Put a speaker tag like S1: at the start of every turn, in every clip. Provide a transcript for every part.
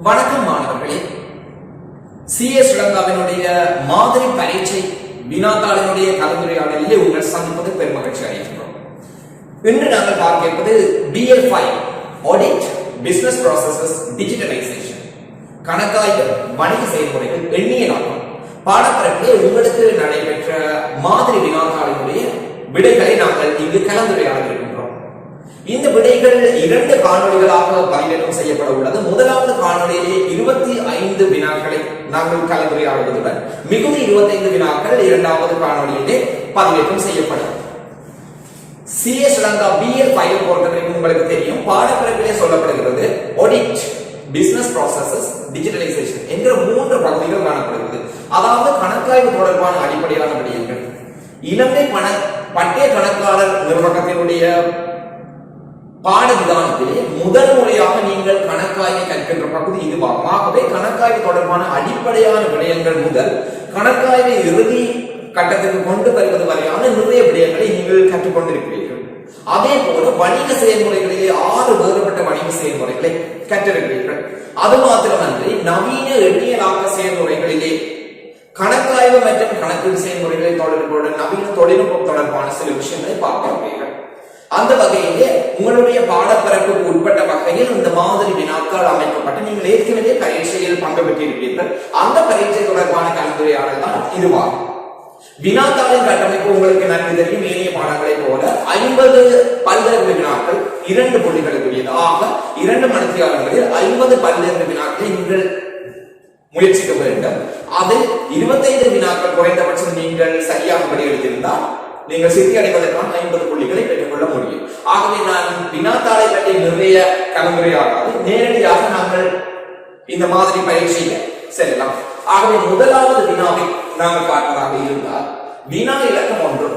S1: வணக்கம் மாணவர்களே, CS ஸ்ரீலங்காவினுடைய மாதிரி பரீட்சை வினாத்தாளினுடைய கலந்துரையாடலிலே உங்கள் சந்திப்பது பெருமகிழ்ச்சி அடைகின்றோம். இன்று நாங்கள் பார்க்க இருப்பது BL5 audit business processes digitalisation, கணக்காய்வு வணிக செயல்முறைகள் எண்ணியலாக்கம் பாடப்பரப்பிலே உங்களுக்கு நடைபெற்ற மாதிரி வினாத்தாளினுடைய விடைகளை நாங்கள் இங்கு கலந்துரையாட இருக்கின்றோம். இந்த விடைகள் 2 காணொளிகளாக பதிவேற்றம் செய்யப்பட உள்ளது. முதலாவது காணொளியிலே 25 வினாக்களை நாங்கள் கலந்துரையாடுவதுடன் மிகுதி 25 வினாக்கள் இரண்டாவது காணொளியிலே பதிவேற்றம் செய்யப்படும். CS ஸ்ரீலங்கா BL5 பொறுத்தவரைக்கும் உங்களுக்கு தெரியும், பாடப்பிரிவிலே சொல்லப்படுகிறது ஆடிட் பிசினஸ் ப்ராசஸஸ் டிஜிட்டலைசேஷன் என்ற 3 பகுதிகள் காணப்படுகிறது. அதாவது கணக்காய்வு தொடர்பான அடிப்படையான விடயங்கள், இலங்கை பட்டய கணக்காளர் நிர்வாகத்தினுடைய பாட விதானத்திலே முதல் முறையாக நீங்கள் கணக்காய்வை கற்கின்ற பகுதி இதுவாகும். ஆகவே கணக்காய்வு தொடர்பான அடிப்படையான விடயங்கள் முதல் கணக்காய்வை இறுதி கட்டத்திற்கு கொண்டு வருவது வரையான நிறைய விடயங்களை நீங்கள் கற்றுக்கொண்டிருக்கிறீர்கள். அதே போல வணிக செயல்முறைகளிலே 6 வேறுபட்ட வணிக செயல்முறைகளை கற்றிருக்கிறீர்கள். அது மாத்திரமன்றி நவீன எண்ணியலாக்க செயல்முறைகளிலே கணக்காய்வு மற்றும் கணக்கீடு செயல்முறைகளை தொடர்புடைய நவீன தொழில்நுட்பம் தொடர்பான சில விஷயங்களை பார்க்கிறீர்கள். அந்த வகையிலே உங்களுடைய பாடப்பரப்புக்கு உட்பட்ட வகையில் இந்த மாதிரி வினாக்கள் அமைக்கப்பட்டு நீங்கள் ஏற்கனவே பரீட்சையில் பங்கு பெற்றிருப்பீர்கள். அந்த பரீட்சை தொடர்பான கலந்துரையாடல் தான் இதுவாகும். வினாத்தாளின் கட்டமைப்பு உங்களுக்கு நன்கு தெரியும். ஏனைய பாடங்களை போல 50 பல்வேறு வினாக்கள் 2 புள்ளிகளுக்குரியது. ஆக 2 மணித்தியாளர்களில் 50 பல்வேறு வினாக்களை நீங்கள் முயற்சிக்க வேண்டும். அதில் 25 வினாக்கள் குறைந்தபட்சம் நீங்கள் சரியாக படியெடுத்திருந்தால் நீங்கள் சித்தி அடைவதற்கான 50 புள்ளிகளை பெற்றுக்கொள்ள முடியும். ஆகவே நான் வினாத்தாளை பற்றி நிறைய கலந்துரையாடாது, நேரடியாக நாங்கள் இந்த மாதிரி பயிற்சியை செல்லலாம். ஆகவே முதலாவது வினாவை நாங்கள் பார்ப்பதாக இருந்தால், வினா இலக்கம் 1,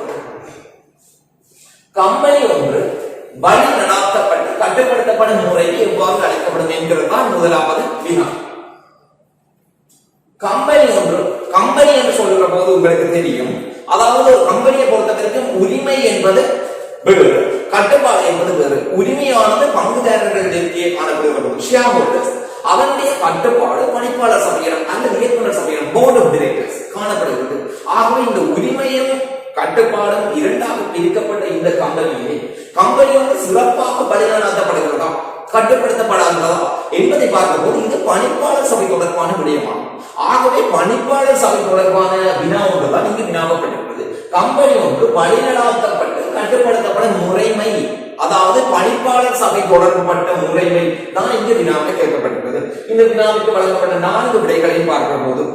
S1: கம்பெனி ஒன்று வழி நடாத்தப்பட்டு கட்டுப்படுத்தப்படும் முறையை எவ்வாறு அழைக்கப்படும் என்கிறது தான் முதலாவது வினா. கம்பெனி ஒன்று, கம்பெனி என்று சொல்லுகிற போது உங்களுக்கு தெரியும், அதாவது ஒரு கம்பெனியை பொறுத்தவரைக்கும் உரிமை என்பது வேறு, கட்டுப்பாடு என்பது வேறு. உரிமையானது பங்குதாரர்களிடையே காணப்படுகிறது, ஷேர் ஹோல்டர்ஸ். அதனுடைய கட்டுப்பாடு பணிப்பாளர் சபையிடம் அல்லது இயக்குநர் சபையிடம், போர்ட் ஆஃப் டைரக்டர்ஸ் காணப்படுகிறது. ஆகவே இந்த உரிமையும் கட்டுப்பாடும் இரண்டாக பிரிக்கப்பட்ட இந்த கம்பெனியோடு சிறப்பாக வழிநடத்தப்படுகிறதா கட்டுப்படுத்தப்படாததா என்பதை பார்க்கும்போது இது பணிப்பாளர் சபை தொடர்பான விடயமாகும். ஆகவே பணிப்பாளர் சபை தொடர்பான வினா ஒன்றுதான் இங்கு வினாவப்பட்டிருக்கிறது. கம்பெனி ஒன்று வழிநடாத்தப்பட்டு கட்டுப்படுத்தப்படும் முறைமை, அதாவது பணிப்பாளர் சபை தொடர்புபட்ட முறைமை தான் இங்கு வினாவில் கேட்கப்பட்டிருக்கிறது. இந்த வினாவுக்கு வழங்கப்பட்ட 4 விடைகளையும் பார்க்கிற போது,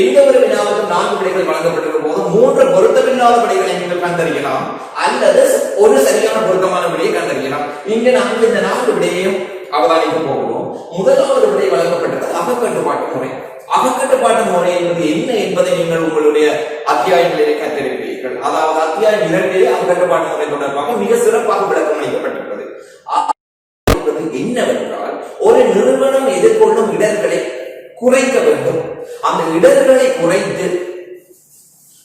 S1: எந்த ஒரு வினாவுக்கும் 4 விடைகள் வழங்கப்பட்டிருக்கும் போது 3 பொருத்தமில்லாத விடைகளை நீங்கள் கண்டறியலாம், அல்லது ஒரு சரியான பொருத்தமான விடையை கண்டறியலாம். இங்கு நாங்கள் இந்த 4 விடையையும் அவதானிக்க போகிறோம். முதலாவது விடை வழங்கப்பட்டது அகக்கட்டுப்பாட்டு முறை. அகக்கட்டுப்பாட்டு முறை என்பது என்ன என்பதை நீங்கள் உங்களுடைய அத்தியாயங்களிலே கற்றிருக்கிறீர்கள். அதாவது அத்தியாயம் 2 அகக்கட்டுப்பாட்டு முறை தொடர்பாக மிக சிறப்பாக விளக்கம் அளிக்கப்பட்டிருக்கிறது. என்பது என்னவென்றால், ஒரு நிறுவனம் எதிர்கொள்ளும் இடர்களை குறைக்க வேண்டும். அந்த இடர்களை குறைத்து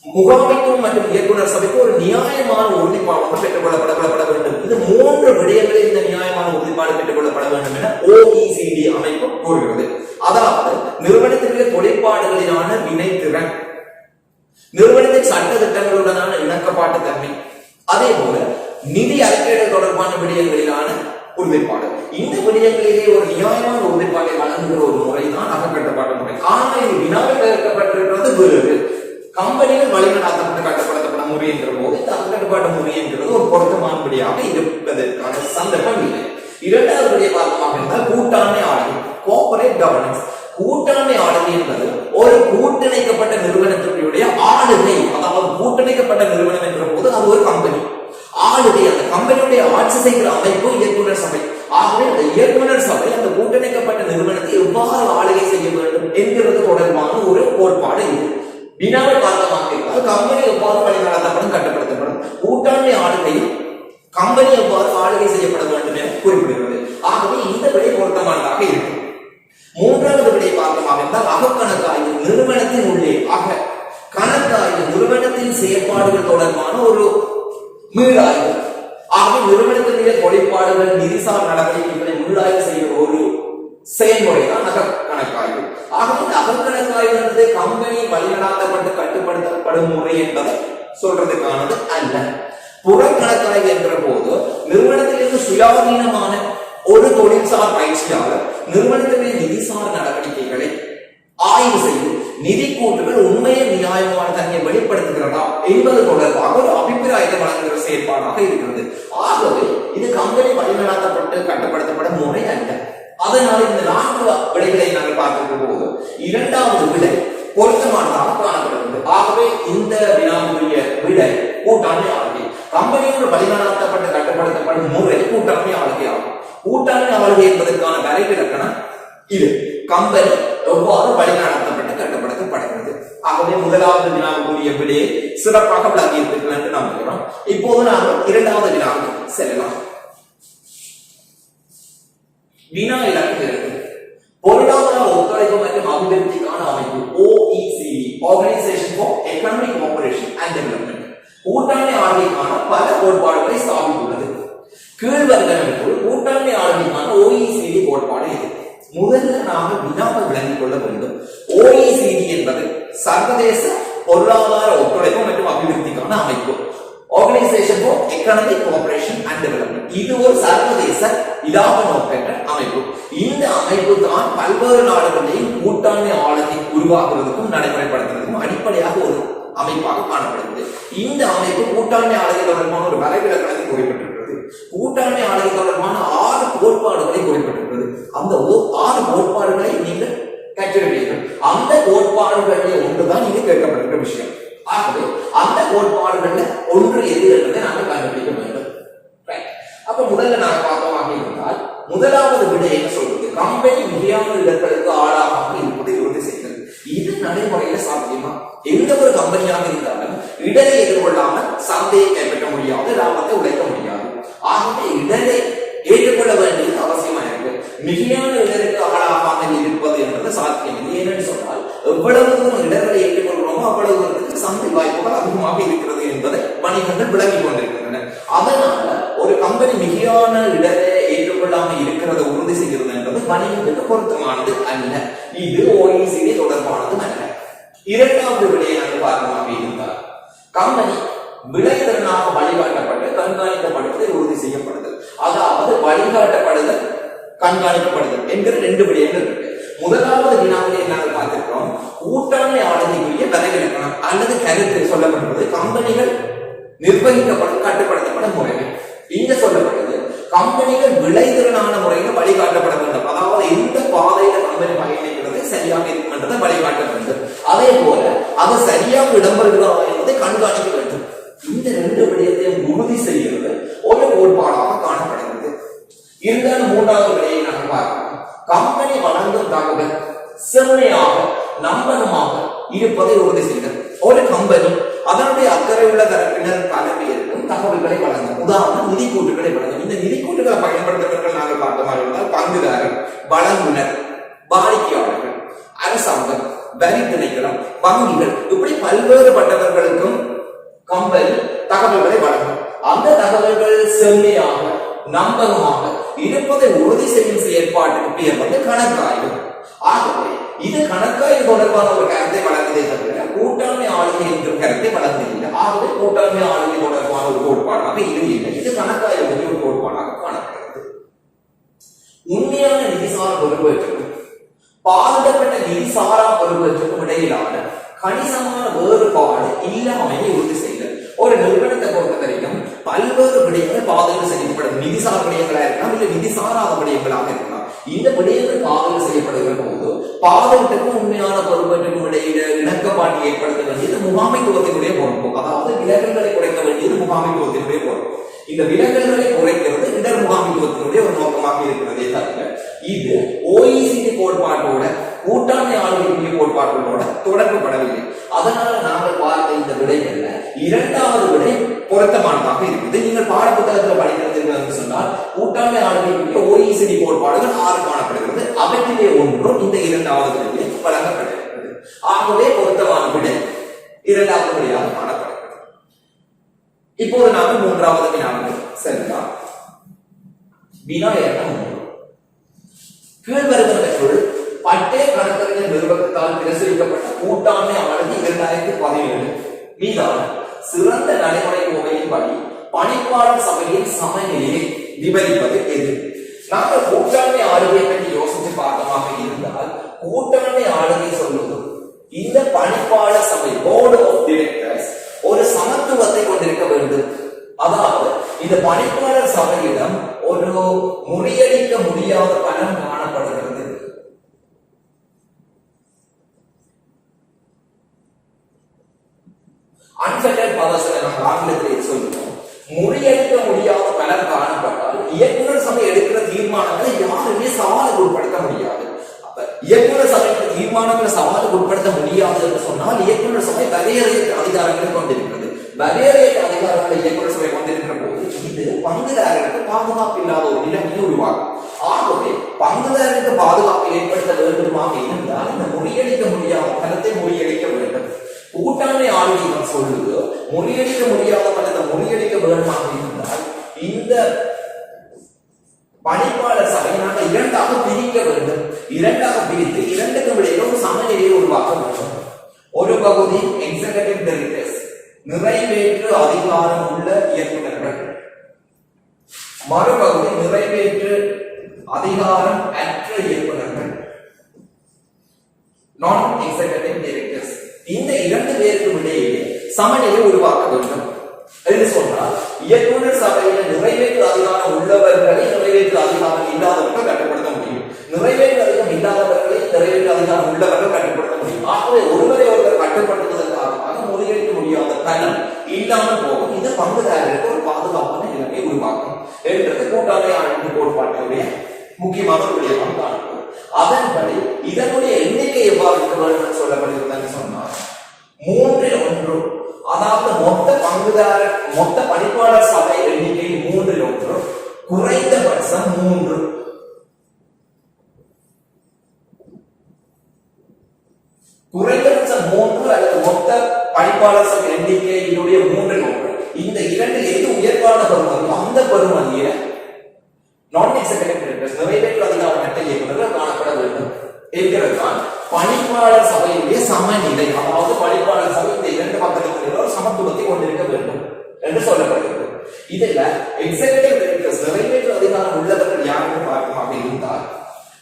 S1: முகாமைத்துவம் மற்றும் இயக்குநர் சபைக்கு ஒரு நியாயமான உறுதிப்பாடு பெற்றுக்கொள்ளப்பட வேண்டும். இது 3 விடயங்களில் இந்த நியாயமான உறுதிப்பாடு பெற்றுக்கொள்ளப்பட வேண்டும் என OECD அமைப்பு கூறுகிறது. அதாவது நிறுவனத்திற்கு தொழிற்பாடுகளிலான வினைத்திறன், நிறுவனத்தின் சட்ட திட்டங்களுடனான இணக்கப்பாட்டு தன்மை, அதே போல நிதி அறிக்கைகள் தொடர்பான விடயங்களிலான உறுதிப்பாடு. இந்த விடயங்களிலே ஒரு நியாயமான உறுதிப்பாட்டை வழங்குகிற ஒரு முறைதான் அகக்கட்டுப்பாட்டு முறை. ஆனால் இது வினாவில் கேட்கப்பட்டிருக்கிறது வேறு. கம்பெனிகள் வழிநடாத்தப்பட்டு கட்டுப்படுத்தப்படும் முறை என்கிற போது இந்த அகக்கட்டுப்பாட்டு முறை என்கிறது ஒரு பொருத்தமான விடையாக இருப்பதற்கான சந்தர்ப்பம் இல்லை. இரண்டாவது விடையை பார்த்தமாக இருந்தால் கூட்டாண்மை ஆளுகை, கோஆபரேட் கவர்னன்ஸ். கூட்டாண்மை ஆளுகை என்பது ஒரு கூட்டிணைக்கப்பட்ட நிறுவனத்தினுடைய ஆளுகை. அதாவது கூட்டிணைக்கப்பட்ட நிறுவனம் என்கிற போது அது ஒரு கம்பெனி ஆளுகை. அந்த கம்பெனியுடைய ஆட்சி செய்கிற அமைப்பு இயக்குநர் சபை. ஆகவே அந்த இயக்குநர் சபை அந்த கூட்டணிக்கப்பட்ட நிறுவனத்தை எவ்வாறு ஆளுகை செய்ய வேண்டும் என்கிறது தொடர்பான ஒரு கோட்பாடு இது. வினாவை பார்த்தமாக இருந்தால் கம்பெனி எவ்வாறு வழிநடத்தப்படும் கட்டுப்படுத்தப்படும், கூட்டாண்மை ஆளுகையில் கம்பெனி எவ்வாறு ஆளுகை செய்யப்பட வேண்டும் என குறிப்பிடுகிறது. ஆகவே இந்த விடை பொருத்தமானதாக இருக்கும். மூன்றாவது விடை பார்த்தமாக இருந்தால் அகக்கணக்காய்வு, நிறுவனத்தின் உள்ளே ஆக கணக்காய்வு, நிறுவனத்தின் செயற்பாடுகள் தொடர்பான ஒரு மீளாய்வு. ஆகவே நிறுவனத்தினுடைய தொழிற்பாடுகள், நிதிசார் நடவடிக்கைகளை மீளாய்வு செய்கிற ஒரு செயல்முறைதான் சொல்றதுக்கானது அல்ல. புறக்கணக்காய்வு என்ற போது நிறுவனத்திலிருந்து சுயாதீனமான ஒரு தொழில்சார் பயிற்சியாளர் நிறுவனத்தினுடைய நிதிசார் நடவடிக்கைகளை ஆய்வு செய்து நிதி கூட்டுகள் உண்மையை நியாயமான தன்மை வெளிப்படுத்துகிறதா என்பது தொடர்பாக ஒரு அபிப்பிராயத்தை வழங்குகிற செயற்பாடாக இருக்கிறது. ஆகவே இது கம்பெனி வழிநடத்தப்பட்டு கட்டுப்படுத்தப்படும் முறை அல்ல. அதனால் இந்த 4 விடைகளை நாங்கள் பார்க்கிற போது இரண்டாவது விடை பொருத்தமானதாக காணப்படுகிறது. ஆகவே இந்த வினாவுடைய விடை கூட்டாண்மை ஆளுகை. கம்பெனியோடு வழிநடத்தப்பட்டு கட்டுப்படுத்தப்படும் முறை கூட்டாண்மை ஆளுகை ஆகும். கூட்டாண்மை ஆளுகை என்பதற்கான வரைவிலக்கணம் இது. கம்பெனி எவ்வாறு வழிநடத்தப்பட்டு கட்டுப்படுத்தப்படுகிறது. ஆகவே முதலாவது வினாவுக்குரிய விடையை சிறப்பாக விளங்கியிருப்பீர்கள் என்று நம்புகிறோம். இப்போது நாங்கள் இரண்டாவது வினாவுக்கு செல்லலாம். வினா இலக்கு 2 பொருளாதார ஒத்துழைப்பு மற்றும் அபிவிருத்திக்கான அமைப்பு OECD Organization for Economic Cooperation and Development கூட்டாண்மை ஆளுகைக்கான பல கோட்பாடுகளை ஸ்தாபித்துள்ளது. கீழ்வருவனவற்றுள் கூட்டாண்மை ஆளுகைக்கான OECD கோட்பாடு இது. முதல்ல நாங்கள் வினாவை விளங்கிக் கொள்ள வேண்டும். OECD என்பது சர்வதேச பொருளாதார ஒத்துழைப்பு மற்றும் அபிவிருத்திக்கான அமைப்பு. Organization for Economic Cooperation and Development இது ஒரு சர்வதேச இலாப நோக்கற்ற அமைப்பு. இந்த அமைப்பு தான் பல்வேறு நாடுகளையும் கூட்டாண்மை ஆளுகை உருவாக்குவதற்கும் நடைமுறைப்படுத்துவதற்கும் அடிப்படையாக ஒரு அமைப்பாக காணப்படுகிறது. இந்த அமைப்பு கூட்டாண்மை ஆளுகை தொடர்பான ஒரு வரைவிலக்கணத்தை குறிப்பிட்டிருக்கிறது. கூட்டாண்மை ஆளுகை தொடர்பான 6 கோட்பாடுகளை குறிப்பிட்டிருக்கிறது. அந்த 6 கோட்பாடுகளை நீங்கள் கற்றிருப்பீர்கள். அந்த கோட்பாடுகளில் ஒன்றுதான் இங்கு கேட்கப்பட்டிருக்கிற விஷயம். ஆகவே அந்த கோட்பாடுகள்ல ஒன்று எது என்பதை நாங்கள் கண்டுபிடிக்க வேண்டும். அப்ப முதல்ல நாங்கள் பார்த்தோமாக இருந்தால் முதலாவது விடை என்ன சொல்றது? கம்பெனி மிகையான இடர்களுக்கு ஆளாகாமல் இருப்பதை உறுதி செய்கிறது. இது நடைமுறையில சாத்தியமா? எந்த ஒரு கம்பெனியாக இருந்தாலும் இடரை எதிர்கொள்ளாமல் சந்தையை கைப்பற்ற முடியாது, லாபத்தை உழைக்க முடியாது. ஆகவே இடரை ஏற்றுக்கொள்ள வேண்டியது அவசியமா இருக்கு. மிகையான இடருக்கு ஆளாகாமல் இருப்பது என்பது சாத்தியம் இல்லை. ஏனென்று சொன்னால் எவ்வளவு தூரம் இடர்களை ஏற்றுக்கொள்கிறோமோ அவ்வளவு தூரத்துக்கு சந்தை வாய்ப்புகள் அதிகமாக இருக்கிறது என்பதை வணிகங்கள் விளங்கிக் கொண்டிருக்கின்றன. அதனால ஒரு கம்பெனி மிகையான இடரை ஏற்றுக்கொள்ளாமல் இருக்கிறத உறுதி செய்கிறது என்பது வணிகங்களுக்கு பொருத்தமானது அல்ல. இது OECD தொடர்பானது அல்ல. இரண்டாவது விடையை நாங்கள் பார்க்கமாக இருந்தால் கம்பெனி விளைத்திறனாக வழிகாட்டப்பட்டு கண்காணிக்கப்படுவதை உறுதி செய்யப்படுதல். அதாவது வழிகாட்டப்படுதல் கண்காணிக்கப்படுதல் என்கிற 2 விடயங்கள் இருக்கு. முதலாவது வினாவிலே நாங்கள் பார்த்திருக்கிறோம் கூட்டாண்மை ஆளுகைக்குரிய வரைவிலக்கணம் அல்லது கருத்து சொல்லப்படுவது கம்பெனிகள் நிர்வகிக்கப்படும் கட்டுப்படுத்தப்படும் முறைகள். இங்க சொல்லப்படுது கம்பெனிகள் விளைதிறனான முறையில் வழிகாட்டப்பட வேண்டும். அதாவது எந்த பாதையில கம்பெனி பயணிக்கிறது சரியாக இருக்கும் என்றதை வழிகாட்ட வேண்டும். அதே போல அது சரியாக இடம்பெறுகிறதா என்பதை கண்காணிக்க வேண்டும். இந்த 2 விடயத்தையும் உறுதி செய்கிறது ஒரு கோட்பாடாக காணப்படுகிறது. இருந்தாலும் மூன்றாவது விடயை நாங்கள் பார்க்கிறோம். கம்பெனி வழங்கும் தகவல் செம்மையாக நம்பகமாக இருப்பதை உறுதி செய்கிறது. ஒரு கம்பெனி அதனுடைய அக்கறை உள்ள தரப்பினர் பலவியருக்கும் தகவல்களை வழங்கும். உதாரணம் நிதி கூட்டுகளை வழங்கும். இந்த நிதி கூட்டுகளை பயன்படுத்துவதற்கு நாங்கள் பார்த்தோமாக இருந்தால் பங்குதாரர், வழங்குனர், வாடிக்கையாளர்கள், அரசாங்கம், வரி திணைக்களம், வங்கிகள் இப்படி பல்வேறுபட்டவர்களுக்கும் கம்பெனி தகவல்களை வழங்கும். அந்த தகவல்கள் செம்மையாக நம்பகமாக இருப்பதை உறுதி செய்யும் செயற்பாட்டுக்கு பெயர் வந்து கணக்காய்வு. ஆகவே இது கணக்காய்வு தொடர்பான ஒரு கருத்தை வழங்குவதை தவிர கூட்டாண்மை ஆளுகை என்ற கருத்தை வழங்குவதில்லை. ஆகவே கூட்டாண்மை ஆளுகை தொடர்பான ஒரு கோட்பாடாக இது இல்லை. இது கணக்காய்வு ஒரு கோட்பாடாக காணப்படுகிறது. உண்மையான நிதிசார பொறுப்பேற்றுக்கும் பாதிக்கப்பட்ட நிதிசாரா பொறுப்பேற்றுக்கும் இடையிலான கணிசமான வேறுபாடு இல்லாமையை உறுதி செய்தல். ஒரு நிறுவனத்தை பொறுத்த வரைக்கும் பல்வேறு விடயங்கள் பாதுகாப்பு செய்யப்படும். நிதிசார் விடயங்களாக இருக்கலாம், இல்ல நிதிசாராத விடயங்களாக இருக்கலாம். இந்த விடயங்கள் பாதுகாப்பு செய்யப்படுகிற போது பாதுகாப்புக்கும் உண்மையான பொறுப்பேற்றுக்கும் இடையில இணக்கப்பாட்டை ஏற்படுத்த வேண்டியது முகாமைத்துவத்தினுடைய பொறுப்பு. அதாவது விலகல்களை குறைக்க வேண்டியது முகாமைத்துவத்தினுடைய பொறுப்பு. இந்த விலகல்களை குறைக்கிறது இடர் முகாமைத்துவத்தினுடைய ஒரு நோக்கமாக இருக்கிறதே தவிர இது OECD கோட்பாட்டோட கூட்டாண்மை ஆளுகை கோட்பாட்டோட தொடர்பு படவில்லை. அதனால நாங்கள் பார்த்த இந்த விடைகள்ல இரண்டாவது விடை பொருத்தமானதாக இருக்குது. நீங்கள் பாடப்புத்தகத்தில் படிக்கிறது என்று சொன்னால் கூட்டாண்மை ஆளுகை OECD கோட்பாடுகள் 6 காணப்படுகிறது. அவற்றிலே ஒன்று இந்த இரண்டாவது விடையிலே வழங்கப்படுகிறது. ஆகவே பொருத்தமான விடை இரண்டாவது விடையாக காணப்படுகிறது. இப்போது நாங்கள் மூன்றாவது வினாவுக்கு செல்லலாம். வினா 3. கீழ்வருவனவற்றுள் பட்டே கணக்கறிஞர் நிறுவனத்தால் பிரசுரிக்கப்பட்ட கூட்டாண்மை ஆளுகை 2017 மீதான சிறந்த நடைமுறை கோவையின்படி பணிப்பாளர் சபையின் சமநிலையை விவரிப்பது எது? நாங்கள் கூட்டாண்மை ஆளுகை பற்றி யோசித்து பார்த்தமாக இருந்தால் கூட்டாண்மை ஆளுகை சொல்வது இந்த பணிப்பாளர் சபை போர்டு ஆஃப் டைரக்டர்ஸ் ஒரு சமத்துவத்தை கொண்டிருக்க வேண்டும். அதாவது இந்த பணிப்பாளர் சபையிடம் ஒரு முறியடிக்க முடியாத பலம் காணப்படுகிறது. அன்ஃபெட்டட் பவர்ஸ் நம்ம ஆங்கிலத்திலே சொல்லுவோம். முறியடிக்க முடியாத பலம் காணப்பட்டால் இயக்குனர் சபை எடுக்கிற தீர்மானங்களை யாருமே சவாலுக்கு உட்படுத்த முடியாது. இயக்குனர் சபைக்கு தீர்மானங்களை சவாலுக்கு உட்படுத்த முடியாது என்று சொன்னால் இயக்குனர் சபை வரையறையற்ற அதிகாரங்களை கொண்டிருக்கிறது. வரையறையற்ற அதிகாரங்களை இயக்குனர் சபை கொண்டிருக்கிற போது இது பங்குதாரருக்கு பாதுகாப்பு இல்லாத ஒரு நிலைமையை உருவாகும். ஆகவே பங்குதாரருக்கு பாதுகாப்பு ஏற்படுத்த வேண்டுமாக இருந்தால் இந்த முறியடிக்க முடியாத பலத்தை முறியடிக்க வேண்டும். கூட்டாண்மை ஆளுநர் சொல்லுது முறியடிக்க முடியாத பலத்தை முறியடிக்க வேண்டுமாக இருந்தால் இந்த பணிப்பாளர் சபையை நாங்கள் இரண்டாக பிரிக்க வேண்டும். இரண்டாக பிரித்து இரண்டுக்கு இடையில ஒரு சமநிலையை உருவாக்க வேண்டும். ஒரு பகுதி எக்ஸிகியூட்டிவ் டைரக்டர்ஸ் நிறைவேற்று அதிகாரம் உள்ள இயக்குநர்கள், மறுபகுதி நிறைவேற்று அதிகாரம் அற்ற இயக்குநர்கள், நான் எக்ஸிகியூட்டிவ் டைரக்டர்ஸ். இந்த இரண்டு பேருக்கு இடையே சமநிலை உருவாக்க வேண்டும் என்று சொன்னால் இயக்குநர் சபையில் நிறைவேற்று அதிகாரம் உள்ளவர்களை நிறைவேற்று அதிகாரம் இல்லாதவர்கள் கட்டுப்படுத்த முடியும். நிறைவேற்று அதிகாரம் இல்லாதவர்களை நிறைவேற்று அதிகாரம் உள்ளவர்கள் கட்டுப்படுத்த முடியும். ஆகவே ஒருவரை ஒருவர் கட்டுப்படுத்துவதற்காக முறியடிக்க முடியாத பலம் இல்லாமல் போகும். இது பங்குதாரருக்கு ஒரு பாதுகாப்பான நிலைமை உருவாக்கும் என்றது கூட்டாண்மை ஆளுநர் கோட்பாட்டினுடைய முக்கியமான ஒரு விடயமாக காணப்படும். அதன்படி இதனுடைய எண்ணிக்கை எவ்வாறு இருக்க வேண்டும் என்று சொல்லப்படுகிறது சொன்னால் 3-1, அதாவது மொத்த பணிப்பாளர் சபை எண்ணிக்கை 3-1, குறைந்தபட்சம் 3. குறைந்தபட்சம் 3 அல்லது மொத்த பணிப்பாளர் சபை எண்ணிக்கையினுடைய 3-1. இந்த இரண்டில் எது உயர்வான பெறுமதியோ அந்த பெறுமதியை நான் எக்ஸிகியூட்டிவ் டைரக்டர்ஸ் நிறைவேற்று அதிகாரம் அற்ற இயக்குநர்கள் காணப்பட வேண்டும் என்கிறதுதான் பணிப்பாளர் சபையுடைய சமநிலை. அதாவது பணிப்பாளர் சபை இந்த இரண்டு பக்கத்துக்கு ஒரு சமத்துவத்தை கொண்டிருக்க வேண்டும் என்று சொல்லப்படுகிறது. இதுல எக்ஸிகியூட்டிவ் டைரக்டர்ஸ் நிறைவேற்று அதிகாரம் உள்ளவர்கள் யாருக்கு பார்க்கமாக இருந்தால்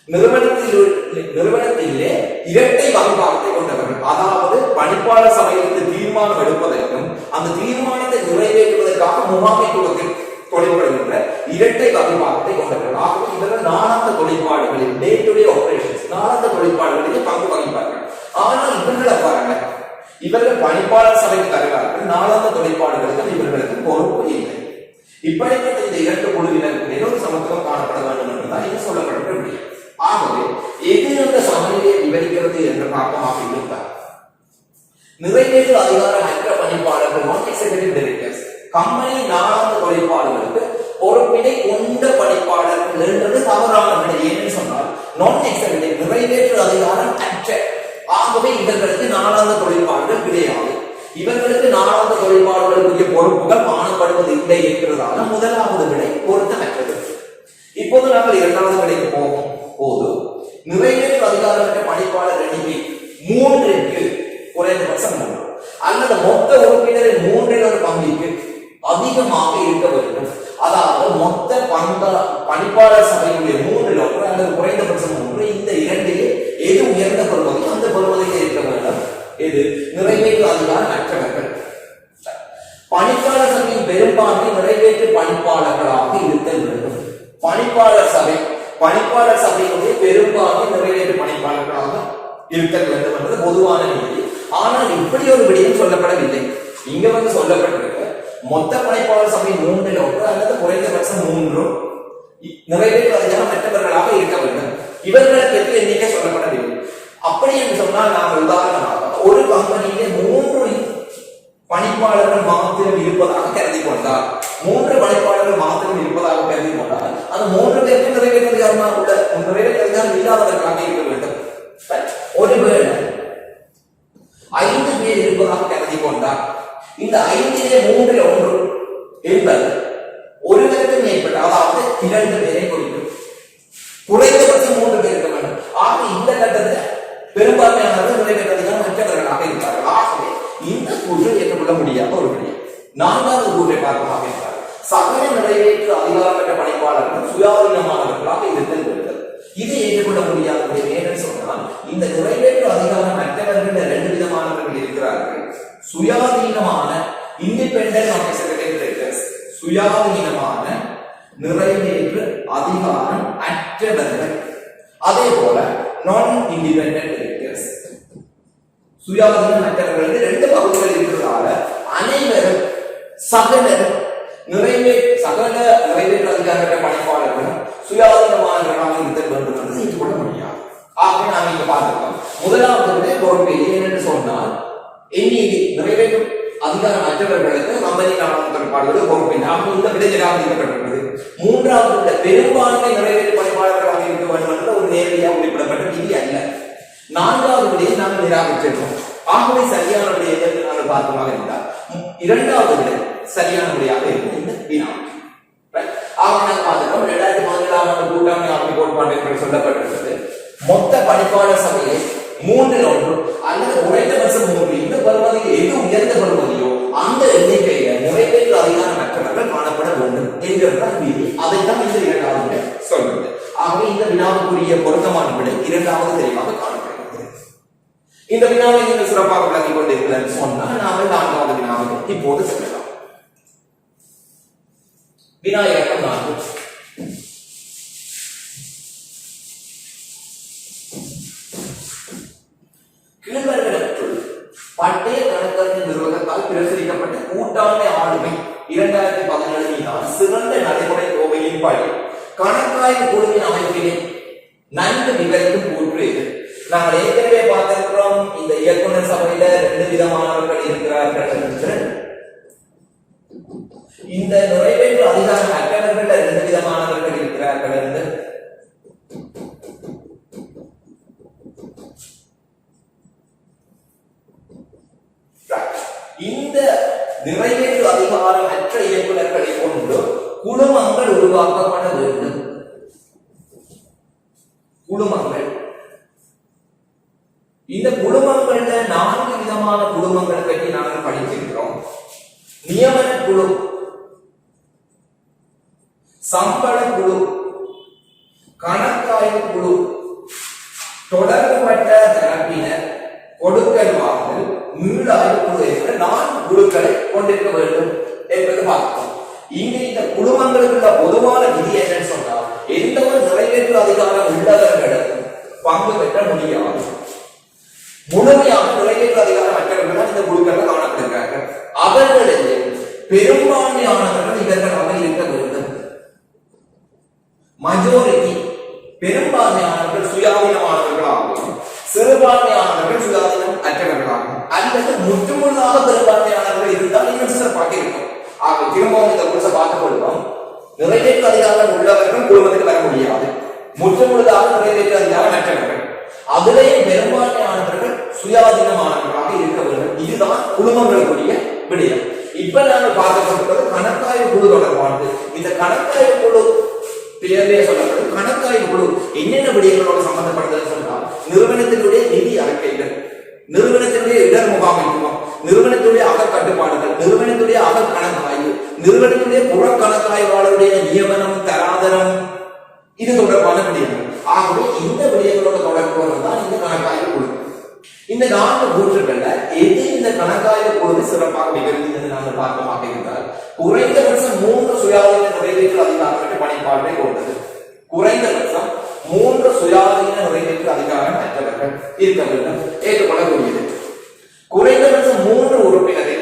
S1: நிறுவனத்திலே இரட்டை வகைப்பாகத்தை கொண்டவர்கள், அதாவது பணிப்பாளர் சபையிலிருந்து தீர்மானம் எடுப்பதற்கும் அந்த தீர்மானத்தை நிறைவேற்றுவதற்காக முகாமைத்துவத்தில் தொழில்படுகின்ற இரட்டை வகைப்பாகத்தை கொண்டவர்கள். ஆகவே இவர்கள் நாளாந்த தொழிற்பாடுகளில் டே டு டே ஆபரேஷன்ஸ் நாளாந்த தொழிற்பாடுகளிலே பங்கு வகிப்பார்கள். ஆனால் இவர்களை பாருங்க, இவர்கள் பணிப்பாளர் சபைக்கு தருவார்கள், நாளாந்த தொழிற்பாடுகளுக்கு இவர்களுக்கு பொறுப்பு இல்லை. இப்படிப்பட்ட இந்த இரண்டு குழுவினருக்கு ஒரு சமத்துவம் காணப்பட வேண்டும் என்றுதான் இது சொல்லப்பட்ட முடியும். ஆகவே எது அந்த சமநிலையை விவரிக்கிறது என்று பார்க்கமாக இருந்தார் நிறைவேற்று அதிகாரம் அற்ற பணிப்பாளர்கள் நான் எக்ஸிகியூட்டிவ் டைரக்டர்ஸ் கம்பெனி நாளாந்த தொழிற்பாடுகளுக்கு பொறுப்பினை கொண்ட பணிப்பாளர்கள் என்றது தவறான விடை. ஏன்னு சொன்னால் நான் எக்ஸிகியூட்டிவ் நிறைவேற்று அதிகாரம் அற்ற, ஆகவே இவர்களுக்கு நாளாந்த தொழிற்பாடுகள் கிடையாது. இவர்களுக்கு நாளாந்த தொழிற்பாடுகளுக்குரிய பொறுப்புகள் காணப்படுவது இல்லை என்கிறதால முதலாவது விடை பொருத்தமற்றது. இப்போது நாங்கள் இரண்டாவது விடைக்கு போகும் போது நிறைவேற்று அதிகாரமற்ற பணிப்பாளர் எண்ணிக்கை 3க்கு குறைந்தபட்சம் 3 அல்லது மொத்த உறுப்பினரின் 3/1 அதிகமாக இருக்க வேண்டும். அதாவது மொத்த பணிப்பாளர் சபையுடைய 3/1 அல்லது குறைந்தபட்சம் 3. இந்த இரண்டிலே எது உயர்ந்த பெறுமதி அந்த பெறுமதியில் இருக்க வேண்டும். இது நிறைவேற்று அதிகாரம் அற்றவர்கள். பணிப்பாளர் சபையின் பெரும்பான்மை நிறைவேற்று பணிப்பாளர்களாக இருத்தல் வேண்டும். பணிப்பாளர் சபையுடைய பெரும்பான்மை நிறைவேற்று பணிப்பாளர்களாக இருத்தல் வேண்டும் என்பது பொதுவான நிலை. ஆனால் இப்படி ஒரு விடயம் சொல்லப்படவில்லை. இங்க சொல்லப்பட்டிருக்க மொத்த பணிப்பாளர் சபை 3/1 அல்லது குறைந்தபட்சம் 3 நிறைவேற்று அதிகாரம் மற்றவர்களாக இருக்க வேண்டும். இவர்களுக்கு எண்ணிக்கை சொல்லப்படவில்லை. அப்படி என்று சொன்னால் நாங்கள் உதாரணமாக ஒரு கம்பெனியிலே 3 பணிப்பாளர்கள் மாத்திரம் இருப்பதாக கருதி கொண்டால் 3 பணிப்பாளர்கள் மாத்திரம் இருப்பதாக கருதி கொண்டால் அந்த 3 பேருக்கு நிறைவேற்று அதிகாரமாக உள்ள நிறைவேற்று அதிகாரம் இல்லாதவர்களாக இருக்க வேண்டும். ஒருவேளை 5 பேர் இருப்பதாக கருதி கொண்டால் இந்த 5லே 3/1 என்பது ஒருவருக்கு மேற்பட்ட, அதாவது 2 பேரை குறிக்கும். குறைந்தபட்சம் 3 பேர் இருக்க வேண்டும். ஆக இந்த கட்டத்தில் பெரும்பான்மையானவர்கள் நிறைவேற்று அதிகாரம் மற்றவர்களாக இருக்கிறார்கள். ஆகவே இந்த குழு ஏற்றுக்கொள்ள முடியாத ஒரு விடயம். நான்காவது கூற்றை பார்ப்போமாக என்றால் சகல நிறைவேற்று அதிகாரமற்ற பணிப்பாளர்கள் சுயாதீனமானவர்களாக இருத்தல் வேண்டும். இது ஏற்றுக்கொள்ள முடியாத ஏன்னு சொன்னால் இந்த நிறைவேற்று அதிகாரம் மற்றவர்கள் ரெண்டு விதமானவர்கள் இருக்கிறார்கள். சுயாதீனமான இண்டிபெண்டன்ட் ஆஃபீஸர், சுயாதீனமான நிறைவேற்று அதிகாரம் அற்றவர்கள். அதே போல நான் இண்டிபெண்டன்ட் டைரக்டர்ஸ், சுயாதீனம் அற்றவர்களுக்கு ரெண்டு பகுதிகள் இருக்கிறதால அனைவரும் சகல நிறைவேற்று அதிகாரமற்ற பணிப்பாளர்களும் சுயாதீனமானவர்களாக இருத்தல் வேண்டும் என்று ஏற்றுக்கொள்ள முடியாது. ஆகவே நாம் இங்க பார்க்கிறோம். முதலாவது பொறுப்பு என்னென்று சொன்னால் எண்ணிக்கை நிறைவேற்று அதிகாரம் அற்றவர்களுக்கு கம்பெனி பணிப்பாளர்கள் பொறுப்பில்லை. ஆக இந்த விட நிராகரிக்கப்பட்டுள்ளது. மூன்றாவது பெரும்பான்மை நிறைவேற்று பணிப்பாளர்களாக இருக்க வேண்டும் என்ற ஒரு நேரடியாக குறிப்பிடப்பட்ட விதி அல்ல. நான்காவது விடையை நாங்கள் நிராகரிச்சிருக்கோம். ஆகவே சரியான விடையை நாங்கள் பார்த்தமாக இருந்தால் இரண்டாவது விடை சரியான விடையாக இருக்கும் இந்த வினா. ஆக நாங்கள் பார்க்கிறோம் 2017ஆம் ஆண்டு கூட்டாண்மை ஆட்சி கோட்பாடு என்று சொல்லப்பட்டிருக்கிறது. மொத்த பணிப்பாளர் சபையை 3 அல்லது குறைந்தபட்சம் 3 இந்த பருவத்தில் எது உயர்ந்த பருவதியோ அந்த எண்ணிக்கையில நிறைவேற்று அதிகாரம் மற்றவர்கள் காணப்பட வேண்டும் என்கிறதான் விதி. அதைத்தான் இந்த இரண்டாவது சொல்றது. ஆகவே இந்த வினாவுக்குரிய பொருத்தமான விடை இரண்டாவது தெளிவாக காணப்படுகிறது. இந்த வினாவை நீங்கள் சிறப்பாக விளங்கிக் கொண்டிருக்கிறேன் சொன்னால் நாங்கள் நான்காவது வினாவுக்கு இப்போது செல்லலாம். வினா இலக்கம் 4. கீழ்வர்களுக்குள் பட்டய கணக்கறிஞர் நிறுவனத்தால் பிரசுரிக்கப்பட்ட கூட்டாண்மை ஆளுமை 2017 சிறந்த நடைமுறை கோவையின் படி கணக்காய்வு குழுவின் அமைப்பினை நன்கு விவரிக்கும் கூற்று இது. நாங்கள் ஏற்கனவே பார்த்திருக்கிறோம். இந்த இயக்குனர் சபையில 2 விதமானவர்கள் இருக்கிறார்கள் என்று, இந்த நிறைவேற்று அதிகாரம் அற்றவர்கள் 2 விதமானவர்கள் இருக்கிறார்கள் என்று, இந்த நிறைவேற்று அதிகாரம் அற்ற இயக்குநர்களை கொண்டு குழுமங்கள் உருவாக்கப்பட வேண்டும். குழுமங்கள், இந்த குழுமங்கள்ல 4 விதமான குழுமங்கள் பற்றி நாங்கள் படிச்சிருக்கிறோம். நியமன குழு, சம்பள குழு, கணக்காய்வு குழு, தொடர்புபட்ட தரப்பினர், கொடுக்கல் வாங்கல், மீளாய்வு குழு என்ற 4 குழுக்களை கொண்டிருக்க வேண்டும் என்பது பார்த்தோம். இங்கு இந்த குழுமங்களுக்குள்ள பொதுவான விதி என்னன்னு சொன்னால் எந்த ஒரு நிறைவேற்று அதிகாரம் உள்ளவர்களும் பங்கு பெற்ற முடியாது. முழுமையாக நிறைவேற்று அதிகாரம் அற்றவர்கள் இந்த குழுக்கள் காணப்படுகிறார்கள். அவர்களிலே பெரும்பான்மையானவர்கள் இவர்களாக இருக்க வேண்டும். மஜோரிட்டி, பெரும்பான்மையானவர்கள் சுயாதீனமானவர்களாகவும் சிறுபான்மையானவர்கள் சுயாதீனம் அற்றவர்களாகும், அல்லது முற்றுமுழுதாக பெரும்பான்மையானவர்கள் இருந்தால் இன்னும் சிறப்பாக இருக்கும். ஆக திரும்பவும் இந்த குழுசை பார்த்துக் கொள்வோம். நிறைவேற்று அதிகாரம் உள்ளவர்கள் குழுமத்துக்கு வர முடியாது. முற்றுமுழுதாக நிறைவேற்று அதிகாரம் அற்றவர்கள், அதிலேயும் பெரும்பான்மையானவர்கள் சுயாதீனமானவர்களாக இருக்க வேண்டும். இதுதான் குழுமங்களுக்குரிய விடயம். இப்ப நாங்கள் பார்க்கப்பட்டிருப்பது கணக்காய்வு குழு தொடர்பானது. இந்த கணக்காய்வு குழு பெயர்லேயே சொல்லப்படும். கணக்காய்வு குழு என்னென்ன விடயங்களோடு சம்பந்தப்படுறது சொன்னால் நிறுவனத்தினுடைய நிதி அறிக்கைகள், நிறுவனத்தினுடைய இடர் முகாமைத்துவம், நிறுவனத்துடைய அகக்கட்டுப்பாடுகள், நிறுவனத்துடைய அகக்கணக்காய்வு, நிறுவனத்துடைய புறக்கணக்காய்வாளருடைய நியமனம், தராதரம், இது தொடர்பான விடயங்கள். ஆகவே இந்த விடயங்களோட தொடர்பு வருவதுதான் இந்த கணக்காய்வு குழு. இந்த 4 கூற்றுகள்ல எது இந்த கணக்காய்வு குழு சிறப்பாக விவரிக்கிறது நாங்கள் பார்க்கமாக இருந்தால் குறைந்தபட்சம் 3 சுயாதீன நிறைவேற்று அதிகாரமற்ற பணிப்பாளரை கொண்டது. குறைந்தபட்சம் 3 சுயாதீன நிறைவேற்று அதிகாரம் அற்றவர்கள் இருக்க வேண்டும், ஏற்றுக்கொள்ளக்கூடியது. குறைந்தபட்சம் 3 உறுப்பினரை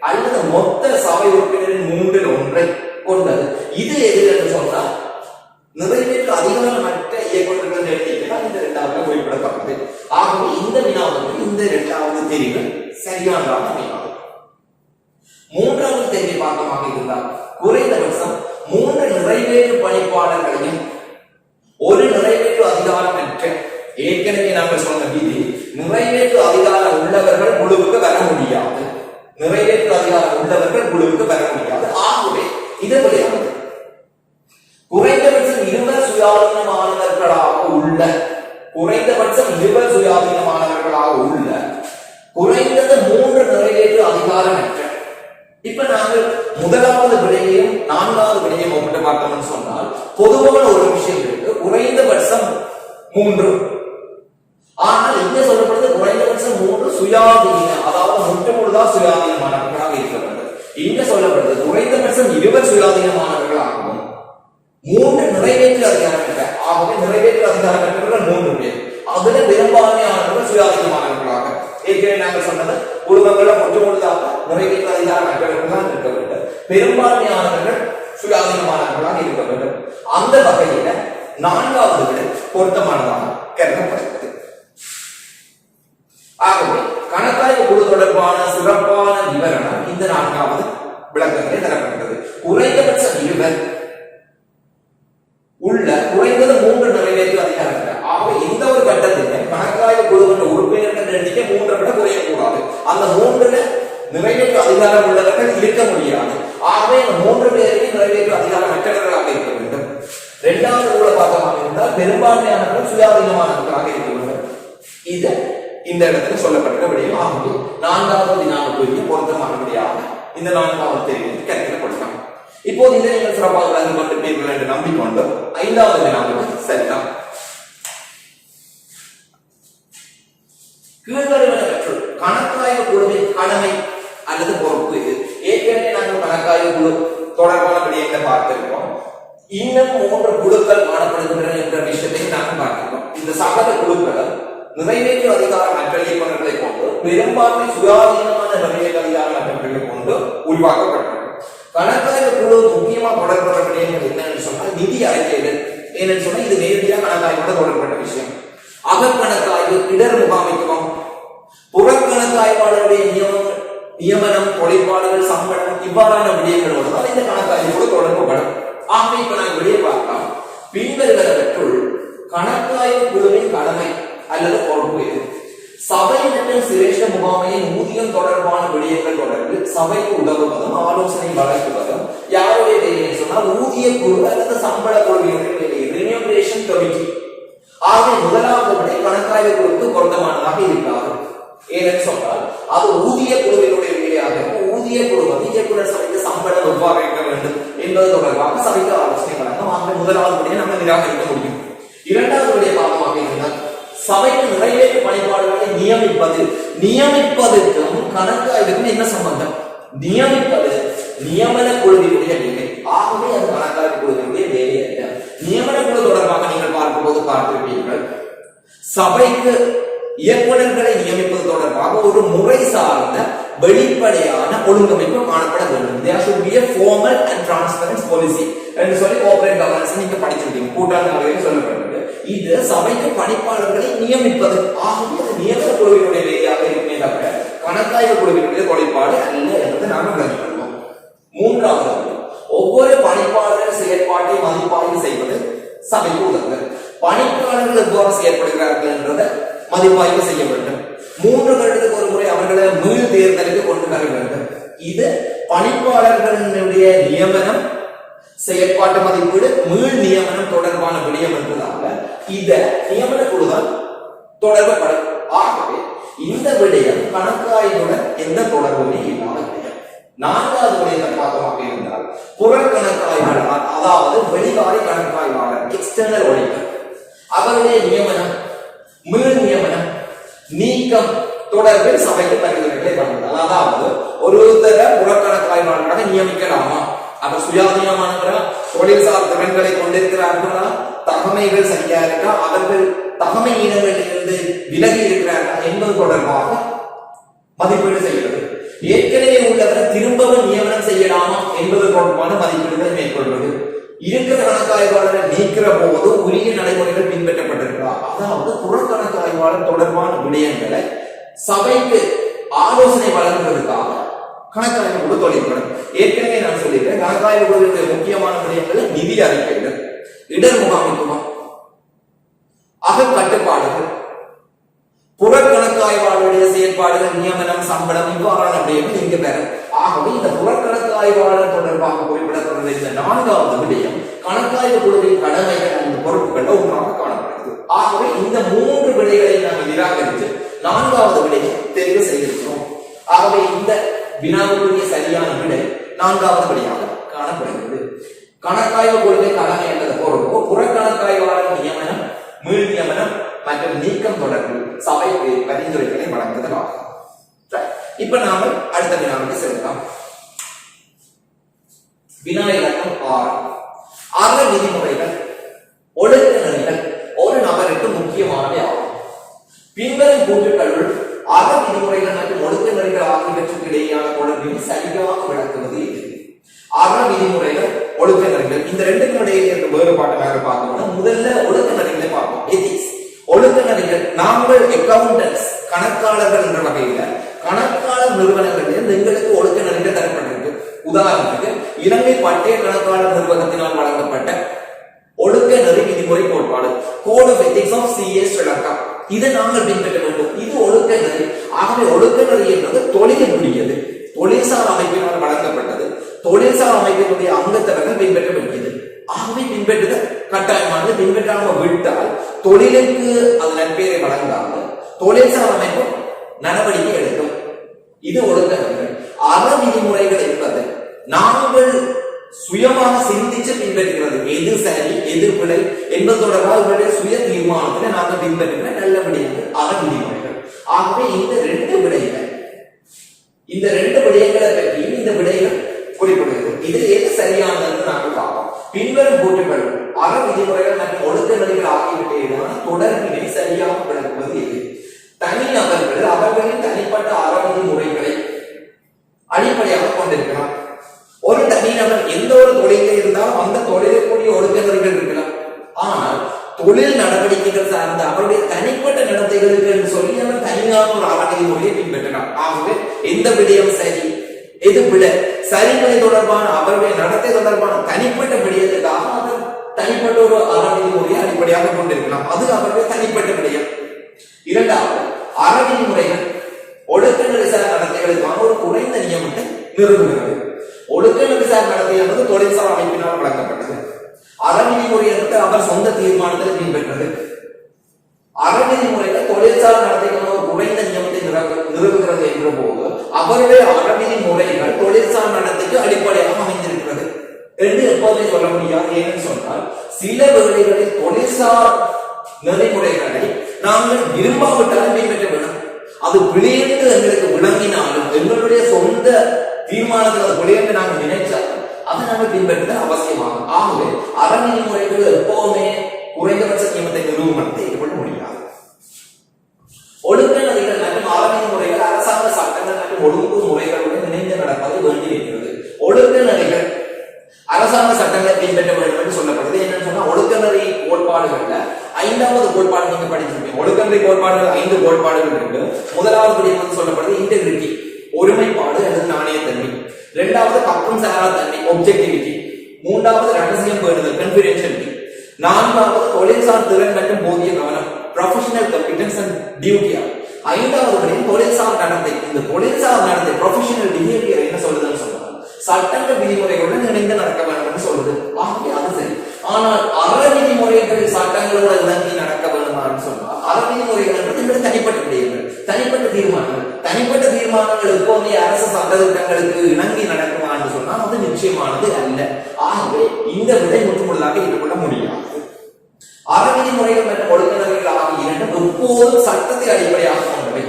S1: அல்லது மொத்த சபை உறுப்பினரின் 3இல் 1 கொண்டது. இது எது என்று சொன்னால் நிறைவேற்று அதிகாரமற்ற இயக்குநர்கள் எண்ணிக்கைதான் இந்த 2வது குறிப்பிடப்பட்டது. ஆகவே இந்த வினாவுக்கு இந்த 2வது தெரிவு சரியானதாக அமையாது. 3வது தெரிவை பார்த்தமாக இருந்தால் குறைந்தபட்சம் 3 நிறைவேற்று பணிப்பாளர்களையும் 1 நிறைவேற்று அதிகாரமற்ற, ஏற்கனவே நாங்கள் சொன்ன விதி நிறைவேற்று அதிகாரம் உள்ளவர்கள் குழுவுக்கு வர முடியாது. நிறைவேற்று அதிகாரம் உள்ளவர்கள் குழுவுக்கு வர முடியாது. ஆகவே இது விளையாடு குறைந்தபட்சம் 20 சுயாதீனமானவர்களாக உள்ள, குறைந்தபட்சம் 20 சுயாதீனமானவர்களாக உள்ள, குறைந்தது 3 நிறைவேற்று அதிகாரமற்ற இப்ப நாங்கள் முதலாவது விடையையும் நான்காவது விடையையும் ஒப்பிட்டு பார்த்தோம்னு சொன்னால் பொதுவான ஒரு விஷயம் இருக்கு, குறைந்தபட்சம் 3. ஆனால் இங்க சொல்லப்படுது குறைந்தபட்சம் 3 சுயாதீன, அதாவது முற்றுமுழுதா சுயாதீனமானவர்களாக இருக்க வேண்டும். இங்க சொல்லப்படுது குறைந்தபட்சம் 20 சுயாதீனமானவர்களாகவும் 3 நிறைவேற்று அதிகாரம். ஆகவே நிறைவேற்று அதிகாரம் பெற்றவர்கள் 3 பேர். அதுல பெரும்பான்மையானவர்கள் சுயாதீனமானவர்களாக, ஏற்கனவே நாங்கள் சொன்னது குடும்பங்கள முற்றுமுழுதாக நிறைவேற்று அதிகாரம் பெற்றவர்கள் தான் இருக்க வேண்டும், பெரும்பான்மையானவர்கள் சுயாதீனமானவர்களாக இருக்க வேண்டும். அந்த வகையில நான்காவது விட பொருத்தமானதாக கருதப்படுகிறது. ஆகவே கணக்காய்வு குழு தொடர்பான சிறப்பான விவரணம் இந்த நான்காவது விளக்கத்திலே தரப்பட்டது. குறைந்தபட்சம் 20 உள்ள குறைந்தது 3 நிறைவேற்று அதிகாரங்கள். ஆகவே இந்த ஒரு கட்டத்திலே கணக்காய்வு குழுவின் உறுப்பினர்கள் எண்ணிக்கை 3 விட குறையக்கூடாது. அந்த 3 நிறைவேற்று அதிகாரம் உள்ளவர்கள் இருக்க முடியாது. ஆகவே இந்த 3 பேரையும் நிறைவேற்று அதிகாரம் மற்றவர்களாக இருக்க வேண்டும். இரண்டாவது கூட பார்த்தமாக இருந்தால் பெரும்பான்மையானவர்கள் சுயாதீனமானவர்களாக இருக்க வேண்டும். இது இந்த இடத்துல சொல்லப்பட்ட விடயம். ஆகவே நான்காவது வினாவுக்குரிய பொருத்தமானபடியாக இந்த நான்காவது தேர்வில் கருத்தில் கொடுக்கலாம். இப்போது இதை நீங்கள் சிறப்பாக விளங்கி கொண்டிருப்பீர்கள் என்று நம்பிக்கொண்டு ஐந்தாவது வினாவுக்கு செல்லலாம். கீழ்வருவனவற்றுள் கணக்காய்வு குழுவின் கடமை அல்லது பொறுப்பு இது. ஏற்கனவே நாங்கள் கணக்காய்வு குழு தொடர்பான விடயங்களை பார்த்திருக்கோம். இன்னும் 3 குழுக்கள் காணப்படுகின்றன என்ற விஷயத்தை நாங்கள் பார்க்கிறோம். இந்த சகல குழுக்களும் நிறைவேற்று அதிகாரம் மற்ற இயக்குநர்களை கொண்டு பெரும்பான்மை சுயாதீனமான நிறைவேற்று அதிகாரம் மற்றவர்களை கொண்டு உருவாக்கப்பட்டது. கணக்காய்வு குழு முக்கியமா தொடர்புடைய விடயங்கள் என்னன்னு சொன்னால் நிதி அறிக்கைகள். ஏன்னு சொன்னா இது நேரடியாக கணக்காய்வோட தொடர்புடைய விஷயம். அகக்கணக்காய்வு, இடர் முகாமைத்துவம், புறக்கணக்காய்வாளருடைய நியமனம், தொழிற்பாடுகள், சம்பளம், இவ்வாறான விடயங்களோடு தான் இந்த கணக்காய்வோடு தொடர்புபடும். ஆகவே இப்ப நாங்கள் வெளியே பார்க்கலாம். பின்வருவனவற்றுள் கணக்காய்வு குழுவின் கடமை அல்லது பொறுப்பு இது. சபை மற்றும் சிரேஷ்ட முகாமையின் ஊதியம் தொடர்பான விடயங்கள் தொடர்பு சபைக்கு உதவுவதும் ஆலோசனை வழங்குவதும் யாருடைய வேலை சொன்னால் ஊதிய குழு அல்லது சம்பள குழுவினுடைய ரினியூவரேஷன் கமிட்டி. ஆக முதலாவது விடை கணக்காய்வு குழுவுக்கு பொருத்தமானதாக இருக்காது. ஏனென்று சொன்னால் அது ஊதிய குழுவினுடைய வேலையாக ஊதிய குழு இயக்குனர் சபைக்கு சம்பளம் எவ்வாறு இருக்க வேண்டும் என்பது தொடர்பாக சபைக்கு ஆலோசனை வழங்கும். ஆக முதலாவது விடையை நம்ம நிராகரிக்க முடியும். இரண்டாவது விடைய பாகமாக இருந்தால் சபைக்கு நிறைவேற்று பணிப்பாளர்களை நியமிப்பதற்கும் கணக்காய்வுக்கும் என்ன சம்பந்தம்? நியமிப்பது நியமன குழுவினுடைய வேலை. ஆகவே அது கணக்காய்வு குழுவினுடைய வேலை அல்ல. நியமன குழு தொடர்பாக நீங்கள் பார்க்கும்போது பார்த்திருப்பீர்கள், சபைக்கு இயக்குநர்களை நியமிப்பது தொடர்பாக ஒரு முறை சார்ந்த வெளிப்படையான ஒழுங்கமைப்பு காணப்பட வேண்டும். There should be a formal and transparent policy என்று சொல்லி corporate governance நீங்க படிச்சிருக்கீங்க, கூட்டாளர் முறையில் சொல்லப்பட்டிருக்கு. இது சபைக்கு பணிப்பாளர்களை நியமிப்பது. ஆகவே அது நியமன குழுவினுடைய வேலையாக இருக்குமே தவிர கணக்காய்வு குழுவினுடைய தொழிற்பாடு அல்ல என்பதை நாம் விளங்கிக் கொள்வோம். மூன்றாவது, ஒவ்வொரு பணிப்பாளர் செயற்பாட்டை மதிப்பாய்வு செய்வது சபைக்கு உதவுது. பணிப்பாளர்கள் எவ்வாறு செயற்படுகிறார்கள் என்றதை மதிப்பாய்வு செய்ய வேண்டும். 3 வருடத்துக்கு ஒரு முறை அவர்களை மீள் தேர்தலுக்கு கொண்டு வர வேண்டும். இது பணிப்பாளர்களுடைய நியமனம், செயற்பாட்டு மதிப்பீடு, மீள் நியமனம் தொடர்பான விடயம் என்பதாக இந்த நியமன குழுதான் தொடர்புபடும். ஆகவே இந்த விடயம் கணக்காய்வுடன் எந்த தொடர்புமே இல்லாத விடயம். நான்காவது விடயத்தை பார்த்தமாக இருந்தால் புறக்கணக்காய்வாளர், அதாவது வெளிவாரி கணக்காய்வாளர், எக்ஸ்டர்னல் ஆடிட்டர், அவருடைய நியமனம், மீள் நியமனம், நீக்கம் தொடர்பில் சபைக்கு பரிந்துரைகளை வழங்குதல். அதாவது ஒருத்தர புறக்கணக்காய்வாளராக நியமிக்கலாமா, அவர் சுயாதீனமானவரா, தொழில்சார் திறன்களை கொண்டிருக்கிறார்களா, தகமைகள் சரியா இருக்கா, அவர்கள் தகமை இனங்களிலிருந்து விலகி இருக்கிறார்களா என்பது தொடர்பாக மதிப்பீடு செய்கிறது. ஏற்கனவே உள்ளவரை திரும்பவும் நியமனம் செய்யலாமா என்பது தொடர்பான மதிப்பீடுகளை மேற்கொள்வது. இருக்கிற கணக்காய்வாளரை நீக்கிற போது உரிய நடைமுறைகள் பின்பற்றப்பட்டிருக்கிறார். அதாவது புறக்கணக்காய்வாளர் தொடர்பான விடயங்களை சபைக்கு ஆலோசனை வழங்குவதற்காக கணக்காய்வு குழு தொழிற்படும். ஏற்கனவே நான் சொல்லியிருக்கேன், கணக்காய்வு குழுவினுடைய முக்கியமான விடயங்கள் நிதி அறிக்கைகள், இடர் முகாமைத்துவம், அகக்கட்டுப்பாடுகள், புறக்கணக்காய்வாளருடைய செயற்பாடுகள், நியமனம், சம்பளம், இவ்வாறான விடயங்கள் இங்கு பெறும். ஆகவே இந்த புறக்கணக்காய்வாளர் தொடர்பாக குறிப்பிடப்படுகிற இந்த நான்காவது விடயம் கணக்காய்வு குழுவின் கடமைகள் அந்த பொறுப்புகள் ஒன்றாக காணப்படுகிறது. ஆகவே இந்த 3 விடைகளை நாம் நிராகரித்து நான்காவது விடையை தெரிவு செய்திருக்கிறோம். ஆகவே இந்த வினாவுக்குரிய சரியான விடை 4வது படியாக காணப்படுகிறது. கணக்காய்வு கொள்கை கடமை என்பது பொறுப்பு புறக்கணக்காய்வாளர் நியமனம், மீள் நியமனம் மற்றும் நீக்கம் தொடர்பில் சபைக்கு பரிந்துரைகளை வழங்குதல் ஆகும். இப்ப நாம அடுத்த வினாவுக்கு செல்லலாம். வினா இலக்கம் 6. அற விதிமுறைகள் ஒழுக்க நெறிகள் ஒரு நபருக்கு முக்கியமானவை ஆகும். பின்வரும் கூற்றுக்களுள் அற விதிமுறைகள் மற்றும் ஒழுக்க நெறிகள் ஆகியவற்றுக்கு இடையேயான தொடர்பினை சரியாக விளக்குவது எது? அற விதிமுறைகள் ஒழுக்க நெறிகள் இந்த ரெண்டுக்கும் இடையே இருக்க வேறுபாட்டை பார்த்தோம்னா முதல்ல ஒழுக்க நெறிகளை பார்ப்போம். எதிக்ஸ் ஒழுக்க நெறிகள் நாங்கள் அக்கவுண்டன்ஸ் கணக்காளர்கள் என்ற வகையில கணக்காளர் நிறுவனங்களில் எங்களுக்கு ஒழுக்க நெறிகள் தரப்பட்டிருக்கு. உதாரணத்துக்கு இலங்கை பட்டய கணக்காளர் நிர்வாகத்தினால் வழங்கப்பட்ட ஒழுக்க நெறி விதிமுறை கோட்பாடு code of ethics of CA Sri Lanka இதை நாங்கள் பின்பற்ற வேண்டும். இது ஒழுக்க நெறி. ஆகவே ஒழுக்க நெறி என்பது தொழிலுக்குரியது, தொழில்சார் அமைப்பினால் வழங்கப்பட்டது, தொழில்சார் அமைப்பினுடைய அங்கத்தவர்கள் பின்பற்ற வேண்டியது. ஆகவே பின்பற்றுதல் கட்டாயமானது. பின்பற்றாமல் விட்டால் தொழிலுக்கு அது நற்பெயரை வழங்காது, தொழில்சார் அமைப்பு நடவடிக்கை எடுக்கும். இது ஒழுக்க நெறிகள். அற விதிமுறைகள் என்பது நாங்கள் சுயமாக சிந்திச்சு பின்பற்றுகிறது. எது சரி எது பிழை என்பது தொடர்பாக இவருடைய சுய தீர்மானத்தில் நாங்கள் பின்பற்றுகிற நல்ல விடயங்கள் அற விதிமுறைகள். ஆகவே இந்த ரெண்டு விடயங்களை பற்றியும் இந்த விடயங்கள் குறிப்பிடுகிறது. இது எது சரியானது நாங்கள் பார்ப்போம். பின்வரும் கூற்றுகள் அற விதிமுறைகள் மற்றும் ஒழுக்க நெறிகள் ஆகியவற்றையிலான தொடர்பினை சரியாக விளக்குவது எது? தனிநபர்கள் அவர்களின் தனிப்பட்ட அற விதிமுறைகளை அடிப்படையாக கொண்டிருக்கலாம். ஒரு தனிநபர் எந்த ஒரு தொழிலில் இருந்தாலும் அந்த தொழிலுக்குரிய ஒழுக்க நெறிகள் இருக்கலாம். ஆனால் தொழில் நடவடிக்கைகள் சார்ந்த அவருடைய தனிப்பட்ட நடத்தைகளுக்கு என்று சொல்லி அவர் தனியான ஒரு அற விதிமுறையை பின்பற்றலாம். ஆகவே எந்த விடயம் சரி எது பிழை சரிமுறை தொடர்பான அவருடைய நடத்தை தொடர்பான தனிப்பட்ட விடயத்துக்காக அவர் தனிப்பட்ட ஒரு அற விதிமுறையை அடிப்படையாக கொண்டிருக்கலாம். அது அவருடைய தனிப்பட்ட விடயம். இரண்டாவது, அற விதிமுறைகள் ஒழுக்க நெறிசார் நடத்தைகளுக்கான ஒரு குறைந்த நியமத்தை நிறுவுகிறது. ஒழுக்க நெறிசார் நடத்தை என்பது தொழில்சார் அமைப்பினால் வழங்கப்பட்டது. அற விதிமுறை என்பது அவர் சொந்த தீர்மானத்தில் பின்பற்றது. அற விதிமுறைகள் தொழில்சார் நடத்தைக்கான ஒரு குறைந்த நியமத்தை நிறுவுகிறது என்ற போது அவருடைய அற விதிமுறைகள் தொழில்சார் நடத்தைக்கு அடிப்படையாக அமைந்திருக்கிறது என்று எப்போதுமே சொல்ல முடியாது. ஏன்னு சொன்னால் சில வேளைகளில் தொழில்சார் நெறிமுறைகளை நாங்கள் விரும்பாவிட்டாலும் பின்பற்ற வேண்டும். அது விளையாட்டு எங்களுக்கு விளங்கினாலும் எங்களுடைய சொந்த தீர்மானத்தில் அது விளையாட்டு நாங்கள் நினைச்சாலும் அதை நாங்கள் பின்பற்றுவது அவசியமாகும். ஆகவே அற விதிமுறைகள் எப்பவுமே குறைந்தபட்ச நியமத்தை நிறுவனத்தை ஏற்பட முடியாது. ஒழுக்க நெறிகள் மற்றும் அற விதிமுறைகள் அரசாங்க சட்டங்கள் மற்றும் ஒழுங்கு முறைகளுடன் இணைந்து நடப்பது வேண்டியிருக்கிறது. ஒழுக்க நெறிகள் அரசாங்க சட்டங்களை பின்பற்ற வேண்டும் என்று சொல்லப்படுது. என்னன்னு சொன்னா ஒழுக்க நெறி கோட்பாடுகள்ல 5வது கோட்பாடு நீங்க படிச்சிருப்பீங்க. ஒழுக்க நெறி கோட்பாடுகள் 5 கோட்பாடுகள் இருக்கு. முதலாவது விடயம் சொல்லப்படுது இன்டெகிரிட்டி, ஒருமைப்பாடு அல்லது நாணயத்தன்மை. 2வது பக்கம் சாரா தன்மை, ஒப்ஜெக்டிவிட்டி. 3வது ரகசியம் பேணுதல், கான்ஃபிடென்ஷியலிட்டி. 4வது தொழில்சார் திறன் மற்றும் போதிய கவனம், ப்ரொஃபஷனல் காம்பிடன்ஸ் அண்ட் டியூட்டி. 5வது விடயம் தொழில்சார் நடத்தை. இந்த தொழில்சார் நடத்தை ப்ரொஃபஷனல் பிஹேவியர் என்ன சொல்லுதுன்னு சொன்னா சட்டங்கள் விதிமுறைகளுடன் இணைந்து நடக்க வேண்டும் சொல்லுது. ஆகவே அது சரி. ஆனால் அற விதிமுறைகள் சட்டங்களோட இணங்கி நடக்க வேண்டுமான்னு சொன்னா அற விதிமுறைகள் என்பது தனிப்பட்ட விடயங்கள், தனிப்பட்ட தீர்மானங்கள். தனிப்பட்ட தீர்மானங்கள் எப்போதுமே அரசு சட்டத்திட்டங்களுக்கு இணங்கி நடக்குமான்னு சொன்னா அது நிச்சயமானது அல்ல. ஆகவே இந்த விடை முற்றுமுழுதாக ஏற்றுக்கொள்ள முடியாது. அற விதிமுறைகள் மற்றும் ஒழுக்க நெறிகள் ஆகிய இரண்டும் எப்போதும் சட்டத்தை அடிப்படையாக கொண்டவை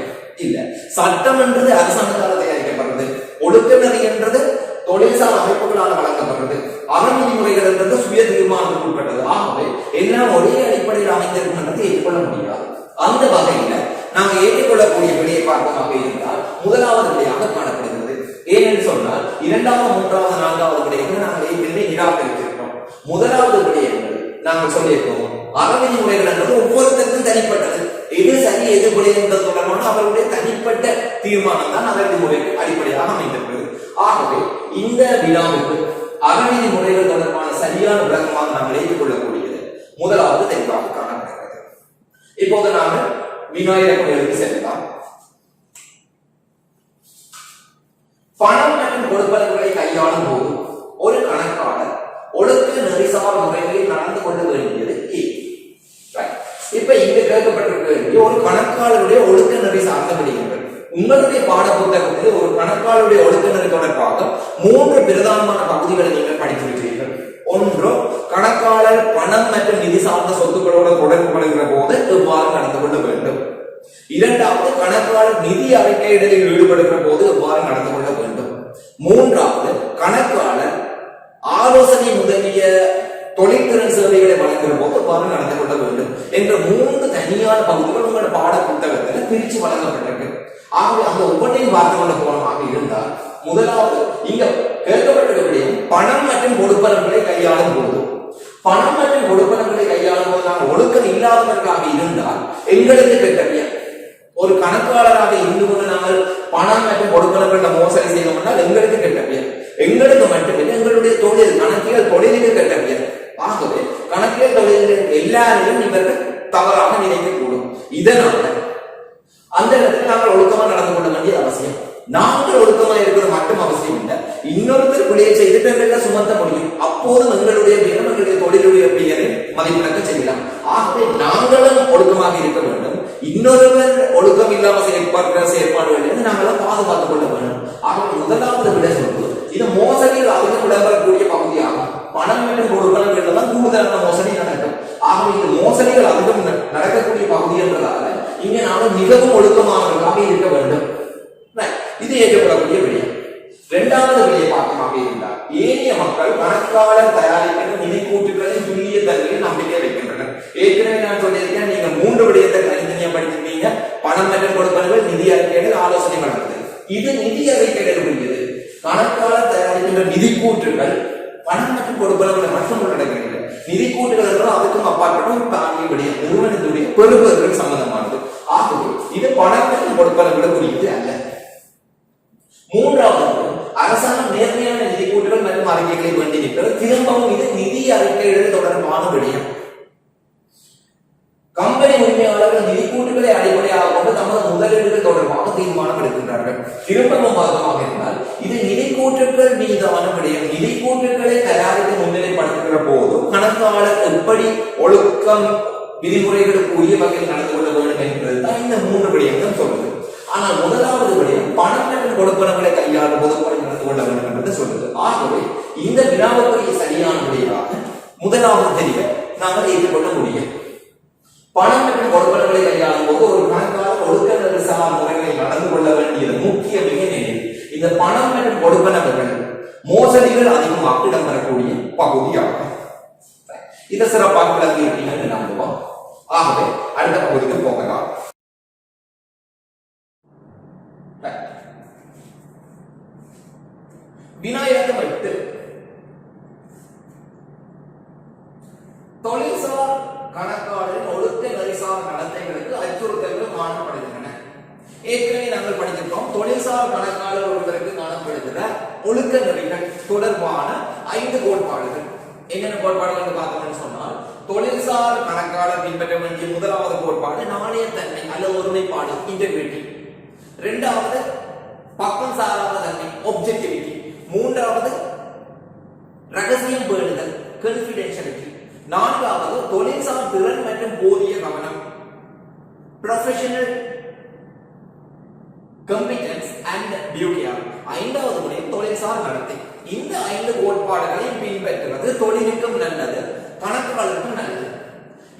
S1: இல்ல. சட்டம் என்றது அரசாங்கத்தால் தயாரிக்கப்படுறது, ஒழுக்க நெறி என்றது தொழில்சார் அமைப்புகளால் வழங்கப்படுறது, அற விதிமுறைகள் என்றது சுய தீர்மானத்துக்கு உட்பட்டது. ஆகவே எல்லாம் ஒரே அடிப்படையில் அமைந்திருக்கும் என்றதை ஏற்றுக்கொள்ள முடியாது. அந்த வகையில நாங்கள் ஏற்றுக்கொள்ளக்கூடிய விடையை பார்ப்பதாக இருந்தால் முதலாவது விடையாக காணப்படுகிறது. ஏனென்று சொன்னால் 2வது 3வது 4வது விடயங்கள் நாங்கள் ஏற்கனவே நிராகரித்திருக்கிறோம். முதலாவது விடயங்கள் நாங்கள் சொல்லியிருக்கோம் அற விதிமுறைகள் என்பது ஒவ்வொருத்தருக்கும் தனிப்பட்டது. எது சரி எது பிழை என்பது தொடர்பான அவருடைய தனிப்பட்ட தீர்மானம் தான் அற விதிமுறைக்கு அடிப்படையாக அமைந்திருக்கிறது. ஆகவே இந்த வினாவுக்கு அற விதிமுறைகள் தொடர்பான சரியான விளக்கமாக நாம் ஏற்றுக்கொள்ளக்கூடியது முதலாவது தெளிவாக காணப்படுகிறது. இப்போது நாங்கள் வினாயிரங்களுக்கு செல்லலாம். பணம் மற்றும் கொடுப்பனவுகளை கையாளும் போது ஒரு கணக்காளர் ஒழுக்க நெறிசார் முறைகளில் நடந்து கொள்ள வேண்டியது இப்ப இங்க கேட்கப்பட்டிருக்க ஒரு கணக்காளருடைய ஒழுக்க நெறி சார்ந்த விடயங்கள். உங்களுடைய பாட புத்தகத்தில் ஒரு கணக்காளருடைய ஒழுக்க தொடர்பாக 3 பிரதானமான பகுதிகளை நீங்கள் படித்திருக்கிறீர்கள். ஒன்று, கணக்காளர் பணம் மற்றும் நிதி சார்ந்த சொத்துக்களோடு தொடர்பு கொள்கிற போது எவ்வாறு நடந்து கொள்ள வேண்டும். இரண்டாவது, கணக்காளர் நிதி அறிக்கையிடலில் ஈடுபடுகிற போது எவ்வாறு நடந்து கொள்ள வேண்டும். மூன்றாவது, கணக்காளர் ஆலோசனை முதலிய தொழில்திறன் சேவைகளை வழங்குகிற போது எவ்வாறு நடந்து கொள்ள வேண்டும் என்ற 3 தனியான பகுதிகள் உங்களோட பாட புத்தகத்தில் பிரிச்சு வழங்கப்பட்டிருக்கு. ஆகவே அந்த ஒவ்வொன்றையும் பார்த்து கொண்ட கோணமாக இருந்தால், முதலாவது இங்க கேட்கப்பட்டவர்களுடைய பணம் மற்றும் கொடுப்பனங்களை கையாளும் போது, பணம் மற்றும் கொடுப்பனங்களை கையாளும் போது நாங்கள் ஒழுக்கம் இல்லாதவர்களாக இருந்தால் எங்களுக்கு கெட்டவியம். ஒரு கணக்காளராக இருந்து கொண்டு நாங்கள் பணம் மற்றும் கொடுப்பனங்களை மோசடி செய்தோம்னால் எங்களுக்கு கெட்டவியம். எங்களுக்கு மட்டுமில்லை, எங்களுடைய தொழில் கணக்கியல் தொழிலுக்கு கெட்டவியம். ஆகவே கணக்கியல் தொழில் எல்லாரையும் இவர்கள் தவறாக நினைக்கக்கூடும். இதனால அந்த இடத்துல நாங்கள் ஒழுக்கமா நடந்து கொள்ள வேண்டிய அவசியம். நாங்கள் ஒழுக்கமா இருக்கிறது மட்டும் அவசியம் இல்லை, இன்னொருத்தர் பிள்ளையை செய்திட்டங்கள்ல சுமத்த முடியும். அப்போதும் எங்களுடைய பெயரும் எங்களுடைய தொழிலுடைய பெயரை மதிப்பிழக்க செய்யலாம். ஆகவே நாங்களும் ஒழுக்கமாக இருக்க வேண்டும். இன்னொருவர் ஒழுக்கம் இல்லாம செயற்பாடுகள் நாங்களும் பாதுகாத்துக் கொள்ள வேண்டும். ஆகவே முதலாவது விட சொல்வது, இது மோசடியில் அதிகம் இடம்பெறக்கூடிய பகுதியாகும். பணம் மற்றும் கொடுப்பனங்கள் தான் கூடுதலான மோசடி நடக்கும். ஆகவே இது மோசடிகள் அதிகம் நடக்கக்கூடிய பகுதி என்றதால இங்கே நாங்கள் மிகவும் ஒழுக்கமானவர்களாக இருக்க வேண்டும். இது ஏற்கப்படக்கூடிய விடயம். இரண்டாவது விடய பாக்கமாக இருந்தால், ஏனைய மக்கள் கணக்காளர் தயாரிக்கின்ற நிதி கூட்டுகளை துல்லிய தன்மையில் நம்பிக்கை வைக்கின்றனர். ஏற்கனவே நான் சொல்லியிருக்கேன், நீங்க 3 விடயத்தை தனித்தனியா படிச்சிருக்கீங்க. பணம் மற்றும் கொடுப்பனர்கள், நிதி அறிக்கைகள், ஆலோசனை வழங்குதல். இது நிதி அறிக்கைகள் புரியுது. கணக்காளர் தயாரிக்கின்ற நிதி கூற்றுகள் பணம் மற்றும் கொடுப்பனர்களை மட்டும் உள்ளடங்குகிறது. நிதி கூட்டுகள் என்றால் அதுக்கும் அப்பாற்பட்ட ஒரு தாங்கிய விடயம், நிறுவனத்துடைய பெறுபவர்கள் சம்பந்தமானது. ஆகவே இது பணம் மற்றும் கொடுப்பனர்களை குறித்து அல்ல. மூன்றாவது, அரசாங்கம் நேர்மையான நிதி கூட்டுகள் மற்றும் அறிக்கைகளை வேண்டியிருக்கிறது. திரும்பவும் இது நிதி அறிக்கைகள் தொடர்பான விடயம். கம்பெனி உரிமையாளர்கள் நிதி கூட்டுகளை அடிப்படையாக கொண்டு தமது முதலீடுகள் தொடர்பாக தீர்மானம் எடுக்கின்றார்கள். திரும்பவும் பாகமாக இருந்தால் இது நிதி கூட்டுகள் மீதான விடயம். நிதி கூட்டுகளை தயாரித்து முன்னிலைப்படுத்துகிற போது கணக்காளர் எப்படி ஒழுக்கம் விதிமுறைகளுக்கு உரிய வகையில் நடந்து கொள்ள வேண்டும் என்பதுதான் இந்த 3 விடயங்கள் சொல்லுது. ஆனால் முதலாவது விடயம் பணம் மற்றும் கொடுப்பனங்களை கையாளும் போது நடந்து கொள்ள வேண்டும் என்று சொல்லுது. ஆகவே இந்த வினாவுக்குரிய சரியான விடையாக முதலாவது தெரிய நாங்கள் ஏற்றுக்கொள்ள முடியும். பணம் மற்றும் கொடுப்பனங்களை கையாளும் போது ஒரு கணக்காளர் ஒழுக்க நெரிசலான முறைகளை நடந்து கொள்ள வேண்டியது முக்கிய மிக நிலை. இந்த பணம் மற்றும் கொடுப்பனர்கள் மோசடிகள் அதிகமாக இடம்பெறக்கூடிய பகுதியாகும். இதை சிறப்பாக விளங்கி இருப்பீங்கன்னு நம்புவோம். ஆகவே அடுத்த பகுதிக்கு போகலாம். விநாயகம் 8, தொழில்சார் கணக்காளரின் ஒழுக்க நெறிசார் நடத்தைகளுக்கு அச்சுறுத்தல்கள் காணப்படுகின்றன. ஏற்கனவே நாங்கள் படித்திருக்கோம், தொழில்சார் கணக்காளர் ஒருவருக்கு காணப்படுகிற ஒழுக்க நெறிகள் தொடர்பான 5 கோட்பாடுகள். என்னென்ன கோட்பாடுகள் பார்த்தோம்னு சொன்னால், தொழில்சார் கணக்காளர் பின்பற்ற வேண்டிய முதலாவது கோட்பாடு நாணயத்தன்மை அல்லது ஒருமைப்பாடு, இன்டெகிரிட்டி. இரண்டாவது பக்கம் சாராத தன்மை, ஒப்ஜெக்டிவிட்டி. மூன்றாவது ரகசியம் பேணுதல், கான்ஃபிடென்ஷியலிட்டி. நான்காவது தொழில்சார் திறன் மற்றும் போதிய கவனம், ப்ரொஃபஷனல் காம்பிடன்ஸ் அண்ட் டியூட்டி. ஐந்தாவது விடயம் தொழில்சார் நடத்தை. இந்த 5 கோட்பாடுகளை பின்பற்றுவது தொழிலுக்கும் நல்லது, கணக்காளருக்கும் நல்லது.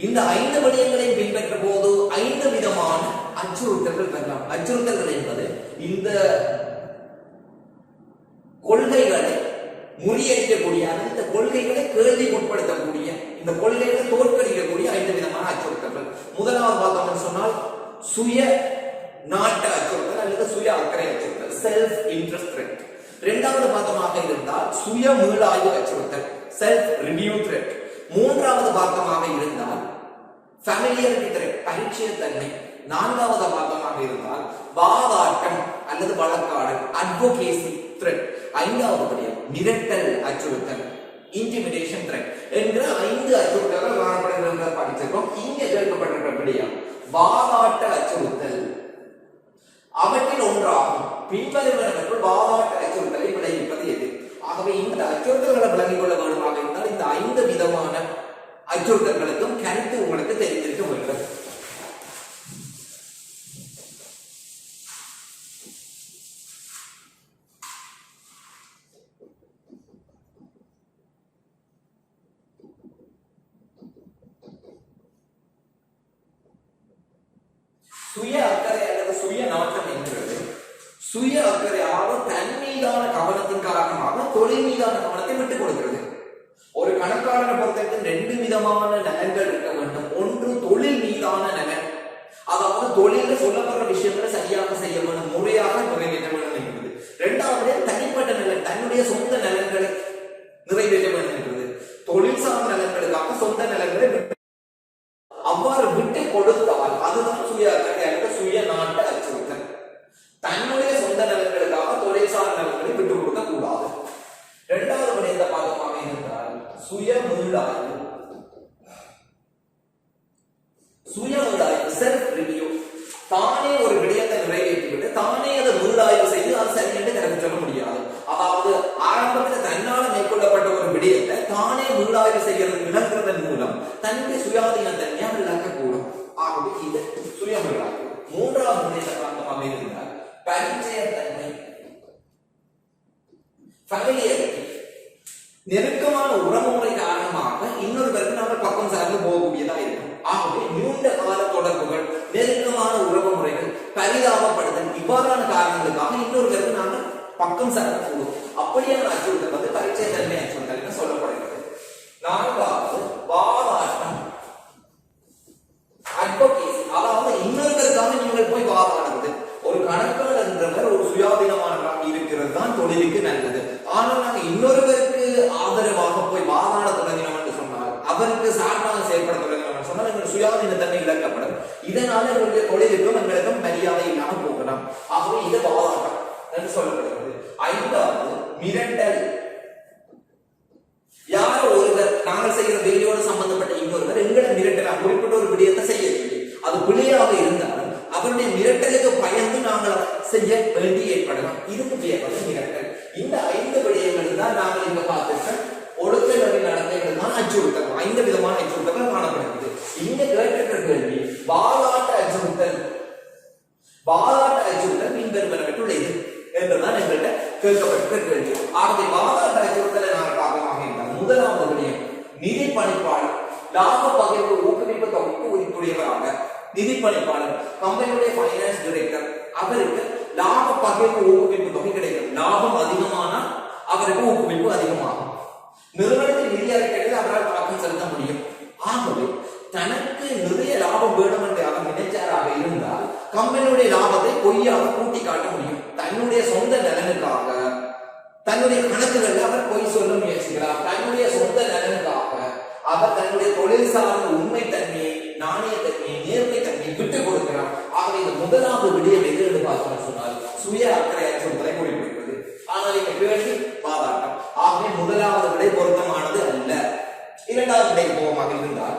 S1: இந்த 5 விடயங்களை பின்பற்ற போது 5 விதமான அச்சுறுத்தல்கள் பெறலாம். அச்சுறுத்தல்கள் என்பது இந்த கொள்கைகளை முறியடிக்கக்கூடிய, இந்த கொள்கைகளை கேள்வி உட்படுத்தக்கூடிய, இந்த கொள்கைகளை தோற்கடிக்கக்கூடிய 5 விதமான அச்சுறுத்தல்கள். முதலாவது பார்த்தோம்னு சொன்னால் சுய நாட்ட அச்சுறுத்தல் அல்லது சுய அக்கறை அச்சுறுத்தல், செல்ஃப் இன்ட்ரெஸ்ட் த்ரெட். இரண்டாவது பார்த்தமாக இருந்தால் சுய மீளாய்வு அச்சுறுத்தல், செல்ஃப் ரிவ்யூ த்ரெட். மூன்றாவது பார்த்தமாக இருந்தால் ஃபேமிலியாரிட்டி த்ரெட், பரிச்சயத்தன்மை. நான்காவது பார்த்தமாக இருந்தால் வாதாட்டம் அல்லது வழக்காடல், அட்வொகேசி த்ரெட். ஐந்தாவது விடயம் மிரட்டல் அச்சுறுத்தல், இன்டிமிடேஷன் த்ரெட் என்ற 5 அச்சுறுத்தல்கள் காணப்படுகின்றன படிச்சிருக்கோம். இங்க கேட்கப்பட்டிருக்கிற விடயம் வாதாட்ட அச்சுறுத்தல். அவற்றில் ஒன்றாகும். பின்வருவனவற்றுள் வாதாட்ட அச்சுறுத்தலை விளைவிப்பது எது? ஆகவே இந்த அச்சுறுத்தல்களை விளங்கிக் கொள்ள வேண்டுமாக இருந்தால் இந்த 5 விதமான அச்சுறுத்தல்களுக்கும் கருத்து உங்களுக்கு தெரிந்திருக்க வேண்டும். சுய அக்கறையாக தன் மீதான கவனத்தின் காரணமாக தொழில் மீதான கவனத்தை விட்டுக் கொடுக்கிறது. ஒரு கணக்காளரை பொறுத்தவரைக்கும் ரெண்டு விதமான நலன்கள் இருக்க வேண்டும். ஒன்று தொழில் மீதான நலன், அதாவது தொழில சொல்லப்படுற விஷயங்களை சரியாக செய்ய வேண்டும், முறையாக நிறைவேற்ற வேண்டும் என்பது. இரண்டாவது தனிப்பட்ட நலன், தன்னுடைய சொந்த நலன்களை நிறைவேற்ற வேண்டும் என்பது. தொழில் சார்ந்த நலன்களுக்காக சொந்த நலன்களை அவ்வாறு விட்டு கொடுத்தால் அதுதான் சுய அக்கறை அல்லது சுய நாட்ட அச்சுறுத்தல். தன்னுடைய சொந்த நலன்களுக்காக தொழில் சார்ந்த நலன்களை விட்டுக் கொடுக்க கூடாது. இரண்டாவது விடயத்தை பாகமாக இருந்தால் சுய மீளாய்வு. சுய மீளாய்வு, செல்ஃப் ரிவ்யூ. தானே ஒரு விடயத்தை நிறைவேற்றிவிட்டு தானே அதை மீளாய்வு செய்து அது சரி என்று கருத்து சொல்ல முடியாது. அதாவது ஆரம்பத்தில் தன்னால மேற்கொள்ளப்பட்ட ஒரு விடயத்தை தானே மீளாய்வு செய்கிறது இழக்கிறதன் மூலம் தன்னுடைய சுயாதீன தன்மையை இழக்கக்கூடும். ஆகவே இது சுய மீளாய்வு. மூன்றாவது விடயத்தை பாகமாக இருந்தால் பரிச்சயத்தன்மை, ஃபெமிலியாரிட்டி. நெருக்கமான உறவுமுறை காரணமாக இன்னொருவருக்கு நம்ம பக்கம் சார்ந்து போகக்கூடியதா இருக்கும். ஆகவே நீண்ட கால தொடர்புகள், நெருக்கமான உறவு முறைகள், பரிதாபப்படுதல் இவ்வாறான காரணங்களுக்காக இன்னொருவருக்கு நாங்கள் பக்கம் சார்ந்து போவோம். அப்படியான அச்சுறுத்தல் வந்து பரிச்சயத்தன்மை அச்சுறுத்தல் என்று சொல்லப்படுகிறது. நான்காவது வாதாட்டம், அட்வொகேசி. அதாவது இன்னொருவருக்காக நீங்கள் போய் வாதாடுவது. ஒரு கணக்காளர் என்றவர் ஒரு சுயாதீனமானவராக இருக்கிறது தான் தொழிலுக்கு நல்லது. ஆனால் நாங்கள் இன்னொருவருக்கு ஆதரவாக போய் வாதாட தொடங்கினோம் என்று சொன்னால், அவருக்கு சார்பாக செயல்பட தொடங்கினோம் என்று சொன்னால் எங்கள் சுயாதீன தன்மை இழக்கப்படும். இதனால எங்களுடைய தொழிலுக்கும் எங்களுக்கும் மரியாதை இல்லாமல் போகலாம். ஆகவே இது வாதாட்டம் என்று சொல்லப்படுகிறது. ஐந்தாவது மிரட்டல். யாரோ ஒருவர் நாங்கள் செய்கிற வேலையோடு சம்பந்தப்பட்ட இன்னொருவர் எங்களை மிரட்டலாம், குறிப்பிட்ட ஒரு விடயத்தை செய்ய சொல்லி. அது பிழையாக இருந்தாலும் அவருடைய மிரட்டலுக்கு பயந்து நாங்கள் செய்ய வேண்டி ஏற்படலாம். இதுக்கு பேர் மிரட்டல். இந்த 5 விடயங்கள் தான் நாங்கள் இங்க பார்த்துக்க ஒழுக்க நெறி நடத்தைகள் தான் அச்சுறுத்தல். 5 விதமான அச்சுறுத்தல்கள் காணப்படுகிறது. இங்க கேட்கிற கேள்வி வாதாட்ட அச்சுறுத்தல். வாதாட்ட அச்சுறுத்தல் பின்வருவனவற்றுள்ளது என்றுதான் எங்கள்கிட்ட கேட்கப்பட்ட கேள்வி. ஆகவே வாதாட்ட அச்சுறுத்தலை நாங்கள் பாகமாக இருந்தால் முதலாவது விடயம் நிதி பணிப்பாளர் லாப பகிர்வு ஊக்குவிப்பு தொகைக்கு உரித்துடையவராக நிதி பணிப்பாளர், கம்பெனியுடைய பைனான்ஸ் டைரக்டர், அவருக்கு லாப பகிர்வு ஊக்குவிப்பு தொகை கிடைக்கும். லாபம் அதிகமானால் அவருக்கு ஊக்குவிப்பு அதிகமாகும். நிறுவனத்தின் நிதி அறிக்கையில் அவரால் தாக்கம் செலுத்த முடியும். ஆகவே தனக்கு நிறைய லாபம் வேணும் என்று அவர் நினைச்சாராக இருந்தால் கம்பெனியுடைய லாபத்தை பொய்யாக கூட்டி காட்ட முடியும். தன்னுடைய சொந்த நலனுக்காக தன்னுடைய கணக்குகள் அவர் பொய் சொல்ல முயற்சிக்கிறார். தன்னுடைய சொந்த நலனுக்காக அவர் தன்னுடைய தொழில் சார்ந்த உண்மை தன்மையை, நாணயத்தன்மையை, நேர்மை தன்மையை விட்டுக் கொடுக்கிறார். ஆகவே இந்த முதலாவது விடயம் எது என்று பார்த்தோம் சொன்னால் சுய அக்கறை அச்சுறுத்தலை குறிப்பிடுகிறது. ஆனால் இங்க கேள்வி வாதாட்டம். ஆகவே முதலாவது விடை பொருத்தமானது அல்ல. இரண்டாவது விடை போகமாக இருந்தால்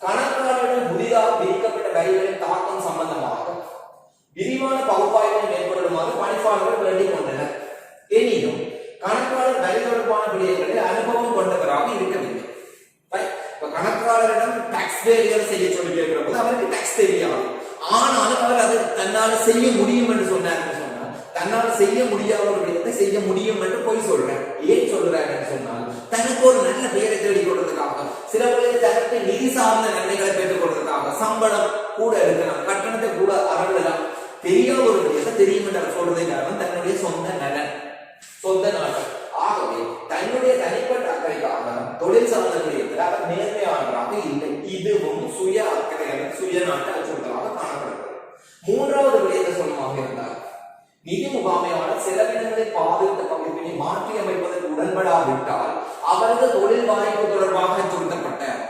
S1: கணக்காளர்கள் புதிதாக விதிக்கப்பட்ட வரிகளின் தாக்கம் சம்பந்தமாக விரிவான பகுப்பாய்வை மேற்கொள்ளுமாறு பணிப்பாளர்கள் வேண்டிக் கொண்டனர். எனினும் கணக்காளர் வரி தொடர்பான விடயங்களில் அனுபவம் கொண்டவராக இருக்கவில்லை. கணக்காளரிடம் டாக்ஸ் வேலைகள் செய்ய சொல்லி கேட்கிற போது அவருக்கு டாக்ஸ் தெரியாது. ஆனாலும் அவர் அதை தன்னால் செய்ய முடியும் என்று சொன்னார். தன்னால் செய்ய முடியாத ஒரு விடயத்தை செய்ய முடியும் என்று போய் சொல்றேன். ஏன் சொல்றாரு என்று சொன்னால் தனக்கு ஒரு நல்ல பெயரை தேடிக் கொள்வதற்காக, சில வேளையில் தனக்கு நிதி சார்ந்த நன்மைகளை பெற்றுக் கொள்வதற்காக, சம்பளம் கூட இருக்கலாம், கட்டணத்தை கூட அறவிடலாம், தெரியாத ஒரு விடயத்தை தெரியும் என்று சொல்றதை காரணம் தன்னுடைய சொந்த நலன், சொந்த நாட்டம். ஆகவே தன்னுடைய தனிப்பட்ட அக்கறைக்காக தொழில் சார்ந்த விடயத்தில் அவர் நேர்மையானவராக இல்லை. இதுவும் சுய அக்கறை அல்லது சுய நாட்ட அச்சுறுத்தலாக காணப்படுகிறது. மூன்றாவது விடயத்தை சொல்லமாக இருந்தால் நிதி முகாமையாளர் செலவினங்களை பாதித்த பகுதியை மாற்றி அமைப்பதற்கு உடன்படாவிட்டால் அவரது தொழில் வாய்ப்பு தொடர்பாக அச்சுறுத்தப்பட்டார்.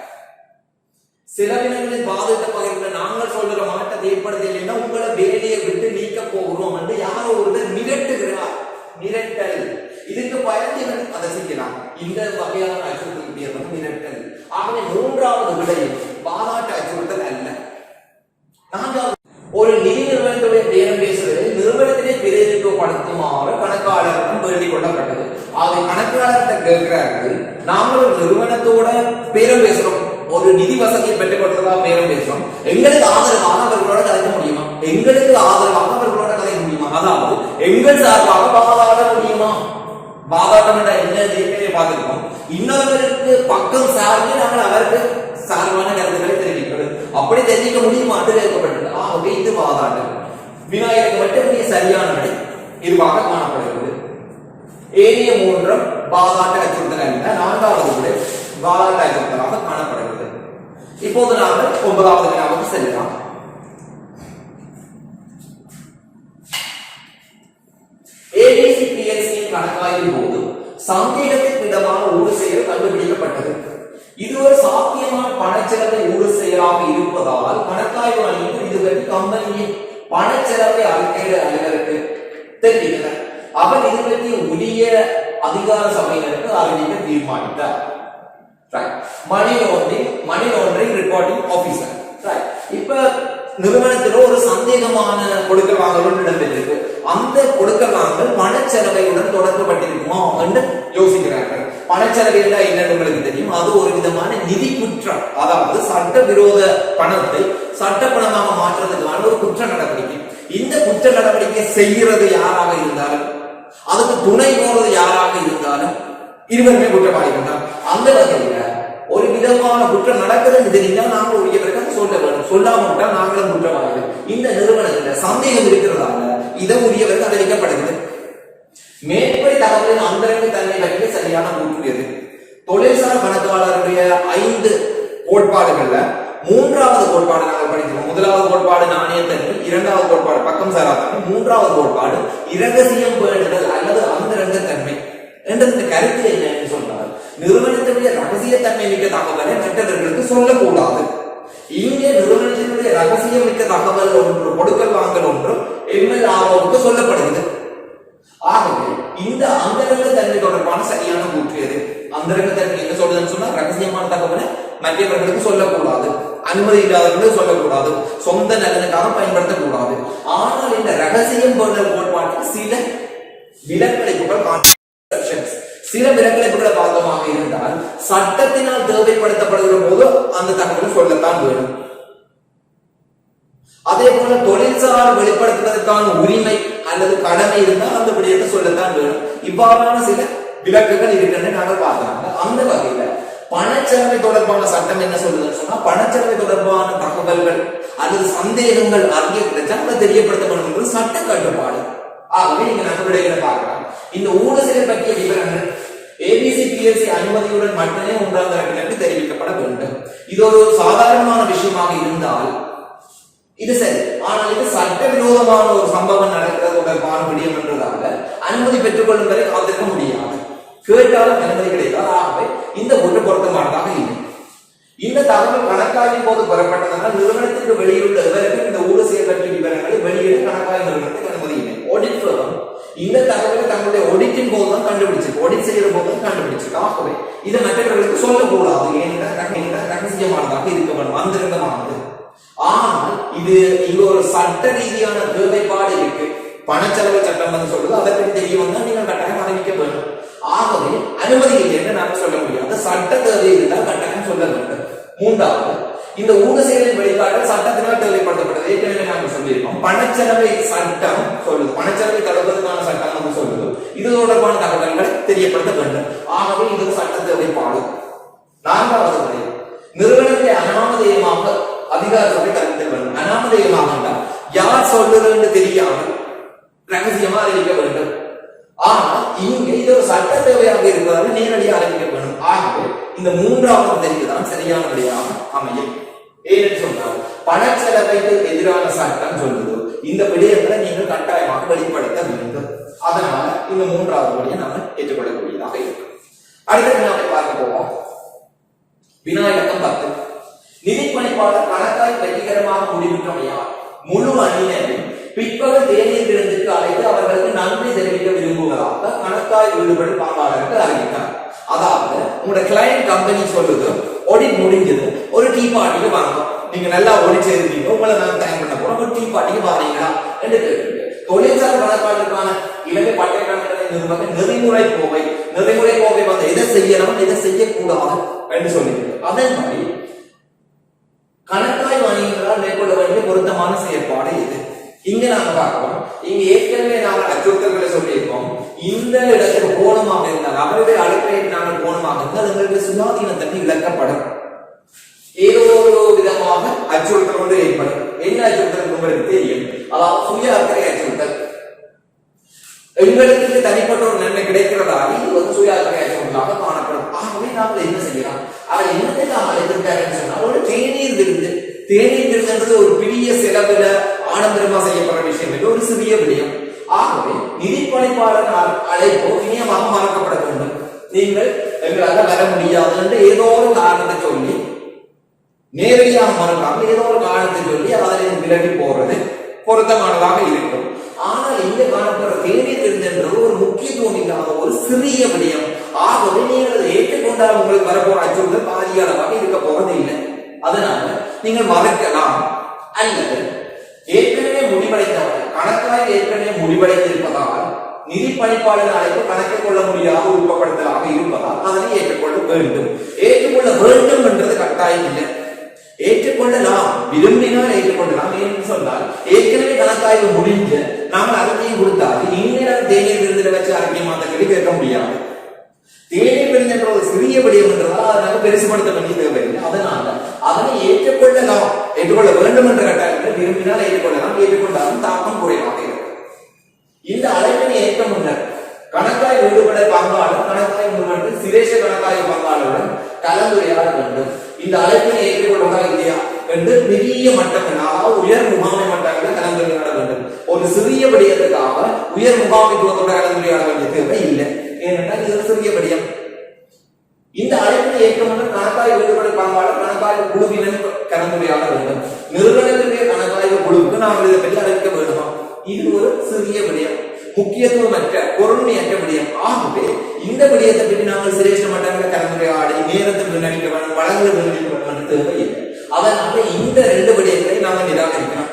S1: செலவினங்களை பாதித்த பகுதியில் நாங்கள் சொல்ற மாற்றத்தை ஏற்படுத்தலைன்னா உங்களை வேலையை விட்டு நீக்க போகிறோம் என்று யாரோ ஒருவர் மிரட்டுகிறார். மிரட்டல். இதுக்கு பயந்து அதை செய்யலாம். இந்த வகையான அச்சுறுத்தல் பேர் வந்து மிரட்டல். ஆகவே மூன்றாவது விடயம் வாதாட்ட அச்சுறுத்தல் அல்ல. நான்காவது ஒரு நிதி நிறுவனத்துடைய பேரம் பேசுவது நிறுவனத்திலே பிரதிநிதித்துவப்படுத்துமாறு கணக்காளரிடம் வேண்டிக் கொள்ளப்பட்டது. ஆகவே கணக்காளர்கிட்ட கேட்கிறார்கள், நாங்கள் ஒரு நிறுவனத்தோட பேரம் பேசுறோம், ஒரு நிதி வசதியை பெற்றுக் கொடுத்ததா பேரம் பேசுறோம், எங்களுக்கு ஆதரவாக அவர்களோட கலைக்க முடியுமா, எங்களுக்கு ஆதரவாக அவர்களோட கலைக்க முடியுமா, அதாவது எங்கள் சார்பாக வாதாட முடியுமா. வாதாட்டம் என்ற என்ன ஏற்கனவே பார்த்திருக்கோம். இன்னொருவருக்கு பக்கம் சார்ந்து நாங்கள் அவருக்கு சார்பான கருத்துக்களை தெரிவிக்கிறது. அப்படி தெரிவிக்க முடியுமா என்று கேட்கப்பட்டது. ஆகவே இது வாதாட்டம். விநாயகருக்கு மட்டும் சரியான விடை. இதுவாக காணப்படுகிறது. ஏனைய மூன்றும் பாதாட்ட அச்சுறுத்தல் அல்ல, நான்காவது கூட பாதாட்ட அச்சுறுத்தலாக காணப்படுகிறது. இப்போது நாங்கள் 9வது வினாவுக்கு செல்லலாம். ஏபிசி பிஎல்சியின் கணக்காய்வின் போது சந்தேகத்திற்கு இடமான ஊடு செயல் கண்டுபிடிக்கப்பட்டது. இது ஒரு சாத்தியமான பணச்செலவை ஊடு செயலாக இருப்பதால் கணக்காய்வு அணியில் இதுவரை கம்பெனியின் பணச்செலவை அறிக்கையிட அலுவலருக்கு தெரிவிக்கிறார். அவர் இது பற்றி உரிய அதிகார சபையினருக்கு அறிவிக்க தீர்மானித்தார். Money laundering reporting officer. இப்ப நிறுவனத்தில் ஒரு சந்தேகமான கொடுக்கல் வாங்கல் இடம்பெற்றிருக்கு. அந்த கொடுக்கல் வாங்கல் பணச்செலவையுடன் தொடர்புபட்டிருக்குமா என்று யோசிக்கிறார்கள். பணச்செலவு என்னன்னு உங்களுக்கு தெரியும். அது ஒரு விதமான நிதி குற்றம், அதாவது சட்டவிரோத பணத்தை சட்ட பணமாக மாற்றுறதுக்கான ஒரு குற்ற நடவடிக்கை. இந்த குற்ற நடவடிக்கை செய்கிறது யாராக இருந்தாலும், அதுக்கு துணை போறது யாராக இருந்தாலும் இருவருமே குற்றவாளிகள் தான். அந்த வகையில ஒரு விதமான குற்றம் நடக்குதுன்னு தெரிஞ்சா நாங்கள் உரியவர்கள் சொல்ல வேண்டும். சொல்லாம விட்டால் நாங்களும் குற்றவாளிகள். இந்த நிறுவனத்துல சந்தேகம் இருக்கிறதால இதை உரியவர்கள் அறிவிக்கப்படுகிறது. மேற்படி தகவலின் அந்தரங்க தன்மை பற்றிய சரியான கூற்று எது? தொழில்சார் கணக்காளருடைய 5 கோட்பாடுகள்ல 3வது கோட்பாடு நாங்கள் படிக்கிறோம். 1வது கோட்பாடு நாணயத்தன்மை, 2வது கோட்பாடு பக்கம் சாராத்தன்மை, 3வது கோட்பாடு இரகசியம் பேணுதல் அல்லது அந்தரங்க தன்மை என்ற கருத்து என்ன சொன்னால், நிறுவனத்தினுடைய ரகசிய தன்மை மிக்க தகவலை மற்றவர்களுக்கு சொல்லக்கூடாது. இங்கே நிறுவனத்தினுடைய ரகசியம் மிக்க தகவல் ஒன்று, கொடுக்கல் வாங்கல் ஒன்று MLROவுக்கு சொல்லப்படுகிறது. ஆகவே இந்த அந்தரங்க தன்மை தொடர்பான சரியான கூற்று எது? அந்தரங்க தன்மை என்ன சொல்றதுன்னு சொன்னா, ரகசியமான தகவலை மற்றவர்களுக்கு சொல்லக்கூடாது, அனுமதி இல்லாதவர்களுக்கு சொல்லக்கூடாது, சொந்த நலனுக்காக பயன்படுத்தக்கூடாது. ஆனால் இந்த ரகசியம் பேணுதல் கோட்பாட்டுக்கு சில விலக்களிப்புகள், சில விலக்களிப்புகளை பார்த்தமாக இருந்தால் சட்டத்தினால் தேவைப்படுத்தப்படுகிற போது அந்த தகவல் சொல்லத்தான் வேணும். அதே போல தொழில்சார் வெளிப்படுத்துவதற்கான உரிமை அல்லது கடமை இருந்தால் அந்த விடயத்தை சொல்லத்தான் வேணும். இவ்வாறான சில விலக்குகள் இருக்குன்னு நாங்கள் பார்க்கிறாங்க. அந்த வகையில பணச்செலவை தொடர்பான சட்டம் என்ன சொல்லுதுன்னு சொன்னா, பணச்செலவை தொடர்பான தகவல்கள் அல்லது சந்தேகங்கள் அறிய கிடைச்சா அதை தெரியப்படுத்தப்படும் என்பது சட்ட கட்டுப்பாடு. ஆகவே இங்க நம்ம விடைகளை பார்க்கலாம். இந்த ஊடு செயல் பற்றிய விவரங்கள் ஏபிசி பிஎல்சி அனுமதியுடன் மட்டுமே 1ஆம் தரப்பினருக்கு தெரிவிக்கப்பட வேண்டும். இது ஒரு சாதாரணமான விஷயமாக இருந்தால் இது சரி. ஆனால் இது சட்டவிரோதமான ஒரு சம்பவம் நடக்கிறது தொடர்பான விடயம் என்றதாக அனுமதி பெற்றுக் கொள்ளும் வரை காத்திருக்க முடியாது. கேட்டாலும் அனுமதி கிடைக்காது. ஆகவே இந்த ஒன்று பொருத்தமானதாக இல்லை. இந்த தகவல் கணக்காய்வின் போது பெறப்பட்டதனால் நிறுவனத்திற்கு வெளியுள்ள எவருக்கும் இந்த ஊடு செயல் பற்றிய விவரங்களை வெளியிட கணக்காய்வு நிறுவனத்துக்கு அனுமதி இல்லை. ஆடிட் ஃபர்ம் இந்த தகவலை தங்களுடைய ஆடிட்டின் போது தான் கண்டுபிடிச்சிருக்கு, ஆடிட் செய்யற போது தான் கண்டுபிடிச்சிருக்கு. ஆகவே இதை மற்றவர்களுக்கு சொல்லக்கூடாது. ஏனென்றால் ரகசியமானதாக இருக்க வேண்டும், அந்தரங்கமானது. ஆனால் இது இங்க ஒரு சட்ட ரீதியான தேவைப்பாடு இருக்கு. பணச்செலவு சட்டம் வந்து சொல்றது, அதை பற்றி தெரிய வந்தால் நீங்கள் கட்டாயம் அறிவிக்க வேண்டும். ஆகவே அனுமதி இல்லை என்று நாங்கள் சொல்ல முடியாது. சட்ட தேவை இருந்தால் கட்டாயம் சொல்ல வேண்டும். 3வது, இந்த ஊடு செயலின் வெளிப்பாடு சட்டத்தினால் தேவைப்படுத்தப்பட்டது. ஏற்கனவே நாங்கள் சொல்லியிருக்கோம். பணச்செலவை சட்டம் சொல்லுது, பணச்செலவை தடுப்பதற்கான சட்டம் வந்து சொல்லுது. இது தொடர்பான தகவல்களை தெரியப்படுத்த வேண்டும். ஆகவே இது சட்ட தேவைப்பாடு. 4வது வரை நிறுவனத்தை அனாமதேயமாக அதிகார சபை கருத்தில் வேண்டும். அனாமதேயமாக யார் சொல்லுறது தெரியாமல் ரகசியமா அறிவிக்க வேண்டும். ஆனால் இங்க இது ஒரு சட்ட தேவையாக இருப்பதால் நேரடியாக அறிவிக்க வேண்டும். ஆகவே இந்த 3வது தெரிவுதான் சரியான விடையாக அமையும். ஏன்னு சொன்னால் பணச்செலவைக்கு எதிரான சட்டம் சொல்லுது, இந்த விடயங்களை நீங்கள் கட்டாயமாக வெளிப்படுத்த வேண்டும். அதனால இந்த 3வது விடயம் நாம ஏற்றுக்கொள்ளக்கூடியதாக இருக்கும். அடுத்த வினாவை பார்க்க போவோம். வினா இலக்கம் 10. நிதி பணிப்பாளர் கணக்காய் வெற்றிகரமாக முடிவுற்றமையால் முழு அணியினரையும் பிற்பகல் தேநீர் விருந்துக்கு அழைத்து அவர்களுக்கு நன்றி தெரிவிக்க விரும்புவதாக கணக்காய் ஈடுபடும் பங்காளருக்கு அறிவித்தார். அதாவது உங்களோட கிளையன்ட் கம்பெனி சொல்லுது, ஆடிட் முடிஞ்சது, ஒரு டீ பார்ட்டிக்கு வாங்க, நீங்க நல்லா ஆடிட் செய்திருக்கீங்க, உங்களை நான் தேங்க் பண்ண போறோம், ஒரு டீ பார்ட்டிக்கு வாரீங்களா என்று கேட்டு தொழிற்சாலை கணக்காளருக்கான இலங்கை பட்டய கணக்கு நிறுவனம் நெறிமுறை கோவை வந்து எதை செய்யணும் எதை செய்யக்கூடாது என்று சொல்லியிருக்கு. அதன்படி கணக்காய் வணிகங்களால் மேற்கொள்ள வேண்டிய பொருத்தமான செயற்பாடு இது. இங்க நாங்க பார்க்கிறோம், இங்க ஏற்கனவே நாங்கள் அச்சுறுத்தல்களை சொல்லியிருக்கோம். இந்த இடத்துக்கு போனமாக இருந்தால், அவருடைய அடிப்படையில் நாங்கள் போனமாக இருந்தால் எங்களுக்கு சுயாதீனத்தன்மை இழக்கப்படும். ஏதோ ஒரு விதமாக அச்சுறுத்தல் கொண்டு ஏற்படும். என்ன அச்சுறுத்தல் உங்களுக்கு தெரியும், அதாவது சுய அக்கறை அச்சுறுத்தல். எங்களுக்கு தனிப்பட்ட ஒரு நன்மை கிடைக்கிறதாக இது சுயாதீனமாக காணப்படும். ஆகவே நாங்கள் என்ன செய்யலாம்? அதை என்னத்தை நாம் அழைத்திருக்காருன்னு சொன்னால் ஒரு தேநீர் விருந்து. தேநீர் விருதுன்றது ஒரு பெரிய செலவுல ஆடம்பரமா செய்யப்படுற விஷயம் இல்லை, ஒரு சிறிய விடயம். ஆகவே நிதிப்பணிப்பாளர் அழைப்போ இனியமாக மறக்கப்பட வேண்டும். நீங்கள் எங்களால் வர முடியாது என்று ஏதோ ஒரு காரணத்தை சொல்லி நேரடியாக மறக்காமல் ஏதோ ஒரு காரணத்தை சொல்லி அதில் விலகி போறது பொருத்தமானதாக இருக்கும். ஆனால் இங்க காணப்படுற தேநீர் விருதுன்றது ஒரு முக்கியத்துவம் இல்லாத ஒரு சிறிய விடயம். ஆகவே நீங்கள் அதை ஏற்றுக்கொண்டால் உங்களுக்கு வரப்போற அச்சுறுத்தல் பாதி அளவாக இருக்க போறது இல்லை. அதனால நீங்கள் மறக்கலாம். அல்லது ஏற்கனவே முடிவடைந்தவர் கணக்காக ஏற்கனவே முடிவடைந்திருப்பதால் நிதி பணிப்பாளர் அழைப்பு கணக்கில் கொள்ள முடியாத உருவப்படுத்தலாக இருப்பதால் அதனை ஏற்றுக்கொள்ள வேண்டும். ஏற்றுக்கொள்ள வேண்டும் என்றது கட்டாயம் இல்லை, ஏற்றுக்கொள்ளலாம். விரும்பினால் ஏற்றுக்கொள்ளலாம். ஏன்னு சொன்னால் ஏற்கனவே கணக்காய்வு முடிஞ்ச நாங்கள் அறிக்கையும் கொடுத்தால் இந்நேரம் தேநீர் விருந்தில் வச்சு அறிக்கை மாற்றங்களை கேட்க முடியாது. தேநீர் விருந்து என்ற ஒரு சிறிய விடயம் என்றதால் அதனால பெருசுபடுத்த வேண்டிய தேவையில்லை. அதனால அதனை ஏற்றுக்கொள்ளலாம், ஏற்றுக்கொள்ள வேண்டும் என்ற கட்டாயத்தில் விரும்பினால் ஏற்றுக்கொள்ளலாம், ஏற்றுக்கொண்டாலும் தாக்கம் குறைவாக இருக்கும். இந்த அழைப்பினை ஏற்க முன்னர் கணக்காய் ஈடுபட பங்காளர் கணக்காய் நிறுவனத்தில் சிரேஷ கணக்காய் பங்காளருடன் கலந்துரையாட வேண்டும். இந்த அழைப்பினை ஏற்றுக்கொள்ளதா இல்லையா என்று பெரிய மட்டங்களாக உயர் முகாமை மட்டங்களில் கலந்துரையாட வேண்டும். ஒரு சிறிய விடயத்துக்காக உயர் முகாமைத்துவத்தோட கலந்துரையாட வேண்டிய தேவை இல்லை. ஏனென்றால் இது ஒரு சிறிய விடயம். இந்த அழைப்பினை ஏற்க முன்னர் கணக்காய் ஈடுபட பங்காளர் கணக்காய் குழுவினர் கலந்துரையாட வேண்டும். நிறுவனத்தினுடைய கணக்காய்வு குழுவுக்கு நாங்கள் இதை பற்றி அழைக்க வேண்டுமா? இது ஒரு சிறிய விடயம், முக்கியத்துவமற்ற பொருண்மையற்ற விடயம். ஆகவே இந்த விடயத்தை பற்றி நாங்கள் சிரேஷ்ட மட்டங்களை கலந்துரையாடி நேரத்தை வீணடிக்க வேண்டும், வளங்களை வீணடிக்க வேண்டும் என்று தேவையில்லை. அதனால இந்த ரெண்டு விடயங்களை நாங்கள் நிராகரிக்கலாம்.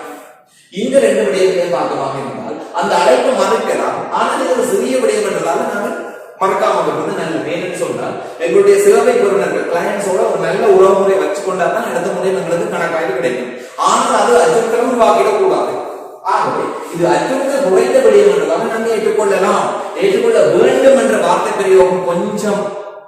S1: இந்த ரெண்டு விடயங்களையும் பார்க்கமாக இருந்தால் அந்த அழைப்பை மறுக்கலாம். ஆனால் இது ஒரு சிறிய விடயம் என்றதால நாங்கள் மறக்காம இருப்பது நல்ல வேணும்னு சொன்னால் எங்களுடைய சேவை பெறுநர்கள் கிளையன்ஸோட ஒரு நல்ல உறவுமுறை வச்சு கொண்டாதான் அடுத்த முறை எங்களுக்கு கணக்காய்வு கிடைக்கும். ஆனால் அது அச்சுறுத்தலும் உருவாக்கிடக் கூடாது. ஆகவே இது அச்சுறுத்தல் குறைந்த விடயம் என்றதால நாங்கள் ஏற்றுக்கொள்ளலாம். ஏற்றுக்கொள்ள வேண்டும் என்ற வார்த்தை பிரயோகம் கொஞ்சம்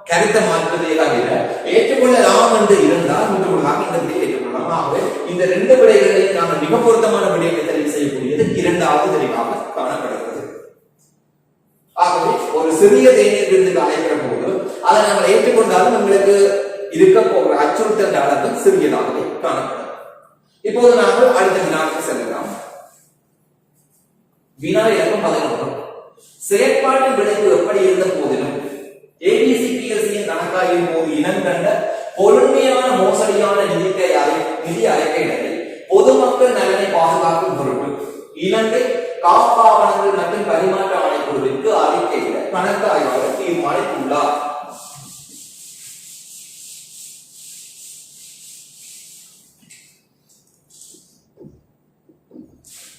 S1: கருத்தை மாற்றுவதே தவிர ஏற்றுக்கொள்ளலாம் என்று இருந்தால் முற்றுமுழுதாக இந்த விடையை ஏற்றுக்கொள்ளலாம். ஆகவே இந்த ரெண்டு விடைகளையும் நாங்கள் மிக பொருத்தமான விடையை தெரிவு செய்யக்கூடியது இரண்டாவது தெளிவாக காணப்படுகிறது. ஆகவே ஒரு சிறிய தேநீர் விருந்துக்கு அழைக்கிற போது அதை நாங்கள் ஏற்றுக்கொண்டாலும் உங்களுக்கு இருக்க போகிற அச்சுறுத்தல் அளவு சிறியதாகவே காணப்படும். இப்போது நாங்கள் அடுத்த வினாவுக்கு செல்லலாம். வினா இலக்கம் 11. செயற்பாட்டின் விளைவு எப்படி இருந்த போதிலும் ஏபிசிபிஎஸ்சியின் கணக்காய்வின் போது இனங்கண்ட பொருண்மையான மோசடியான நிதி அறிக்கைகளை பொதுமக்கள் நலனை பாதுகாக்கும் பொருட்டு இலங்கை காப்பாவணங்கள் மற்றும் பரிமாற்ற ஆணைக்குழுவிற்கு அறிக்கையிட கணக்கு ஆய்வாளர் தீர்மானித்துள்ளார்.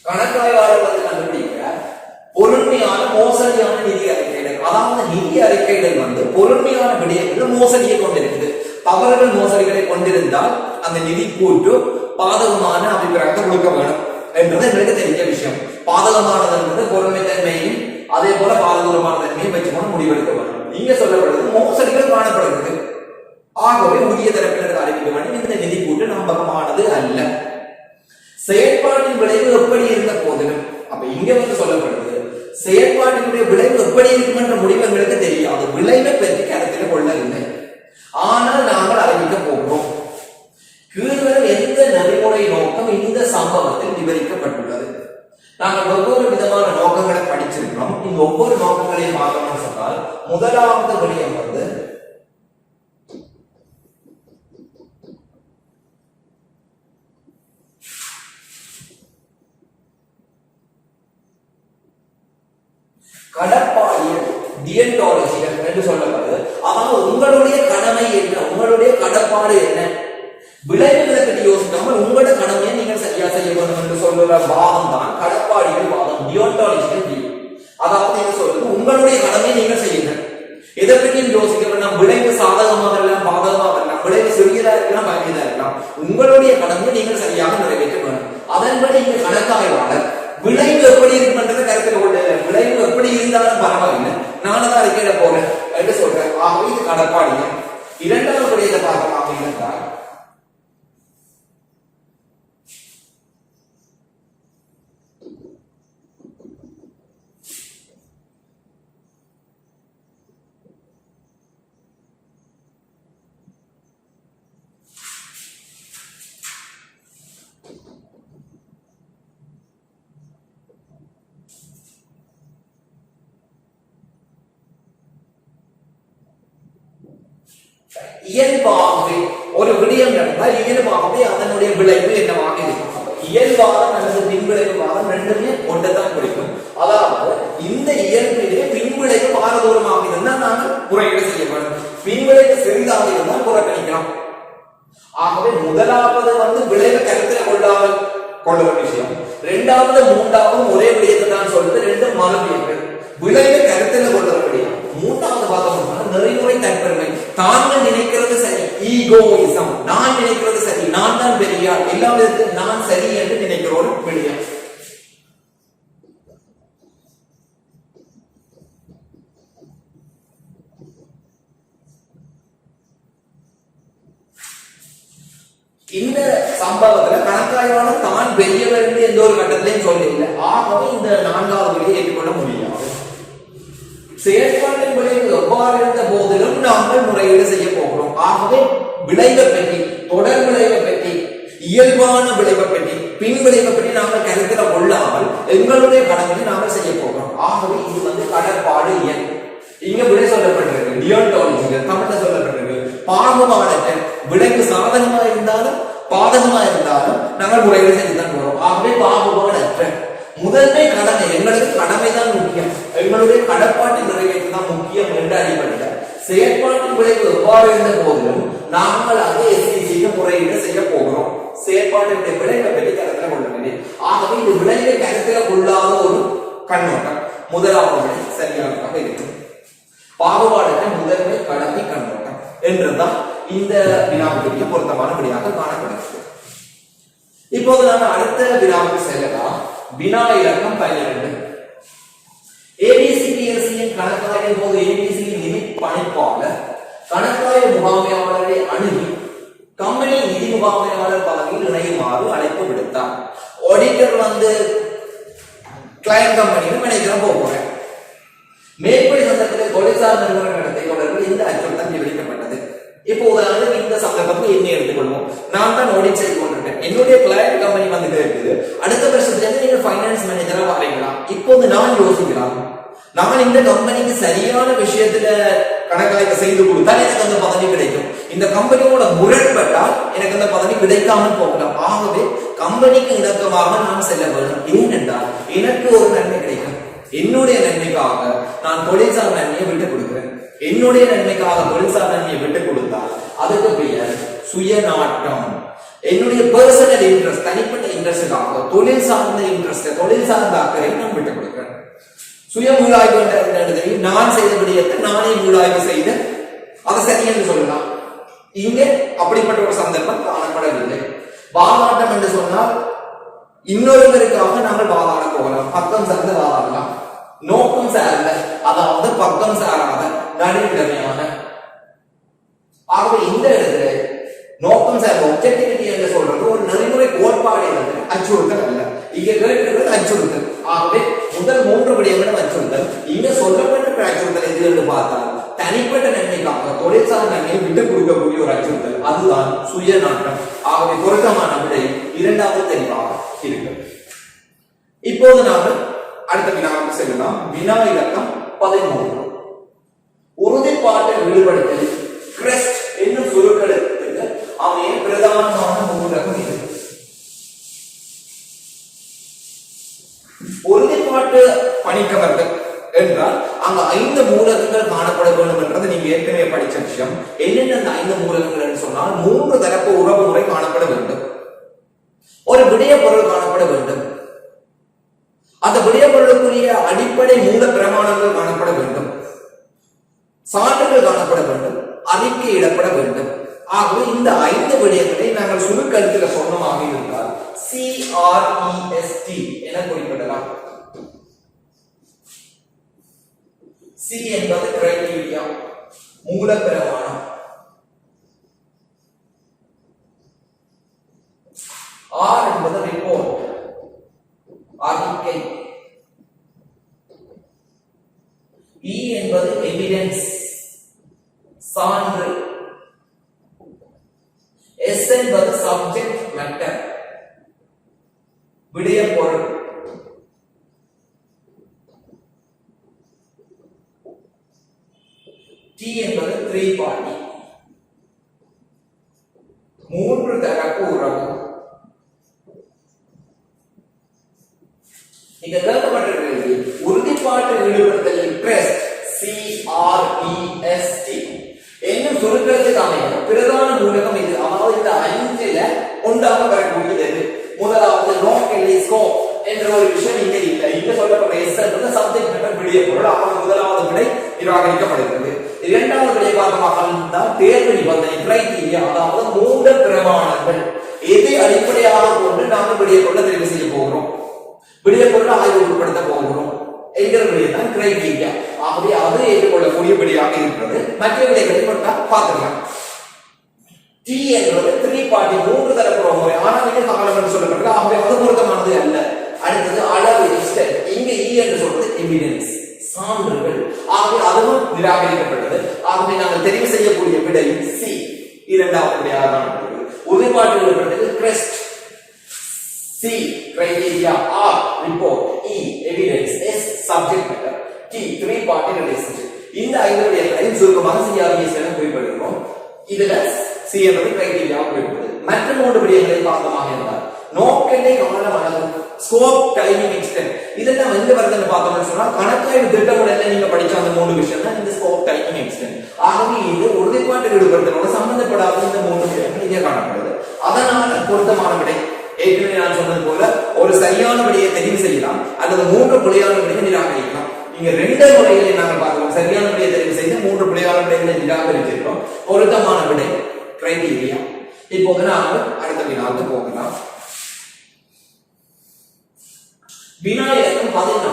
S1: கணக்காய்வாளர் வந்து கண்டுபிடிக்கிறார் பொருண்மையான மோசடியான நிதி அறிக்கைகள். அதாவது நிதி அறிக்கைகள் வந்து பொருண்மையான விடயங்கள் மோசடியை கொண்டிருக்குது. தவறுகள் மோசடிகளை கொண்டிருந்தால் அந்த நிதி கூட்டு பாதகமான அபிப்பிராயத்தை கொடுக்க வேணும் என்றது எங்களுக்கு தெரிஞ்ச விஷயம். பாதகமானது என்பது பொருண்மை தன்மையும் அதே போல பாதகமான தன்மையும் வச்சுக்கொண்டு முடிவெடுக்க வேண்டும். நீங்க சொல்லப்படுறது மோசடிகள் காணப்படுகிறது. ஆகவே உரிய தரப்பினருக்கு அறிவிக்க வேண்டும் இந்த நிதி கூட்டு நம்பகமானது அல்ல. செயற்பாட்டின் விளைவு எப்படி இருந்த போதிலும் அப்ப இங்க வந்து சொல்லப்படுது செயற்பாட்டினுடைய விளைவு எப்படி இருக்கும் என்ற முடிவு எங்களுக்கு தெரியாது. விளைவை பற்றி கருத்தில் கொள்ளவில்லை. ஆனால் நாங்கள் அறிவிக்க போகிறோம். கீழ்வரும் எந்த நெறிமுறை நோக்கம் இந்த சம்பவத்தில் விவரிக்கப்பட்டுள்ளது. நாங்கள் ஒவ்வொரு விதமான நோக்கங்களை படிச்சிருக்கிறோம். இந்த ஒவ்வொரு நோக்கங்களையும் பார்க்கணும்னு சொன்னால் முதலாவது விடயம் வந்து கடப்பாளியல் டியன்டாலஜிகள் என்று சொல்லப்படுது. அதாவது உங்களுடைய கடமை என்ன, உங்களுடைய கடப்பாடு என்ன, விளைவுகளை பற்றி யோசிக்காமல் உங்களோட கடமையை நீங்கள் சரியா செய்ய வேண்டும் என்று சொல்லுற வாதம் தான் கடப்பாடிகள் வாதம், டியன்டாலஜிகள் வியூ. அதாவது என்ன சொல்றது, உங்களுடைய கடமையை நீங்கள் செய்யுங்க, எதை பற்றியும் யோசிக்க வேண்டாம். விளைவு சாதகமாக இருக்கலாம் பாதகமாக இருக்கலாம், விளைவு சிறியதா இருக்கலாம் பெரியதா இருக்கலாம், உங்களுடைய கடமையை நீங்கள் சரியாக நிறைவேற்ற வேண்டும். அதன்படி இங்க கணக்காய்வாளர் விளைவு எப்படி இருக்குன்றதை கருத்தில் கொள்ள, விளைவு எப்படி இருந்தாலும் பரவாயில்லை நானும் தான் அறிக்கையிட போறேன் என்று சொல்றேன். ஆகவே இது கடப்பாடிய. இரண்டாவது விடயத்தை பார்க்கலாம் அப்படின்னா இயல்பாகவே ஒரு விடயம் நடந்தால் இயல்பாகவே அதனுடைய விளைவு என்னவாக இருக்கும். இயல்பாக அல்லது பின்விளைவு வாதம் ரெண்டுமே ஒன்றுதான் குறிக்கும். அதாவது இந்த இயல்பிலே பின்விளைவு பாரதூரமாக இருந்தால் நாங்கள் முறையீடு செய்யப்படும், பின்விளைவு சிறிதாக இருந்தால் புறக்கணிக்கிறோம். ஆகவே முதலாவது விளைவு கருத்தில் கொள்ளாமல் கொள்ளுற விஷயம், இரண்டாவது மூன்றாவது ஒரே விடயத்தை தான் சொல்றது, ரெண்டு மறுபடியும் விளைவு கருத்தில் கொள்ளுற விடயம். மூன்றாவது பார்த்தோம்னா நெறிமுறை தற்பெருமை, தாங்கள் நினைக்கிறது சரி, ஈகோயிசம், நான் நினைக்கிறது சரி, நான் தான் பெரியார், எல்லா விதத்திலும் நான் சரி என்று நினைக்கிற ஒரு விடயம். இந்த சம்பவத்துல கணக்காய்வான தான் பெரியவர் என்று எந்த ஒரு கட்டத்திலையும் சொல்லவில்லை. ஆகவே இந்த நான்காவது விடையை ஏற்றுக்கொள்ள முடியாது. செயற்பாட்டின் விளைவு எவ்வாறு இருந்த போதிலும் நாங்கள் முறையீடு செய்ய போகிறோம். ஆகவே விளைவை பற்றி, தொடர் விளைவை பற்றி, இயல்பான விளைவை பற்றி, பின் விளைவை பற்றி நாங்கள் கருத்தில் கொள்ளாமல் எங்களுடைய கடமையை நாங்கள் செய்ய போகிறோம். ஆகவே இது கடற்பாடு இயல். இங்க விடை சொல்லப்பட்டிருக்கு டியோன்டாலஜி, தமிழ்ல சொல்லப்பட்டிருக்கு பாகுபாடற்ற விளைவு சாதகமா இருந்தாலும் பாதகமா இருந்தாலும் நாங்கள் முறையீடு செய்துதான் போறோம். ஆகவே பாகுபாடற்ற முதன்மை கடமை, எங்களுக்கு கடமை தான் முக்கியம், எங்களுடைய கடப்பாட்டை நிறைவேற்று தான் முக்கியம் என்ற அடிப்படையில் செயற்பாட்டின் விளைவு எவ்வாறு இருந்த போதிலும் நாங்கள் அதை எஸ்சிசிக்கு முறையீடு செய்ய போகிறோம். செயற்பாட்டினுடைய விளைவை பற்றி கருத்தில் கொள்ள வேண்டிய. ஆகவே இது விளைவை கருத்தில் கொள்ளாத ஒரு கண்ணோட்டம் முதலாவது விடை சரியானதாக இருக்கும். பாகுபாடற்ற முதன்மை கடமை கண்ணோட்டம் என்றுதான் இந்த வினாவுக்கு பொருத்தமான விடையாக காணப்படுகிறது. இப்போது நாம் அடுத்த வினாவுக்கு செல்லலாம். வினா இலக்கம் 12. ஏபிசிபிஎஸ்சியின் கணக்காய்வின் போது ஏபிசியின் நிதி பணிப்பாளர் கணக்காய்வு முகாமையாளரை அணுகி கம்பெனி நிதி முகாமையாளர் பதவியில் இணையுமாறு அழைப்பு விடுத்தார். ஆடிட்டர் கிளையண்ட் கம்பெனியில் மேனேஜரா போகிறேன். மேற்படி சந்தர்ப்பத்தில் தொழிற்சார் நிறுவன நடத்தை தொடர்பில் இந்த அச்சுறுத்தல் விவரிக்கப்பட்டது. இப்போ உதாரணத்துக்கு இந்த சந்தர்ப்பத்தில் என்ன எடுத்துக்கொள்வோம், நான் தான் ஆடிட் செய்து கொண்டிருக்கேன், என்னுடைய கிளையண்ட் கம்பெனி இருக்குது, அடுத்த வருஷத்துல இருந்து நீங்க ஃபைனான்ஸ் மேனேஜரா வரீங்களா. இப்போது நான் யோசிக்கலாம், நான் இந்த கம்பெனிக்கு சரியான விஷயத்துல கணக்காய்வு செய்து கொடுத்தால் எனக்கு அந்த பதவி கிடைக்கும், இந்த கம்பெனியோட முரண்பட்டால் எனக்கு அந்த பதவி கிடைக்காமல் போகலாம். ஆகவே கம்பெனிக்கு இணக்கமாக நான் செல்ல வேண்டும். ஏனென்றால் எனக்கு ஒரு நன்மை கிடைக்கும், என்னுடைய நன்மைக்காக நான் தொழிற்சார் நன்மையை விட்டுக் கொடுக்கிறேன். என்னுடைய நன்மைக்காக தொழிற்சார் நன்மையை விட்டுக் கொடுத்தால் அதுக்கு பெயர் சுயநாட்டம். என்னுடைய பர்சனல் இன்ட்ரெஸ்ட், தனிப்பட்ட இன்ட்ரெஸ்டுக்காக தொழில் சார்ந்த இன்ட்ரெஸ்ட், தொழில் சார்ந்த அக்கறை நான் விட்டுக் கொடுக்கிறேன். சுய மூலாய்வு என்ற நான் செய்த விடயத்தை நானே மூலாய்வு செய்து அதை சரி என்று சொல்லலாம். இங்க அப்படிப்பட்ட ஒரு சந்தர்ப்பம் காணப்படவில்லை. வாதாட்டம் என்று சொன்னால் இன்னொருவருக்காக நாங்கள் வாதாட போகலாம், பக்கம் சார்ந்து வாதாடலாம். நோக்கம் சார்ந்த, அதாவது பக்கம் சாராத நடுநிலைமையான. ஆகவே இந்த இடத்துல நோக்கம் சார்ந்த ஒப்ஜெக்டிவிட்டி என்று சொல்றது ஒரு நெறிமுறை கோட்பாடு அச்சுறுத்தல் அல்ல, இங்க கேட்கிறது அச்சுறுத்தல். ஆகவே முதல் 3 விடயங்களும் அச்சுறுத்தல். இங்க சொல்லப்பட்ட அச்சுறுத்தல் எது என்று பார்த்தால் தனிப்பட்ட நன்மைக்காக தொழிற்சார் நன்மையை விட்டுக் கொடுக்கக்கூடிய ஒரு அச்சுறுத்தல், அதுதான் சுயநாட்டம். ஆகவே பொருத்தமான விடை இரண்டாவது தெளிவாக இருக்கு. இப்போது நாங்கள் அடுத்த வினாவுக்கு செல்லலாம். வினா இலக்கம் 13. உறுதிப்பாட்டை விடுபடுத்தல் கிரெஸ்ட் என்னும் சுருக்கெழுத்துக்கு அமைய பிரதானமான மூலகம் இது. உறுதிப்பாட்டு பணிக்கவர்கள் என்றால் அங்க 5 மூலகங்கள் காணப்பட வேண்டும் என்றது நீங்க ஏற்கனவே படிச்ச விஷயம். என்னென்ன அந்த 5 மூலகங்கள் என்று சொன்னால் 3 தரப்பு உறவு முறை காணப்பட வேண்டும், ஒரு விடய பொருள் காணப்பட வேண்டும், அந்த விடய பொருளுக்குரிய அடிப்படை மூல பிரமாணங்கள் காணப்பட வேண்டும், சான்றுகள் காணப்பட வேண்டும், அறிக்கையிடப்பட வேண்டும். ஆகவே இந்த 5 விடயங்களை நாங்கள் சுருக்கெழுத்துல சொன்னமாக இருந்தால் CREST என குறிப்பிடலாம். C என்பது கிரைட்டீரியா, மூல பிரமாணம். R என்பது ரிப்போர்ட், அறிக்கை. E என்பது எவிடன்ஸ், சான்று. S என்பது சப்ஜெக்ட் மேட்டர், விடய பொருள். T என்பது த்ரீ பார்ட்டி. இங்க கேட்கப்பட்டிருக்கிறது உறுதிப்பாட்டு ஈடுபடுத்தல் கிரெஸ்ட் CREST என்னும் சுருக்கத்துக்கு அமையும் பிரதான மூலகம் இது. அதாவது இந்த 5ல ஒன்றாக வரக்கூடியது. முதலாவது நோக்கெல்லை ஸ்கோப் என்ற ஒரு விஷயம் இங்க இல்லை. இங்க சொல்லப்படுற எஸ் என்பது சப்ஜெக்ட் மேட்டர் விடிய பொருள். ஆனால் முதலாவது விடை நிராகரிக்கப்படுகிறது. இரண்டாவது விடை பார்த்தமாக இருந்தால் தேர்வு நிபந்தனை கிரைட்டீரியா, அதாவது 3 பிரமாணங்கள் எதை அடிப்படையாக கொண்டு நாங்கள் விடிய பொருளை தெரிவு செய்ய போகிறோம், விடிய பொருளை ஆய்வு உட்படுத்த போகிறோம் என்கிறதான் கிரைட்டீரியா. ஆகவே அது ஏற்றுக்கொள்ளக்கூடியபடியாக இருக்கிறது. மற்ற விடைகளை பார்க்கலாம். T என்பது 3 பார்ட்டி 3 தரப்பு முறை. ஆனால் இங்கே காலம் என்று சொல்லப்படுகிறது. ஆகவே அது பொருத்தமானது அல்ல. அடுத்தது அளவு எக்ஸ்டென்ட். இங்க E என்று சொல்றது எவிடன்ஸ், சான்றுகள். ஆகவே அதுவும் நிராகரிக்கப்பட்டது. ஆகவே நாங்கள் தெரிவு செய்யக்கூடிய விடை C இரண்டாவது விடையாக இருக்கிறது. உறுதிப்பாட்டு ஈடுபடுத்தல் crest, C criteria, R report, E evidence, S subject matter, T 3 party relationship. இந்த 5 விடயங்களையும் சுருக்கமாக CRES என குறிப்பிடுகிறோம். இதுல C என்பது கிரைட்டீரியா குறிப்பிடுது. மற்ற 3 விடயங்களை பார்த்தமாக இருந்தால் நோக்கெல்லை காலம் அளவு, ஸ்கோப், டைமிங், எக்ஸ்டென்ட். இதெல்லாம் எங்க வருதுன்னு பார்த்தோம்னு சொன்னா கணக்காய்வு திட்டமிடல நீங்க படிச்ச அந்த 3 விஷயம் தான் இந்த ஸ்கோப், டைமிங், எக்ஸ்டென்ட். ஆகவே இது உறுதிப்பாட்டு ஈடுபடுத்தலோட சம்பந்தப்படாத இந்த 3 விடயங்கள் இங்கே காணப்படுது. அதனால பொருத்தமான விடை ஏற்கனவே நான் சொன்னது போல ஒரு சரியான விடையை தெரிவு செய்யலாம் அல்லது 3 பிழையான விடையை நிராகரிக்கலாம். நீங்க 2 முறைகளை நாங்கள் பார்க்கிறோம். சரியான விடையை தெரிவு செய்து 3 பிழையான விடைகளை நிராகரிச்சிருக்கோம். பொருத்தமான விடை கிரைட்டீரியா. இப்போது நாங்கள் அடுத்த வினாவுக்கு போகலாம். வினா இலக்கம் 14.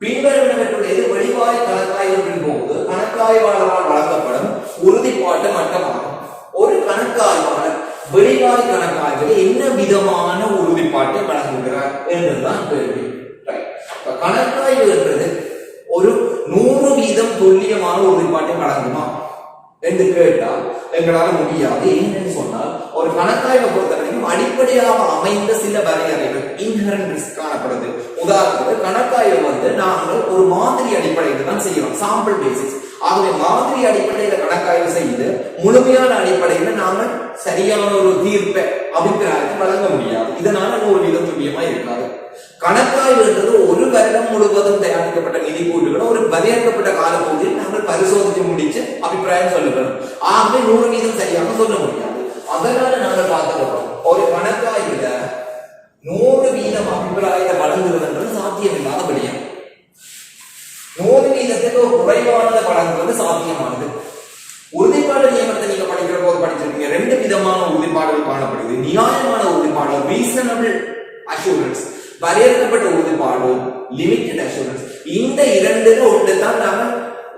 S1: பின்வருவனவற்றுள் எது வெளிவாய் கணக்காய்வின் போது கணக்காய்வாளரால் வழங்கப்படும் உறுதிப்பாட்டு மட்டமாகும்? ஒரு கணக்காய்வாளர் வெளிவாய் கணக்காய்வில் என்ன விதமான உறுதிப்பாட்டை வழங்குகிறார் என்றுதான் கேள்வி. கணக்காய்வு என்றது ஒரு 100% துல்லியமான உறுதிப்பாட்டை வழங்குமா என்று கேட்டால் எங்களால் முடியாது. ஏன்னு சொன்னால் ஒரு கணக்காய்வை பொறுத்தவரைக்கும் அடிப்படையாக அமைந்த சில வரையறைகள் இன்ஹரண்ட் ரிஸ்க் காணப்படுது. உதாரணத்துக்கு கணக்காய்வு நாங்கள் ஒரு மாதிரி அடிப்படையில் தான் செய்யறோம், சாம்பிள் பேசிஸ். ஆகவே மாதிரி அடிப்படையில கணக்காய்வு செய்து முழுமையான அடிப்படையில நாங்கள் சரியான ஒரு தீர்ப்பை அபிப்பிராயத்தை வழங்க முடியாது. இதனால 100% துல்லியமா இருக்காது. கணக்காய்வு என்றது ஒரு வருடம் முழுவதும் தயாரிக்கப்பட்ட நிதிக்கூட்டுகளை ஒரு வரையறுக்கப்பட்ட காலப்பகுதியில் நாங்கள் பரிசோதித்து முடிச்சு அபிப்பிராயம் சொல்லணும். ஆகவே 100% சரியாக சொல்ல முடியாது. அதனால நாங்கள் பார்த்துக்கிறோம் ஒரு கணக்காய்வுல 100% அபிப்பிராயத்தை வழங்குவதுன்றது சாத்தியமில்லாத விடயம். 100% குறைவானதை வழங்குவது சாத்தியமானது. உறுதிப்பாடு நியமனத்தை நீங்க படிக்கிற போது படிச்சிருக்கீங்க. 2 விதமான உறுதிப்பாடுகள் காணப்படுது. நியாயமான உறுதிப்பாடு, ரீசனபிள் அஷூரன்ஸ், வரையறுக்கப்பட்ட உறுதிப்பாடு, லிமிட்டட் அஷூரன்ஸ். இந்த 2ல ஒன்று தான் நாம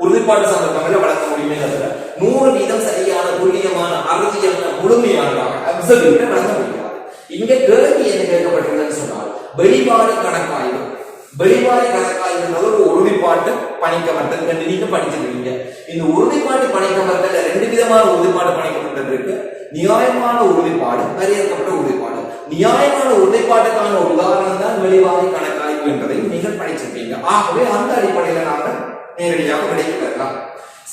S1: உறுதிப்பாடு சந்தர்ப்பங்களில் வழங்க முடியுமே தவிர 100% சரியான, துல்லியமான, அறுதியான, முழுமையானதாக அப்சல்யூட்டா வழங்க முடியாது. இங்க கேள்வி என்ன கேட்கப்பட்டிருக்குன்னு சொன்னால் வெளிவாரி கணக்காய்வு. வெளிவாரி கணக்காய்வு ஒரு உறுதிப்பாட்டு பணிக்கமர்த்தல் என்று நீங்க படிச்சிருக்கீங்க. இந்த உறுதிப்பாட்டு பணிக்கமர்த்தல் 2 விதமான உறுதிப்பாடு பணிக்கமர்த்தல் இருக்கு. நியாயமான உறுதிப்பாடு, வரையறுக்கப்பட்ட உறுதிப்பாடு. நியாயமான உறுதிப்பாட்டுக்கான ஒரு உதாரணம் தான் வெளிவாரி கணக்காய்வு என்பதை நீங்கள் படிச்சிருப்பீங்க. ஆகவே அந்த அடிப்படையில நாங்கள் நேரடியாக விடைக்கு வரலாம்.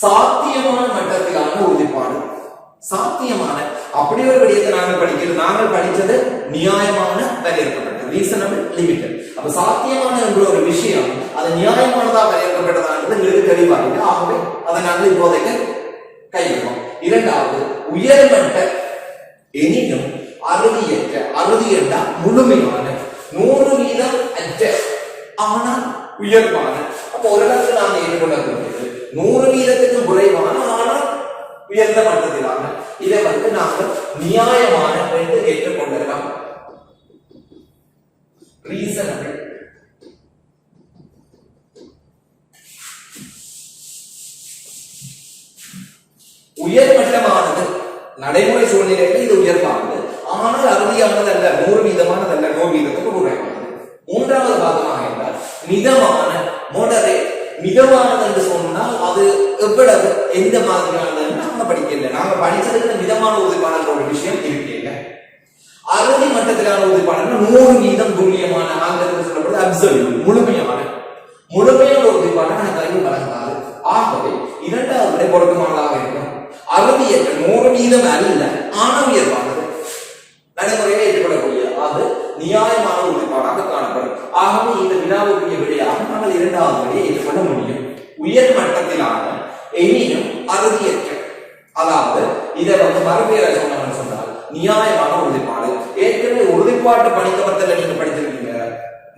S1: சாத்தியமான மட்டத்திலான உறுதிப்பாடு, சாத்தியமான அப்படி ஒரு விடயத்தை நாங்கள் படிச்சது நியாயமான, வரையறுக்கப்பட்ட, ரீசனபிள், லிமிட்டட். அப்ப சாத்தியமான என்ற ஒரு விஷயம் அது நியாயமானதா வரையறுக்கப்பட்டதான்றது எங்களுக்கு தெளிவாக. ஆகவே அதை நாங்கள் இப்போதைக்கு கைவிடுவோம். இரண்டாவது உயர்மட்ட எனினும் அறுதியற்ற, அறுதி என்றால் முழுமையான, 100% அற்ற ஆனால் உயர்வான. அப்ப ஒரு இடத்துல நாம் ஏற்றுக்கொள்ளக்கூடியது 100% குறைவான ஆனால் உயர்ந்த மட்டத்திலான. இதை நாங்கள் நியாயமான என்று ஏற்றுக்கொள்ளலாம். ரீசனபிள். உயர்மட்டமானது நடைமுறை சூழ்நிலையில் இது உயர்வானது, ஆனால் அறுதியானது அல்ல, 100% அல்ல, 100% குறைவானது. மூன்றாவது பாகமாக என்றால் மிதமான, மோடரேட். மிதமானது என்று சொன்னால் அது எவ்வளவு, எந்த மாதிரியானது நாங்க படிக்கல. நாங்க படிச்சதுக்கு மிதமான உறுதிப்பாடு ஒரு விஷயம் இருக்கீங்க. அறுதி மட்டத்திலான உறுதிப்பாடு 100% துல்லியமான, ஆங்கிலத்தில் சொல்லப்படுது அப்சல்யூட், முழுமையான. முழுமையான உறுதிப்பாடு கணக்காய்வு வழங்காது. ஆகவே இரண்டாவது விடை பொருத்தமானதாக இருக்கும். அறுதியற்ற, 100% அல்ல ஆனால் உயர்வானது, நடைமுறையை ஏற்றுக்கொள்ளக்கூடிய, அது நியாயமான உறுதிப்பாடாக காணப்படும். ஆகவே இந்த நாங்கள் இரண்டாவது வழியை ஏற்றுக்கொள்ள முடியும். உயர் மட்டத்திலான எனினும் அறுதியற்ற, அதாவது இதை மறுபெயரை சொன்னோம்னு சொன்னால் நியாயமான உறுதிப்பாடு. ஏற்கனவே உறுதிப்பாட்டு பணிக்கமர்த்தல நீங்க படிச்சிருக்கீங்க,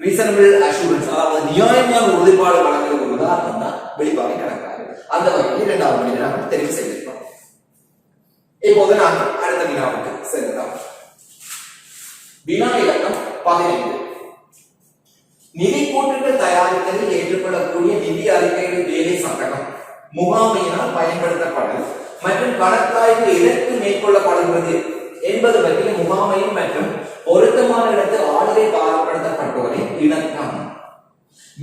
S1: ரீசனபிள் அஷூரன்ஸ், அதாவது நியாயமான உறுதிப்பாடு வழங்குறது ஒரு உதாரணம் தான் வெளிப்பாடு கணக்காக. அந்த வகையில் இரண்டாவது வழியை நாங்கள் தெரிவு செய்திருக்கோம். இப்போது நாங்கள் அடுத்த வினாவுக்கு செல்லலாம். வினா இலக்கம் 15. நிதி கூற்றுகள் தயாரித்தலில் ஏற்றுக்கொள்ளக்கூடிய நிதி அறிக்கைகள் வேலை சட்டகம் முகாமையினால் பயன்படுத்தப்படும் மற்றும் கணக்காய்வு எதற்கு மேற்கொள்ளப்படுகிறது என்பது பற்றிய முகாமையின் மற்றும் பொருத்தமான இடத்தில் ஆளுகை பாரப்படுத்தப்பட்டோரின் இணக்கம்.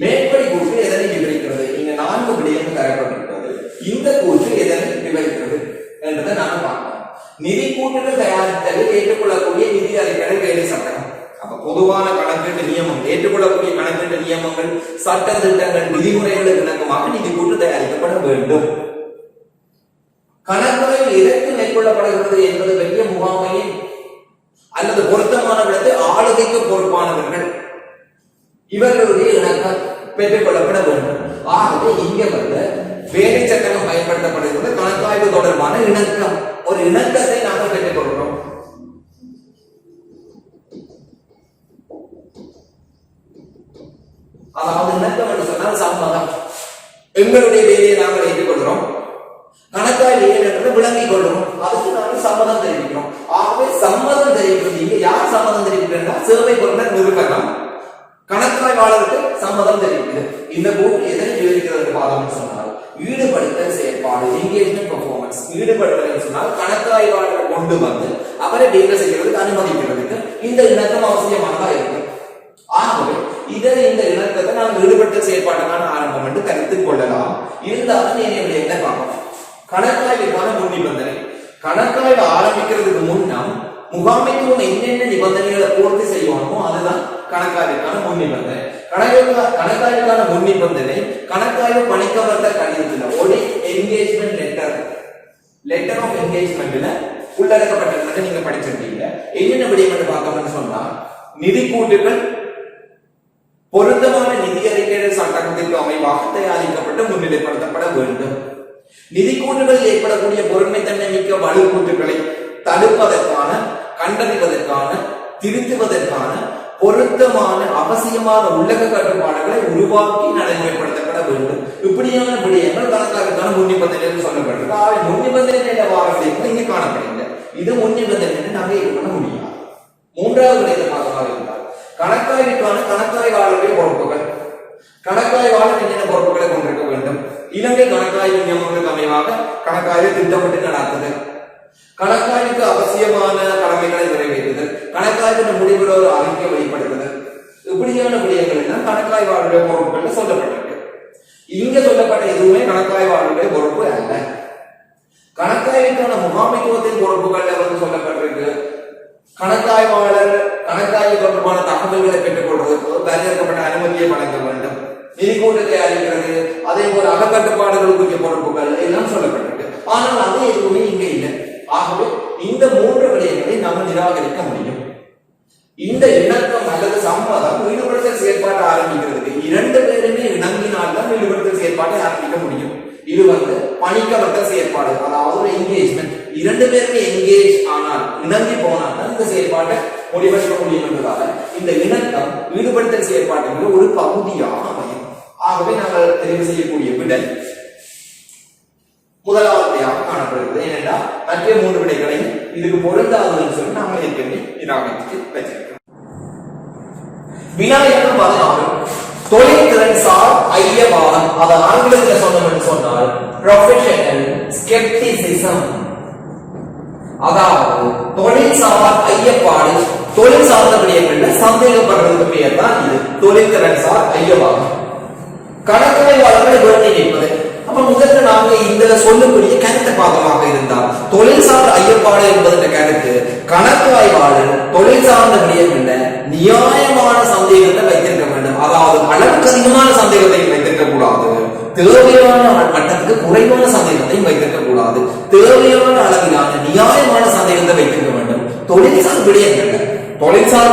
S1: மேற்படி கூற்று எதனை விவரிக்கிறது? இங்க 4 விடயங்கள் தரப்பட்டிருக்கிறது. இந்த கூற்று எதனை விவரிக்கிறது என்பதை நாங்கள் பார்க்கலாம். நிதி கூற்றுகள் தயாரித்தலில் ஏற்றுக்கொள்ளக்கூடிய நிதி அறிக்கைகள் வேலை சட்டகம். அப்ப பொதுவான கணக்கீட்டு நியமம், ஏற்றுக்கொள்ளக்கூடிய கணக்கீட்டு நியமங்கள், சட்ட திட்டங்கள், விதிமுறைகளுக்கு இணக்கமாக நிதி கூற்று தயாரிக்கப்பட வேண்டும். கணக்குகள் எதற்கு மேற்கொள்ளப்படுகிறது என்பது பற்றிய முகாமையின் அல்லது பொருத்தமான விடத்தை ஆளுகைக்கு பொறுப்பானவர்கள் இவர்களுடைய இணக்கம் பெற்றுக் கொள்ளப்பட வேண்டும். ஆகவே இங்க வேலை சட்டகம் பயன்படுத்தப்படுகிறது. கணக்காய்வு தொடர்பான இணக்கம், ஒரு இணக்கத்தை நாங்கள் பெற்றுக் கொள்கிறோம். அதாவது இணக்கம் என்று சொன்னால் சம்மதம். எங்களுடைய வேலையை நாங்கள் ஏற்றுக்கொள்கிறோம், கணக்காய்வு ஏற்று விளங்கிக் கொள்கிறோம், அதுக்கு நாங்கள் சம்மதம் தெரிவிக்கிறோம். ஆகவே சம்மதம் தெரிவிக்கிறது இங்க யார் சம்மதம் தெரிவிக்கிறா? சேவை பொருள் நிறுவனம் கணக்காய்வாளருக்கு சம்மதம் தெரிவிக்கிறது. இந்த கூற்று எதனை விவரிக்கிறது பார்த்தோம்னு சொன்னால் ஈடுபடுத்தல் செயற்பாடு, என்கேஜ்மென்ட் பெர்ஃபார்மன்ஸ். ஈடுபடுத்தல் சொன்னால் கணக்காய்வாளரை கொண்டு வந்து அவரை டீல் செய்யறதுக்கு அனுமதிக்கிறதுக்கு இந்த இணக்கம் அவசியமானதா இருக்கு. ஆகவே இந்த இணக்கத்தை நாம் ஈடுபடுத்தல் செயற்பாட்டுக்கான ஆரம்பம் என்று கருத்தில் கொள்ளலாம். இருந்தாலும் என்ன பார்க்கணும்? கணக்காய்வுக்கான முன் நிபந்தனை. கணக்காய்வு ஆரம்பிக்கிறதுக்கு முன்னம் முகாமைத்துவம் என்னென்ன நிபந்தனைகளை பூர்த்தி செய்யணுமோ அதுதான் கணக்காய்வுக்கான முன் நிபந்தனை. கணக்காய்வுக்கான முன் நிபந்தனை கணக்காய்வு பணிக்கமர்த்த கடிதத்தில் ஒரு என்கேஜ்மெண்ட் லெட்டர் ஆஃப் என்கேஜ்மெண்ட்ல உள்ளடக்கப்பட்டதை நீங்க படிச்சிருக்கீங்க. என்னென்ன விடயங்கள் பார்க்கணும்னு சொன்னா நிதி கூட்டுகள் பொருத்தமான நிதி அறிக்கைகள் சட்டத்திற்கு அமைவாக தயாரிக்கப்பட்டு முன்னிலைப்படுத்தப்பட வேண்டும். நிதி கூட்டுகளில் ஏற்படக்கூடிய பொருண்மைத்தன்மை மிக்க வலு கூட்டுகளை தடுப்பதற்கான, கண்டறிவதற்கான, திருத்துவதற்கான பொருத்தமான அவசியமான உள்ளக கட்டுப்பாடுகளை உருவாக்கி நடைமுறைப்படுத்தப்பட வேண்டும். இப்படியான விடயங்கள் கணக்காய்வுக்கான முன் நிபந்தனை சொல்லப்பட்டிருக்கு. முன் நிபந்தனை வாரங்கள் இங்கே காணப்படுகிறது. இது முன் நிபந்தனை நாங்கள் ஏற்பட முடியாது. மூன்றாவது விடயத்தை பார்க்கலாம் இருந்தால் கணக்காய்வுக்கான கணக்காய்வாளருடைய பொறுப்புகள். கணக்காய்வாளர் என்னென்ன பொறுப்புகளை கொண்டிருக்க வேண்டும்? இலங்கை கணக்காய்வு நியமங்களுக்கு அமைவாக கணக்காய்வை திட்டமிட்டு நடத்துதல், கணக்காய்வுக்கு அவசியமான கடமைகளை நிறைவேற்றுதல், கணக்காய்வின் முடிவுகளை ஒரு அறிக்கை வெளிப்படுத்துதல். இப்படியான விடயங்கள் எல்லாம் கணக்காய்வாளருடைய பொறுப்புகள் சொல்லப்பட்டிருக்கு. இங்க சொல்லப்பட்ட எதுவுமே கணக்காய்வாளருடைய பொறுப்பு அல்ல. கணக்காய்வுக்கான முகாமைத்துவத்தின் பொறுப்புகள் சொல்லப்பட்டிருக்கு. கணக்காய்வாளர் கணக்காய்வு தொடர்பான தகவல்களை பெற்றுக் கொள்வதற்கு வரையறுக்கப்பட்ட அனுமதியை வழங்க வேண்டும். நிதி கூட்டு தயாரிக்கிறது, அதே போல அகக்கட்டுப்பாடுகளுக்குரிய பொறுப்புகள் எல்லாம் சொல்லப்பட்டிருக்கு. ஆனால் அது எதுவுமே இங்க இல்லை. ஆகவே இந்த 3 விடயங்களை நாம் நிராகரிக்க முடியும். இந்த இணக்கம் அல்லது சம்மதம் ஈடுபடுத்தல் செயற்பாட்டை ஆரம்பிக்கிறதுக்கு 2 பேருமே இணங்கினால்தான் ஈடுபடுத்தல் செயற்பாட்டை ஆரம்பிக்க முடியும். இது பணிக்கமர்த்த செயற்பாடு, அதாவது ஒரு என்கேஜ்மெண்ட். 2 பேருமே என்கேஜ் ஆனால், இணங்கி போனால் இந்த செயற்பாட்டை முடிவெடுக்க முடியும் என்பதாக இந்த இணக்கம் ஈடுபடுத்தல் செயற்பாட்டின் ஒரு பகுதியாக அமையும். ஆகவே நாங்கள் தெரிவு செய்யக்கூடிய விடை முதலாவதையாக காணப்படுகிறது. ஏனென்றால் மற்ற 3 விடைகளையும் இதுக்கு பொருந்தாதுன்னு சொல்லி நாங்கள் ஏற்கனவே நிராகரித்து வச்சிருக்கிறோம். வினாயகம் 16 தொழில்திறன் சார் ஐயவாதம். அதை ஆங்கிலத்தில் சொன்னோம் என்று சொன்னால் ப்ரொஃபஷனல் ஸ்கெப்டிசிசம். அதாவது தொழில்சார் ஐயப்பாடு, தொழில் சார்ந்த விடயங்கள்ல சந்தேகப்படுறதுக்கு பெயர் தான் இது தொழில்திறன் சார் ஐயவாதம். கணக்காய்வாளர்களை வேண்டி நிற்பது. அப்ப முதல்ல நாங்க இந்த சொல்லக்கூடிய கருத்து பாகமாக இருந்தால் தொழில் சார்ந்த ஐயப்பாடு என்பதற்கு கருத்து கணக்காய்வாளர் தொழில் சார்ந்த விடயங்கள்ல நியாயமான சந்தேகத்தை வைத்திருக்க வேண்டும். அதாவது அளவுக்கு அதிகமான சந்தேகத்தை வைத்திருக்க கூடாது, தேவையான மட்டத்துக்கு குறைவான சந்தேகத்தையும் வைத்திருக்க கூடாது, தேவையான அளவிலான நியாயமான சந்தேகத்தை வைத்திருக்க வேண்டும். தொழில்சார்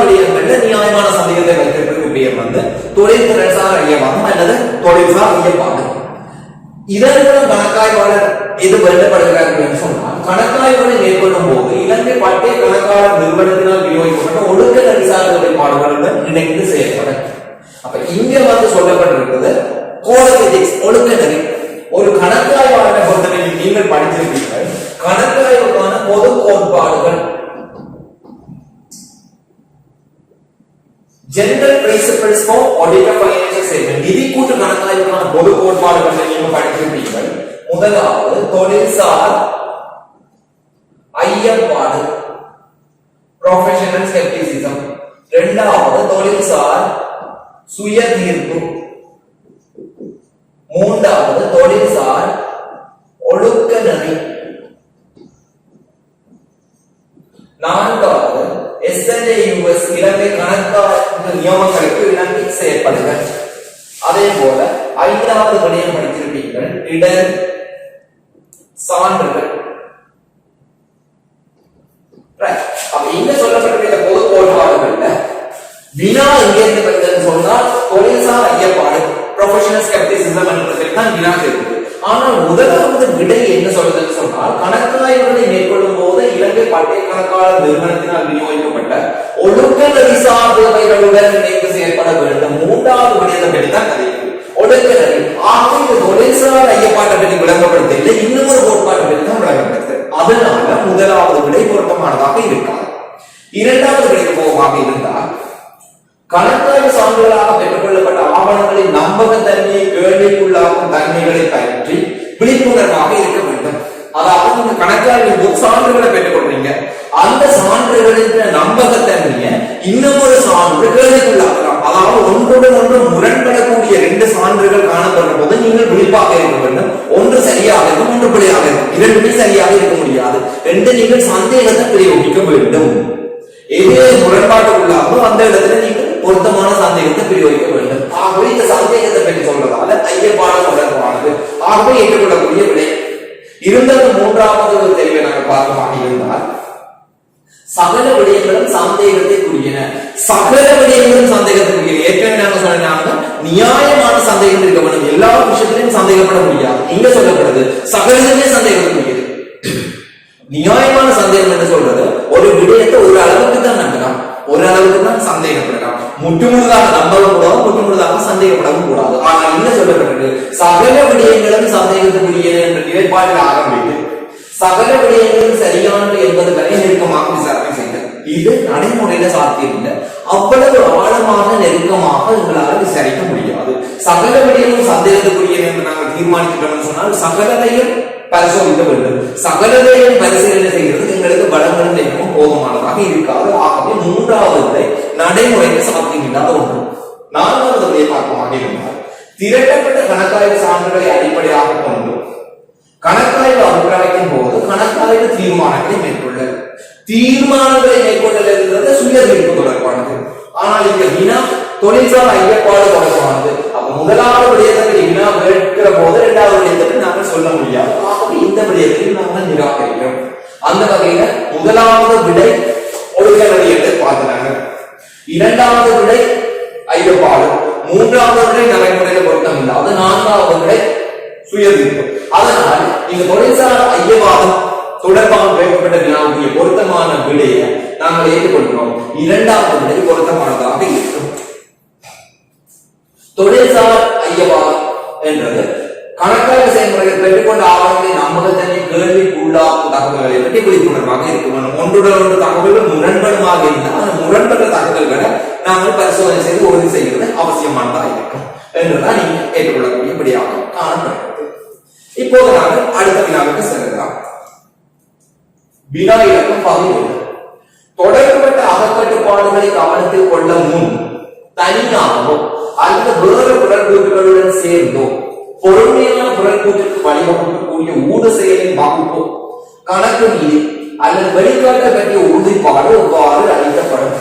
S1: விடயங்கள்ல நியாயமான சந்தேகத்தை வைத்திருக்கிறது பெயர் தொழில்திறன் சார் ஐயப்பாடு அல்லது தொழில்சார் ஐயப்பாடு. இதன் மூலம் கணக்காய்வாளர் எது வருடப்படுகிறார்கள் சொன்னால், கணக்காய்வுகளை மேற்கொள்ளும் போது இலங்கை பட்டய கணக்காளர் நிறுவனத்தினால் விநியோகிக்கப்பட்ட ஒழுக்க நெறி சார்ந்த வெளிப்பாடுகளுடன் இணைந்து செயல்படும். அப்ப இங்க சொல்லப்பட்டிருக்கிறது கோட் ஆஃப் எதிக்ஸ், ஒழுக்க நெறி. ஒரு கணக்காய்வாளரை பொறுத்தவரை நீங்கள் படிச்சிருப்பீர்கள், கணக்காய்வுக்கான பொது கோட்பாடுகள், General Principles for Audit of Financial Statement, நிதி கூட்டு கணக்காய்வுக்கான பொது கோட்பாடுகளை நீங்கள் படித்திருப்பீர்கள். முதலாவது தொழில்சார் ஐயப்பாடு, Professional Skepticism. இரண்டாவது தொழில்சார் சுய தீர்ப்பு. மூன்றாவது தொழில்சார் ஒழுக்க நெறி. நான்காவது SNAUS இலங்கை கணக்காய்வு நியமங்களுக்கு இணங்கி செயற்படுங்கள். அதே போல ஐந்தாவது விடயம் படித்திருப்பீர்கள், இடர் சான்றுகள். அப்ப இங்க சொல்லப்பட்ட பொது கோட்பாடுகள்ல வினா எங்கிருந்து வருதுன்னு சொன்னால் தொழில்சார் ஐயப்பாடு, ப்ரொஃபஷனல் ஸ்கெப்டிசிசம் என்றதுக்கு தான் வினா இருக்குது. ஆனால் முதலாவது விடை என்ன சொல்றதுன்னு சொன்னால், கணக்காய்வுகளை மேற்கொள்ளும் போது இலங்கை பட்டய கணக்காளர் நிறுவனத்தினால் விநியோகிக்கப்பட்ட ஒழுக்க நெறி சார்ந்தவைகளுடன் இணைந்து செயல்பட வேண்டும். மூன்றாவது விடயத்தை பற்றி தான் கதை ஒழுக்க நெறி. ஆக இந்த தொழில்சார் ஐயப்பாட்டை பற்றி விளங்கப்படுத்தவில்லை, இன்னும் ஒரு கோட்பாட்டை பற்றி தான் விளங்கப்படுத்து. அதனால முதலாவது விடை பொருத்தமானதாக இருக்காது. இரண்டாவது விடைக்கு போகமாக இருந்தால், கணக்காய்வு சான்றுகளாக பெற்றுக்கொள்ளப்பட்ட ஆவணங்களின் நம்பகத்தன்மையை கேள்விக்குள்ளாகும் தன்மைகளை பற்றி விழிப்புணர்வாக இருக்க வேண்டும். அதாவது நீங்க கணக்காய்வு சான்றுகளை பெற்றுக்கொள்றீங்க, அந்த சான்றுகளின் நம்பகத்தன்மையை இன்னும் ஒரு சான்று கேள்விக்குள்ளாக்கலாம். அதாவது ஒன்றுடன் ஒன்று முரண்படக்கூடிய ரெண்டு சான்றுகள் காணப்படும் போது நீங்கள் விழிப்பாக இருக்க வேண்டும். ஒன்று சரியாக இருக்கும், ஒன்று பிழையாக இருக்கும். இரண்டுமே சரியாக இருக்க முடியாது. ரெண்டு நீங்கள் சந்தேகத்தை பிரயோகிக்க வேண்டும். எது முரண்பாட்டுக்குள்ளாகவோ அந்த இடத்துல நீங்கள் பொருத்தமான சந்தேகத்தை பிரயோகிக்க வேண்டும். ஆகவே இந்த சந்தேகத்தை பற்றி சொல்றதால ஐயப்பாடு தொடர்பானது, ஆகவே ஏற்றுக்கொள்ளக்கூடிய விடை. இருந்தாலும் மூன்றாவது ஒரு தெளிவை நாங்கள் பார்க்கமாக இருந்தால், சகல விடயங்களும் சந்தேகத்தைக்குரியன. சகல விடயங்களும் சந்தேகத்துக்குரியன. ஏற்கனவே நாங்கள் சொன்னாங்க, நியாயமான சந்தேகம் இருக்க வேண்டும். எல்லா விஷயத்திலையும் சந்தேகப்பட முடியாது. இங்க சொல்லப்படுது சகலமே சந்தேகத்துக்குரியது. நியாயமான சந்தேகம் என்று சொல்றது, ஒரு விடயத்தை ஒரு அளவுக்கு தான் நம்பலாம், ஒரு அளவுக்கு தான் சந்தேகப்படலாம். முற்றுமுழுதாக நம்பவும் கூடாது, முற்றுமுழுதாக சந்தேகப்படவும் கூடாது. ஆனால் என்ன சொல்லப்பட்டது, சகல விடயங்களும் சந்தேகத்துக்குரியது என்ற நிலைப்பாட்டில் ஆரம்பித்து சகல விடயங்களும் சரியானது என்பது வரை நெருக்கமாக விசாரணை செய்தது. இது நடைமுறையில சாத்தியம் இல்லை. அவ்வளவு ஆழமாக நெருக்கமாக எங்களால் விசாரிக்க முடியாது. சகல விடயங்களும் சந்தேகத்துக்குரியது என்று நாங்கள் தீர்மானிக்கிறோம் சொன்னால் சகலதையும் பரிசோதிக்க வேண்டும். சகலதையும் பரிசீலனை செய்கிறது எங்களுக்கு வளங்களும் நேரமும் போதுமானதாக இருக்காது. ஆகவே மூன்றாவது விடை நடைமுறைக்கு சாத்தியமில்லாத ஒன்று. நான்காவது விடையை பார்க்கமாக இருந்தால், திரட்டப்பட்ட கணக்காய்வு சான்றுகளை அடிப்படையாக கொண்டு கணக்காய்வு அபிப்பிராயத்தின் போது கணக்காய்வு தீர்மானங்களை மேற்கொள்ள. தீர்மானங்களை மேற்கொள்ளல் இருக்கிறது சுய தீர்ப்பு தொடர்பானது. ஆனால் இங்க வினா தொழில்சார் ஐயப்பாடு தொடர்பானது. அப்ப முதலாவது விடயத்தை வினா கேட்கிற போது இரண்டாவது விடயத்தை நாங்கள் சொல்ல முடியாது. ஆகவே இந்த விடயத்தையும் நாங்கள் நிராகரிக்கிறோம். அந்த வகையில முதலாவது விடை ஒழுக்க விடயத்தை பார்க்கிறாங்க, இரண்டாவது விடை ஐயப்பாடு, மூன்றாவது விடை நடைமுறையில பொருத்தம் இல்லாத, நான்காவது விடை சுயதீர்ப்பு. அதனால் இந்த தொழில்சார் ஐயவாதம் தொடர்பாக கேட்கப்பட்ட வினாவுடைய பொருத்தமான விடையை நாங்கள் ஏற்றுக்கொள்கிறோம். இரண்டாவது விடை பொருத்தமானதாக இருக்கும். தொழில்சார் ஐயவாதம் என்றது கணக்காய்வு செயல்முறைகள் பெற்றுக்கொண்ட ஆவணங்களை நம்பகத்தன்மை கேள்விக்குள்ளாகும் தகவல்களை பற்றி விழிப்புணர்வாக இருக்க வேண்டும். ஒன்றுடன் ஒன்று தகவல்கள் முரண்படுமாக இருந்தால் அந்த முரண்பட்ட தகவல்களை நாங்கள் பரிசோதனை செய்து உறுதி செய்வது அவசியமானதாக இருக்கும் என்றுதான் நீங்க ஏற்றுக்கொள்ளக்கூடியபடியாக காணப்படுகிறது. இப்போது நாங்கள் அடுத்த வினாவுக்கு செல்லலாம். வினா இலக்கம் 11. தொடர்புபட்ட அகக்கட்டுப்பாடுகளை கவனத்தில் கொள்ள முன் தனியாகவோ அல்லது வேறு புறக்கூற்றுகளுடன் சேர்ந்தோ பொறுமையான புறக்கூற்றுக்கு வழிவகுக்கக்கூடிய ஊடு செயலின் வகுப்பு, கணக்கு நீதி அல்லது வெளிக்காட்ட பற்றிய உறுதிப்பாடு எவ்வாறு அளிக்கப்படும்?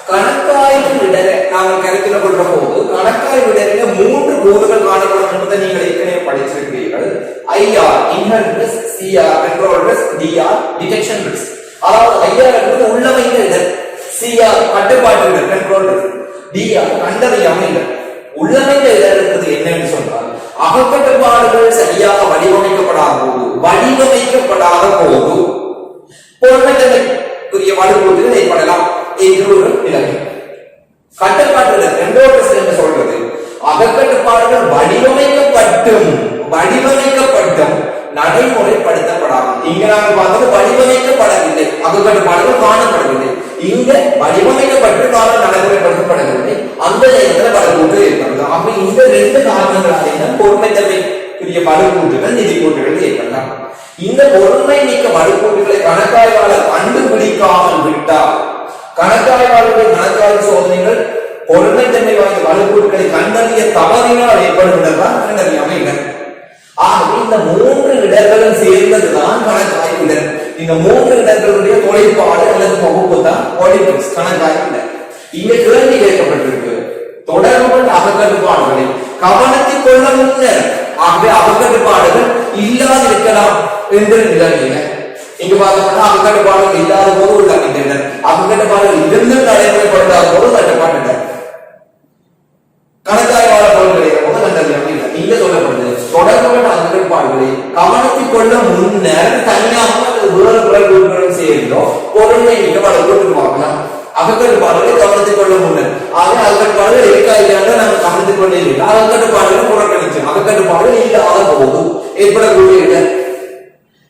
S1: கணக்காய்வு இடரை நாங்கள் கருத்தில் கொள்ற போது கணக்காய்வு இடரில 3 கூறுகள் காணப்படும் என்பதை நீங்கள் ஏற்கனவே படிச்சிருக்கிறீர்கள். IR inherent risk, CR control risk, DR detection risk. அதாவது IR என்பது உள்ளமைந்த இடர், CR கட்டுப்பாட்டு இடர் கண்ட்ரோல் ரிஸ்க், DR கண்டறியாம இடர். உள்ளமைந்த இடர் என்பது என்னன்னு சொன்னால் அகக்கட்டுப்பாடுகள் சரியாக வடிவமைக்கப்படாத போது பொருட்களுக்குரிய வலுக்கூட்டுகள் ஏற்படலாம் என்று ஒரு நிலைமை. கட்டுப்பாட்டு கண்ட்ரோல் ரிஸ்க் என்று சொல்றது அகக்கட்டுப்பாடுகள் வடிவமைக்கப்பட்டும் நடைமுறைப்படுத்தப்படாமல். இங்க நாங்கள் பார்த்தது வடிவமைக்கப்படவில்லை, அகக்கட்டுப்பாடுகள் காணப்படவில்லை. இங்க வடிவமைக்கப்பட்டு நாங்கள் நடைமுறைப்படுத்தப்படவில்லை. அந்த நேரத்தில் வலுக்கூட்டு ஏற்படுது. அப்ப இந்த 2 காரணங்களால பொறுமைத்தன்மைக்குரிய வலுக்கூட்டுகள் நிதிக்கூட்டுகள் ஏற்படலாம். இந்த பொறுமை மிக்க வலுக்கூட்டுகளை கணக்காய்வாளர் கண்டுபிடிக்காமல் விட்டால் கணக்காய்வாளருடைய கணக்காய்வு சோதனைகள் பொறுமைத்தன்மை வாய்ந்த வலுக்கூட்டுகளை கண்டறிய தவறினால் ஏற்படுவதுதான் கண்டறியாம இடர். ஆகவே இந்த 3 இடர்களும் சேர்ந்ததுதான் கணக்காய்வு இடர். இந்த 3 இடர்களுடைய தொலைப்பாடு அல்லது தொகுப்பு தான் ஆடிட்டர்ஸ் கணக்காய்வு இடர். இங்க கேள்வி கேட்கப்பட்டிருக்கு, தொடர்புள்ள அகக்கட்டுப்பாடுகளை கவனத்தில் கொள்ள முன்னர். ஆகவே அகக்கட்டுப்பாடுகள் இல்லாதிருக்கலாம் என்ற நிலையில இங்க பார்த்தோம்னா அகக்கட்டுப்பாடுகள் இல்லாத போது உள்ளமைந்த இடர், அகக்கட்டுப்பாடுகள் இருந்து நடைமுறைப்படுத்தாத போது கட்டுப்பாட்டு கணக்காய்வாளர் பொருட்களை போது கண்டறியாமல் இல்லை. இங்க சொல்லப்படுது தொடர்புள்ள அகக்கட்டுப்பாடுகளை கவனத்தில் கொள்ள முன்னர் தனியாக வேறு குறைகளுடன் சேர்ந்தோ பொருளை மிக வளர்த்து வாங்கலாம். அகக்கட்டுப்பாடுகளை கவனத்தில் கொள்ள முன்னர் ஆக அகக்கட்டுப்பாடுகள் இருக்கா இல்லையா நாங்கள் கவனத்தில் கொண்டே இல்லை. அகக்கட்டுப்பாடுகளை புறக்கணிச்சு அகக்கட்டுப்பாடுகள் இல்லாத போது ஏற்படக்கூடிய இடர்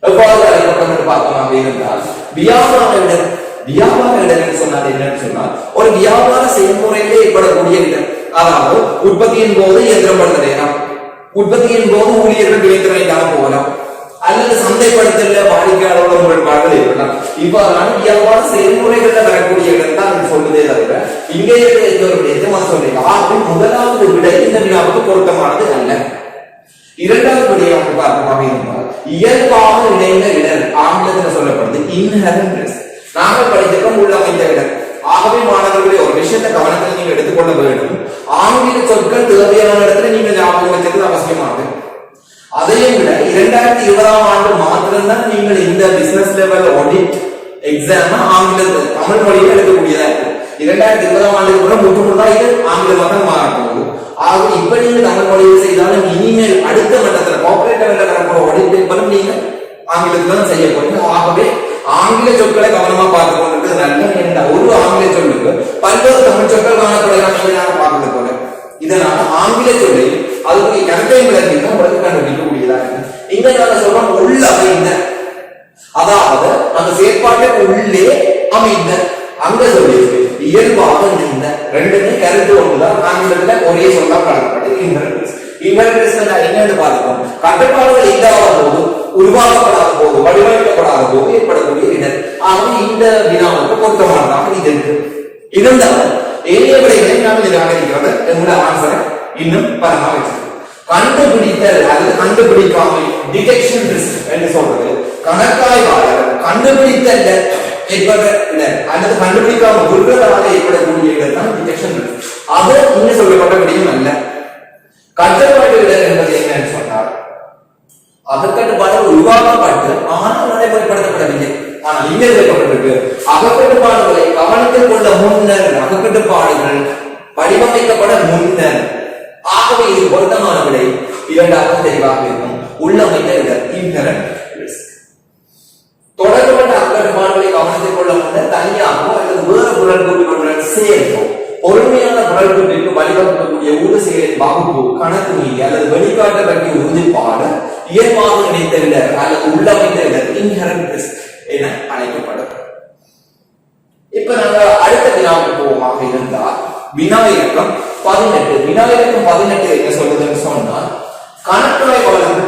S1: எவ்வாறு அழைக்கப்பட்டது பார்த்தோம் அப்படின்றால் வியாபார இடர் சொன்னால் என்னன்னு சொன்னால் ஒரு வியாபார செயல்முறையிலே ஏற்படக்கூடிய இடர். அதாவது உற்பத்தியின் போது இயந்திரப்படுத்த நேரம், உற்பத்தியின் போது ஊழியர்கள் விளைத்திறனைக்காக போகலாம், அல்லது சந்தைப்படுத்தல வாடிக்கையாளரோட முரண்பாடுகள் ஏற்படலாம். இவ்வாறான வியாபார செயல்முறைகள்ல வரக்கூடிய இடம் தான் சொல்லுதே தவிர இங்கே எந்த ஒரு விடயத்தை சொல்றீங்க. ஆகவே முதலாவது விட இந்த வினாவுக்கு பொருத்தமானது அல்ல. இரண்டாவது விடயம் பார்த்தோமாக இருந்தால் இயல்பாக இணைந்த இடர் ஆங்கிலத்தில் சொல்லப்படுது இன்ஹெரண்ட் ரிஸ்க். நாங்கள் படித்திருக்கோம் உள்ளமைந்த இடர். ஆகவே மாணவர்களே ஒரு விஷயத்தை கவனத்தில் நீங்க எடுத்துக்கொள்ள வேண்டும். ஆங்கில சொற்கள் தேவையான இடத்துல நீங்க ஞாபகம் வச்சது அவசியமானது. அதையும் விட 2020ஆம் ஆண்டு மாத்திரம்தான் நீங்கள் இந்த பிசினஸ் லெவல் ஆடிட் எக்ஸாம் ஆங்கில தமிழ் மொழியில் எடுக்கக்கூடியதா இருக்கு. 2020ஆம் ஆண்டுக்கு கூட முற்றுமுழுதா இது ஆங்கிலமாக தான் மாறப்போகுது. ஆக இப்ப நீங்க தமிழ் மொழியில் செய்தாலும் இனிமேல் அடுத்த மட்டத்தில் கார்ப்பரேட் லெவலில் வரப்போற ஆடிட் பேப்பரும் நீங்க ஆங்கிலத்தில் தான் செய்ய போறீங்க. ஆகவே ஆங்கில சொற்களை கவனமா பார்த்து கொண்டிருக்கிறது நல்ல. என்ற ஒரு ஆங்கில சொல்லுக்கு பல்வேறு தமிழ் சொற்கள் காணப்படலாம் பார்க்கறது போல. இதனால ஆங்கில சொல்லி அதுக்கு கணக்கை விளங்கினா உங்களுக்கு கண்டுபிடிக்கக்கூடியதா இருக்கு. இங்க நாங்க சொல்றோம் உள்ளமைந்த, அதாவது அந்த செயற்பாட்டுக்கு உள்ளே அமைந்த. அங்க சொல்லி இயல்பாக இந்த ரெண்டுமே கருத்து ஒன்றுதான். ஆங்கிலத்துல ஒரே சொல்லா கலக்கப்பட்டது இன்ஹெரண்ட். என்னன்னு பார்க்கிறோம், கட்டுப்பாடுகள் இல்லாத போது, உருவாக்கப்படாத போது, வடிவமைக்கப்படாத போது ஏற்படக்கூடிய இடர். ஆகவே இந்த வினாவுக்கு பொருத்தமானதாக இது இருக்கு. இருந்தாலும் ஏனைய விடைகளை நாம் நிராகரிக்கிறது எங்களோட ஆன்சரை இன்னும் பலமா வச்சிருக்கோம். கண்டுபிடித்தல் அல்லது கண்டுபிடிக்காமல் டிடெக்ஷன் ரிஸ்க் என்று சொல்றது கணக்காய்வாளர் கண்டுபிடித்தல் ஏற்படுற இடர் அல்லது கண்டுபிடிக்காமல் உருவதால ஏற்படக்கூடிய இடர் தான் டிடெக்ஷன் ரிஸ்க். அது இன்னும் சொல்லப்பட்ட விடையும் அல்ல. கட்டுப்பாட்டு இடர் என்பது என்னன்னு சொன்னால் அகக்கட்டுப்பாடு உருவாக்கப்பட்டு ஆனால் நடைமுறைப்படுத்தப்படவில்லை. ஆனால் இங்கே சொல்லப்பட்டிருக்கு அகக்கட்டுப்பாடுகளை கவனத்தில் கொள்ள முன்னர், அகக்கட்டுப்பாடுகள் வடிவமைக்கப்பட முன்னர். ஆகவே இது பொருத்தமான விடை இரண்டாக தெளிவாக இருக்கும். உள்ளமைந்த இடர் இன்ஹெரண்ட் ரிஸ்க். தொடர்புடைய அகக்கட்டுப்பாடுகளை கவனத்தில் கொள்ள முன்னர் தனியாகவோ அல்லது வேறு குரல்கூட்டுகளுடன் சேர்ந்தோ பொறுமையான குரல்கூட்டிற்கு வழிவகுக்கக்கூடிய ஊடு செயலின் வகுப்பு, கணக்கு மீறி அல்லது வெளிக்காட்ட பற்றிய உறுதிப்பாடு இயல்பாக இணைந்த இடர் அல்லது உள்ளமைந்த இடர் இன்ஹெரண்ட் ரிஸ்க் என அழைக்கப்படும். இப்ப நாங்க அடுத்த வினாவுக்கு போவோமாக இருந்தால் வினா இலக்கம் 18. வினா இலக்கம் 18 என்ன சொல்லுதுன்னு சொன்னால் கணக்காய்வாளர்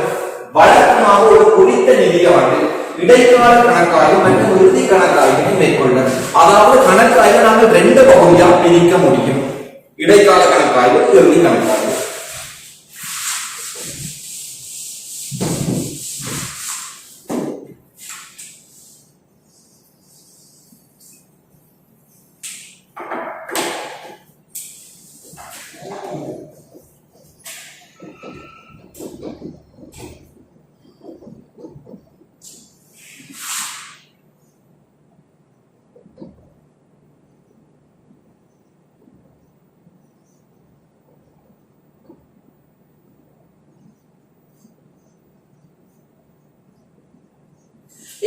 S1: வழக்கமாக ஒரு குறித்த நிதியாண்டு இடைக்கால கணக்காய்வு மற்றும் இறுதி கணக்காய்வினை மேற்கொள்ள. அதாவது கணக்காய்வை நாங்கள் 2 பகுதியாக பிரிக்க முடியும். இடைக்கால கணக்காய்வு, இறுதி கணக்காய்வு.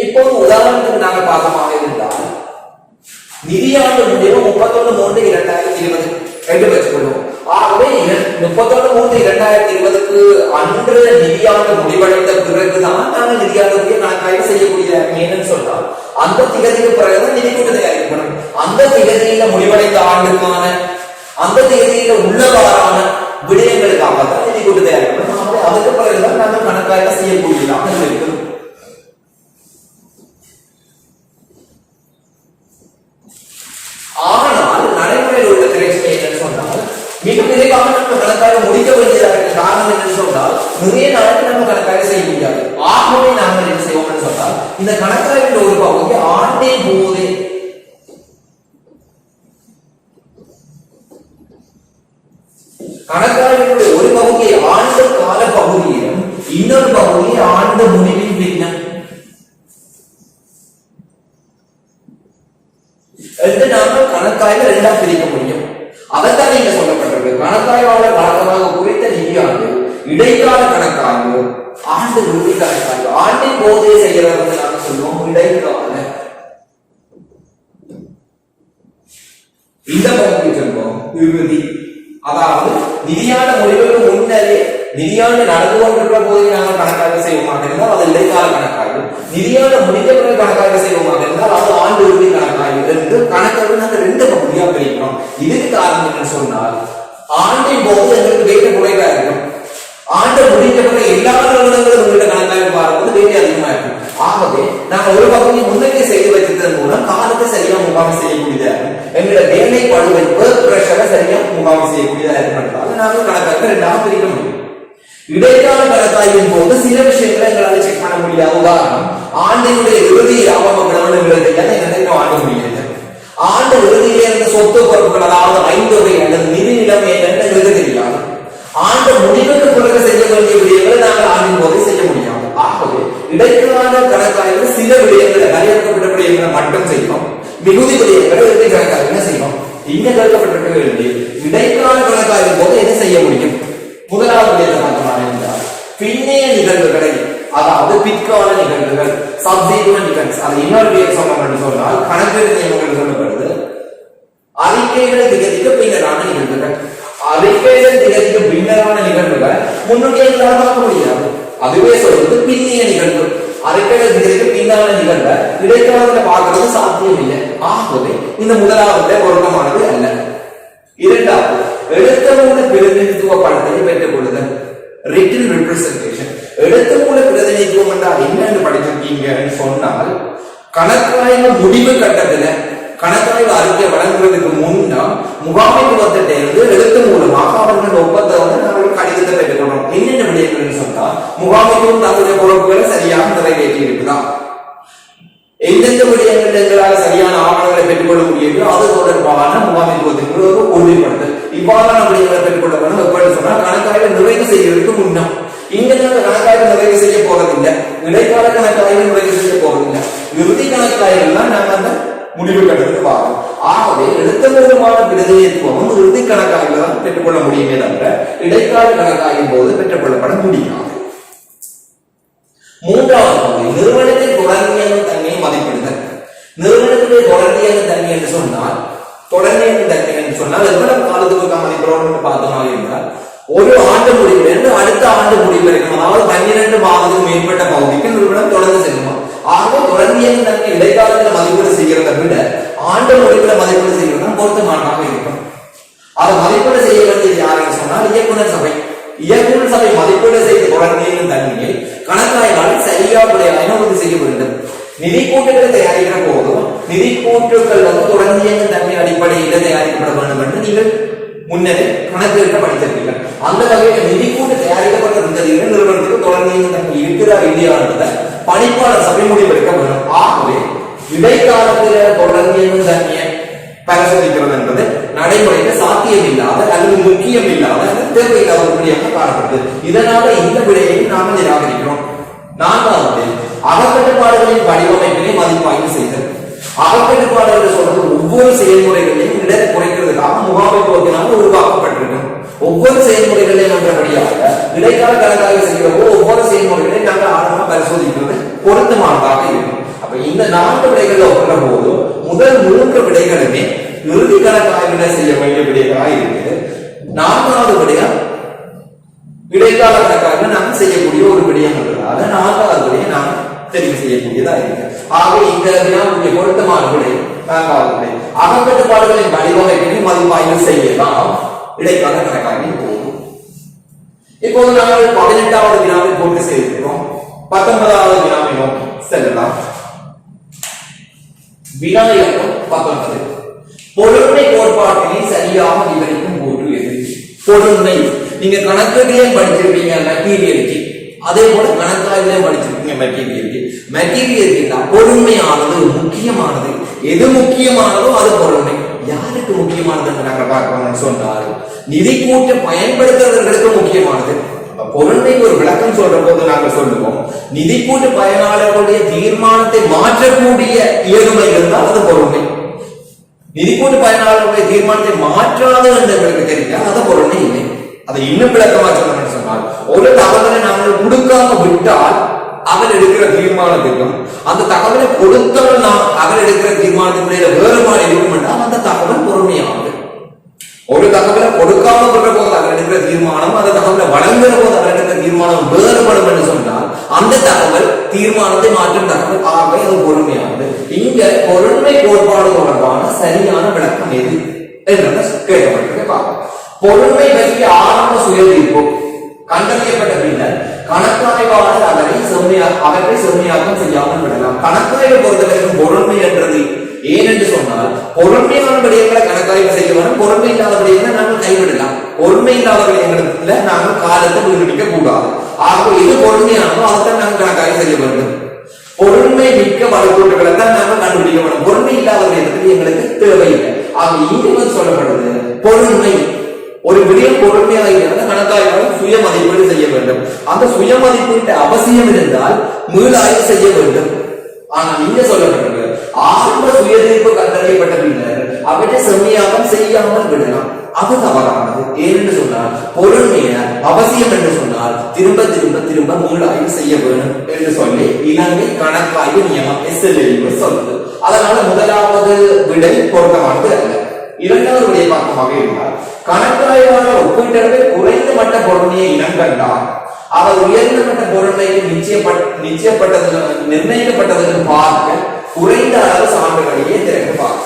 S1: இப்போ உதாரணத்துக்கு நாங்கள் பார்த்தமாக இருந்தால் நிதியாண்டு முடிவு 31/3/2020 என்று வச்சுக்கொள்வோம். ஆகவே 31/3/2020க்கு அன்று நிதியாண்டு முடிவடைந்த பிறகுதான் நாங்கள் நிதியாண்டுடைய கணக்காய்வு செய்யக்கூடியதாக. என்னன்னு சொன்னால் அந்த திகதிக்கு பிறகுதான் நிதி கூட்டு தயாரிக்கப்படும். அந்த திகதியில முடிவடைந்த ஆண்டுக்கான அந்த தேதியில உள்ளவாறான விடயங்களுக்காக தான் நிதி கூட்டு தயாரிக்கப்படும். ஆகவே அதுக்கு பிறகுதான் நாங்கள் கணக்காய்வு செய்யக்கூடியதாக இருக்கும். ஆனால் நடைமுறையில் உள்ள பிரச்சனை என்னன்னு சொன்னால் மிக விரைவாக நம்ம கணக்காய்வு முடிக்க வேண்டியதாக காரணம் என்னன்னு சொன்னால் நிறைய நாளைக்கு நம்ம கணக்காய்வு செய்ய முடியாது. ஆகவே நாங்கள் என்ன செய்வோம்னு சொன்னால் இந்த கணக்காய்வில் ஒரு பகுதி ஆண்டே போதே கணக்காய்வினுடைய ஒரு பகுதியை ஆண்டு கால பகுதியிலும் இன்னொரு பகுதியை ஆண்டு முடிவின் பின்னம் என்று நாங்கள் கணக்காய்வு இரண்டாக பிரிக்க முடியும். அதைத்தான் நீங்க சொல்லப்பட்டிருக்கு. கணக்காய்வாளர் வழக்கமாக குறித்த நிதியாண்டு, இடைக்கால கணக்காய்வு, ஆண்டு இறுதி கணக்காய்வு. ஆண்டின் போதே செய்யறது நாங்கள் சொல்லுவோம் இடைக்கால. இந்த பகுதி சொல்லுவோம் இறுதி. அதாவது நிதியாண்டு முடிவுக்கு முன்னரே நிதியாண்டு நடந்து கொண்டிருக்கிற போது நாங்கள் கணக்காய்வு செய்வோமாக இருந்தால் அது இடைக்கால கணக்காய்வு. நிதியாண்டு முடிந்த பிறகு கணக்காய்வு செய்வோமாக இருந்தால் அது ஆண்டு இறுதி கணக்காய்வு என்று கணக்காய்வு நாங்கள் ரெண்டு பகுதியா பிரிக்கிறோம். இதுக்கு காரணம் என்னன்னு சொன்னால் ஆண்டின் போது எங்களுக்கு வேலை குறைவா இருக்கும். ஆண்டு முடிந்த பிறகு எல்லா நிறுவனங்களும் உங்கள்கிட்ட கணக்காய்வு பார்க்கும்போது வேலை அதிகமா இருக்கும். ஆகவே நாங்கள் ஒரு பகுதியை முன்னே செய்து வைத்ததன் மூலம் காலத்தை சரியா முகாமை செய்யக்கூடியதா இருக்கும். எங்களோட வேலை பழுவை பிரஷரை சரியா முகாமை செய்யக்கூடியதா இருக்கும். நாங்கள் கணக்காய்வு ரெண்டாக பிரிக்க முடியும். இடைக்கால கணக்காய்வின் போது சில விஷயங்களை எங்களால் செக் பண்ண முடியாது. உதாரணம், ஆண்டினுடைய இறுதி லாபம் ஆண்டு முடியாது. ஆண்டு இறுதியிலே இருந்த சொத்து பொறுப்புகள், அதாவது 5 வகை அல்லது நிதி நிலைமை என்னன்னு எங்களுக்கு தெரியாது. ஆண்டு முடிவுக்கு பிறகு செய்ய வேண்டிய விடயங்களை நாங்கள் ஆண்டின் போது செய்ய முடியாது. ஆகவே இடைக்கால கணக்காய்வு சில விடயங்களை வரையறுக்கப்பட்ட விடயங்களை மட்டும் செய்வோம். மிகுதி விடயங்களை இறுதி கணக்காய்வு செய்வோம். இங்க கேட்கப்பட்டிருக்க வேண்டிய இடைக்கால கணக்காய்வின் போது என்ன செய்ய முடியும்? முதலாவது விடயத்தை பார்த்தோம் என்றால் பின்னைய நிகழ்வுகளை, அதாவது பிற்கால நிகழ்வுகள், சப்சீக்வென்ட் இவென்ட்ஸ். அது இன்னொரு விடயம் சொன்னோம் சொன்னால் கணக்கெடு நியமங்கள் சொல்லப்படுது. அறிக்கைகள் திகதிக்கு பின்னரான நிகழ்வுகள். அறிக்கைகள் திகதிக்கு பின்னரான நிகழ்வுகள் முன்னுடைய பார்க்க முடியாது. அதுவே சொல்றது பின்னிய நிகழ்வு. அறிக்கைகள் திகதிக்கு பின்னான நிகழ்வை இடைக்காலத்தில் பார்க்கறது சாத்தியம் இல்லை. ஆகவே இந்த முதலாவது பொருத்தமானது அல்ல. இரண்டாவது, எழுத்தமூல பிரதிநிதித்துவ படத்தை பெற்றுக் கொள்ளுதல், ரிட்டன் ரெப்ரசன்டேஷன். எழுத்தமூல பிரதிநிதித்துவம் என்றால் என்னன்னு படிச்சிருக்கீங்கன்னு சொன்னால் கணக்காய்வு முடிவு கட்டத்துல கணக்காய்வு அறிக்கை வழங்குவதற்கு முன்னா முகாமைத்துவத்திட்ட இருந்து எழுத்து மூலமாக அவர்கள் ஒப்பந்தம் நாங்கள் கடிதத்தை பெற்றுக்கொள்றோம். என்னென்ன விடயங்கள்னு சொன்னா முகாமைத்துவம் தங்களுடைய பொறுப்புகளை சரியாக நிறைவேற்றி இருக்குதான், எந்தெந்த விடயங்கள் எங்களால் சரியான ஆவணங்களை பெற்றுக்கொள்ள முடியுமோ அது தொடர்பான முகாமைத்துவத்திற்கு ஒரு உறுதிப்படுத்தல். இவ்வாறான விடயங்களை பெற்றுக்கொள்ள வேண்டும். எப்படி சொன்னா கணக்காய்வை நிறைவு செய்வதற்கு முன்னம் இங்க நாங்கள் கணக்காய்வு நிறைவு செய்ய போறதில்லை, இடைக்கால கணக்காய்வு நிறைவு செய்ய போறதில்லை, இறுதி கணக்காய்வுலாம் நாங்கள் அந்த முடிவு கட்டத்துக்கு பார்க்கணும். ஆகவே எழுத்தபூர்வமான பிரதிநிதித்துவம் இறுதி கணக்காய்வு தான் பெற்றுக்கொள்ள முடியுமே தவிர இடைக்கால கணக்காய்வின் போது பெற்றுக்கொள்ளப்பட முடியாது. மூன்றாவது பகுதி நிறுவனத்தின் தொடர்நிலையான தன்மையை மதிப்பிடுதல். நிறுவனத்துடைய தொடர்நிலையான தன்மை என்று சொன்னால் எவ்வளவு காலத்துக்கு மதிப்பிடுறோம் பார்த்தோம் என்றால் ஒரு ஆண்டு முடிவிலிருந்து அடுத்த ஆண்டு முடிவு வரைக்கும், அதாவது 12 மாதத்துக்கு மேற்பட்ட பகுதிக்கு நிறுவனம் தொடர்ந்து செல்லுமா. ஆகவே தொடர்நிலையான தன்மை இடைக்காலத்தில் மதிப்பீடு செய்கிறத விட ஆண்டு முடிவுல மதிப்பீடு செய்கிறது பொருத்தமானதாக இருக்கும். அதை மதிப்பீடு செய்ய வேண்டியது யாருன்னு சொன்னால் இயக்குனர் சபை. இயக்குனர் சபை மதிப்பீடு செய்த தொடர்நிலையான தன்மையை கணக்காய்வாளர் சரியா உறுதி செய்ய வேண்டும். நிதி கூட்டுகளை தயாரிக்கிற போதும் நிதி கூட்டுகள் தொடர்நிலையான தன்மை அடிப்படையில் தயாரிக்கப்பட வேண்டும் என்று நீங்கள் முன்னரே கணக்கு படித்திருப்பீர்கள். அந்த வகையில் நிதி கூட்டு தயாரிக்கப்பட்ட நிறுவனத்துக்கு தொடர்நிலையான தன்மை இருக்கிறா இல்லையான்றதை பணிப்பாளர் சபை முடிவெடுக்க வேண்டும். ஆகவே இடைக்காலத்தில் தொடர்நிலையான தன்மையை பரிசோதிக்கிறது என்பது நடைமுறைக்கு சாத்தியம் இல்லாத அல்லது முக்கியம் இல்லாத தேவையில்லாத உருப்படியாக காணப்படுது. இதனால இந்த விடையை நாம நிராகரிக்கிறோம். நான்காவது, அகக்கட்டுப்பாடுகளின் வடிவமைப்பினை மதிப்பாய்வு செய்தல். அகக்கட்டுப்பாடுகள் சொல்றது ஒவ்வொரு செயல்முறைகளையும் இடத்தை குறைக்கிறதுக்காக முகாமைத்துவத்தினால் உருவாக்கப்பட்டிருக்கும். ஒவ்வொரு செயல்முறைகளையும் என்றபடியாக இடைக்கால கணக்காய்வு செய்கிறப்போ ஒவ்வொரு செயல்முறைகளையும் நாங்கள் ஆழமாக பரிசோதிக்கிறது பொருத்தமானதாக இருக்கும். இந்த 4 விடைகள் ஒப்பிடுற போது முதல் 3 விடைகளுமே இறுதி கணக்காய்விட செய்ய வேண்டிய விடைகளாக இருக்குது. 4வது விடயம் இடைக்கால கணக்காக நாம் செய்யக்கூடிய ஒரு விடயம் என்றதால 4வது விடையை நாம் தெரிவு செய்யக்கூடியதா இருக்கு. ஆகவே இந்த வினாவுடைய பொருத்தமான விடை 4வது விடை. அகக்கட்டுப்பாடுகளின் வடிவமைப்பினை மதிப்பாய்வு செய்யலாம் இடைக்கால கணக்காய்வின் போது. இப்போது நாங்கள் 18வது வினாவை பூர்த்தி செய்திருக்கிறோம். 19வது வினாவை நோக்கி செல்லலாம். வினா இலக்கம் 19. பொருண்மை கோட்பாட்டினை சரியாக விவரிக்கும் கூற்று எது? பொருண்மை நீங்க கணக்குகளையும் படிச்சிருப்பீங்க மெட்டீரியலுக்கு, அதே போல கணக்காய்விலையும் படிச்சிருப்பீங்க மெட்டீரியலுக்கு. மெட்டீரியலுக்கு பொருண்மையானது முக்கியமானது. எது முக்கியமானதோ அது பொருண்மை. யாருக்கு முக்கியமானது நாங்கள் பார்க்கணும்னு சொன்னார், நிதி கூட்ட பயன்படுத்துறவர்களுக்கு முக்கியமானது. பொருண்மைக்கு ஒரு விளக்கம் சொல்ற போது நாங்கள் சொல்லுவோம், நிதி கூட்டு பயனாளர்களுடைய தீர்மானத்தை மாற்றக்கூடிய இயலுமை இருந்தால் அது பொருண்மை. நிதி கூட்டு பயனாளர்களுடைய தீர்மானத்தை மாற்றாது என்று எங்களுக்கு தெரிந்தால் அது பொருண்மை இல்லை. அதை இன்னும் விளக்கமா சொல்லணும்னு சொன்னால், ஒரு தகவலை நாங்கள் கொடுக்காம விட்டால் அவன் எடுக்கிற தீர்மானத்திற்கும் அந்த தகவலை கொடுத்தவன் அவன் எடுக்கிற தீர்மானத்தினுடைய வேறுபாடு இருக்கும் என்றால் அந்த தகவல் பொறுமையானது. ஒரு தகவலை கொடுக்காம விடுற போது அவன் எடுக்கிற தீர்மானம், அந்த தகவலை வழங்குற போது அவன் எடுக்கிற தீர்மானம் வேறுபடும் என்று சொன்னால் அந்த தகவல் தீர்மானத்தை மாற்றும் தகவல். ஆகவே அது பொறுமையானது. இங்க பொருண்மை கோட்பாடு தொடர்பான சரியான விளக்கம் எது என்றதை கேட்கப்பட்டதை பார்ப்போம். பொருண்மை பற்றி ஆரம்ப சுய தீர்ப்பு கண்டறியப்பட்ட பின்னர் கணக்காய்வாளர் அவற்றை செம்மையாக்கம் செய்யாமல் விடலாம். கணக்காய்வை பொறுத்தவரைக்கும் பொருண்மை என்றது ஏனென்று சொன்னால், பொருண்மையான விடயங்களை கணக்காய்வு செய்ய வேண்டும், பொருண்மை இல்லாத விடயங்களை நாங்கள் கைவிடலாம். பொருண்மை இல்லாத விடயங்கள நாங்கள் காலத்தை வீணடிக்க கூடாது. ஆகவே இது பொருண்மையானதோ அதைத்தான் நாங்கள் கணக்காய்வு செய்ய வேண்டும். பொருண்மை மிக்க வழக்கூட்டுகளை தான் நாங்கள் கண்டுபிடிக்க வேண்டும். பொருண்மை இல்லாத விடயத்துக்கு எங்களுக்கு தேவையில்லை. ஆக இங்கு சொல்லப்படுது பொருண்மை. ஒரு விடயம் பொருண்மையாக இருக்கிறத கணக்காய்வாளர் சுய மதிப்பீடு செய்ய வேண்டும். அந்த சுய மதிப்பீட்டு அவசியம் இருந்தால் மீளாய்வு செய்ய வேண்டும். ஆனால் இங்க சொல்லப்பட்டது ஆரம்ப சுய தீர்ப்பு கண்டறியப்பட்ட பின்னர் அவற்றை செம்மையாக்கம் செய்யாமல் விடலாம். அது தவறானது. ஏனென்று சொன்னால் பொருண்மைய அவசியம் என்று சொன்னால் திரும்ப திரும்ப திரும்ப மீளாய்வு செய்ய வேண்டும் என்று சொல்லி இலங்கை கணக்காய்வு நியமம் SLLU சொல்லுது. அதனால முதலாவது விடை பொருத்தமானது அல்ல. இரண்டாவது விடை பார்க்கமாக இருந்தால், கணக்காய்வாளர் ஒப்பீட்டளவில் குறைந்த மட்ட பொருண்மையை இனம் கண்டார் அவர் உயர்ந்த மட்ட பொருண்மைக்கு நிர்ணயிக்கப்பட்டதற்கு பார்க்க குறைந்த அளவு சான்றுகளையே திறந்து பார்க்க.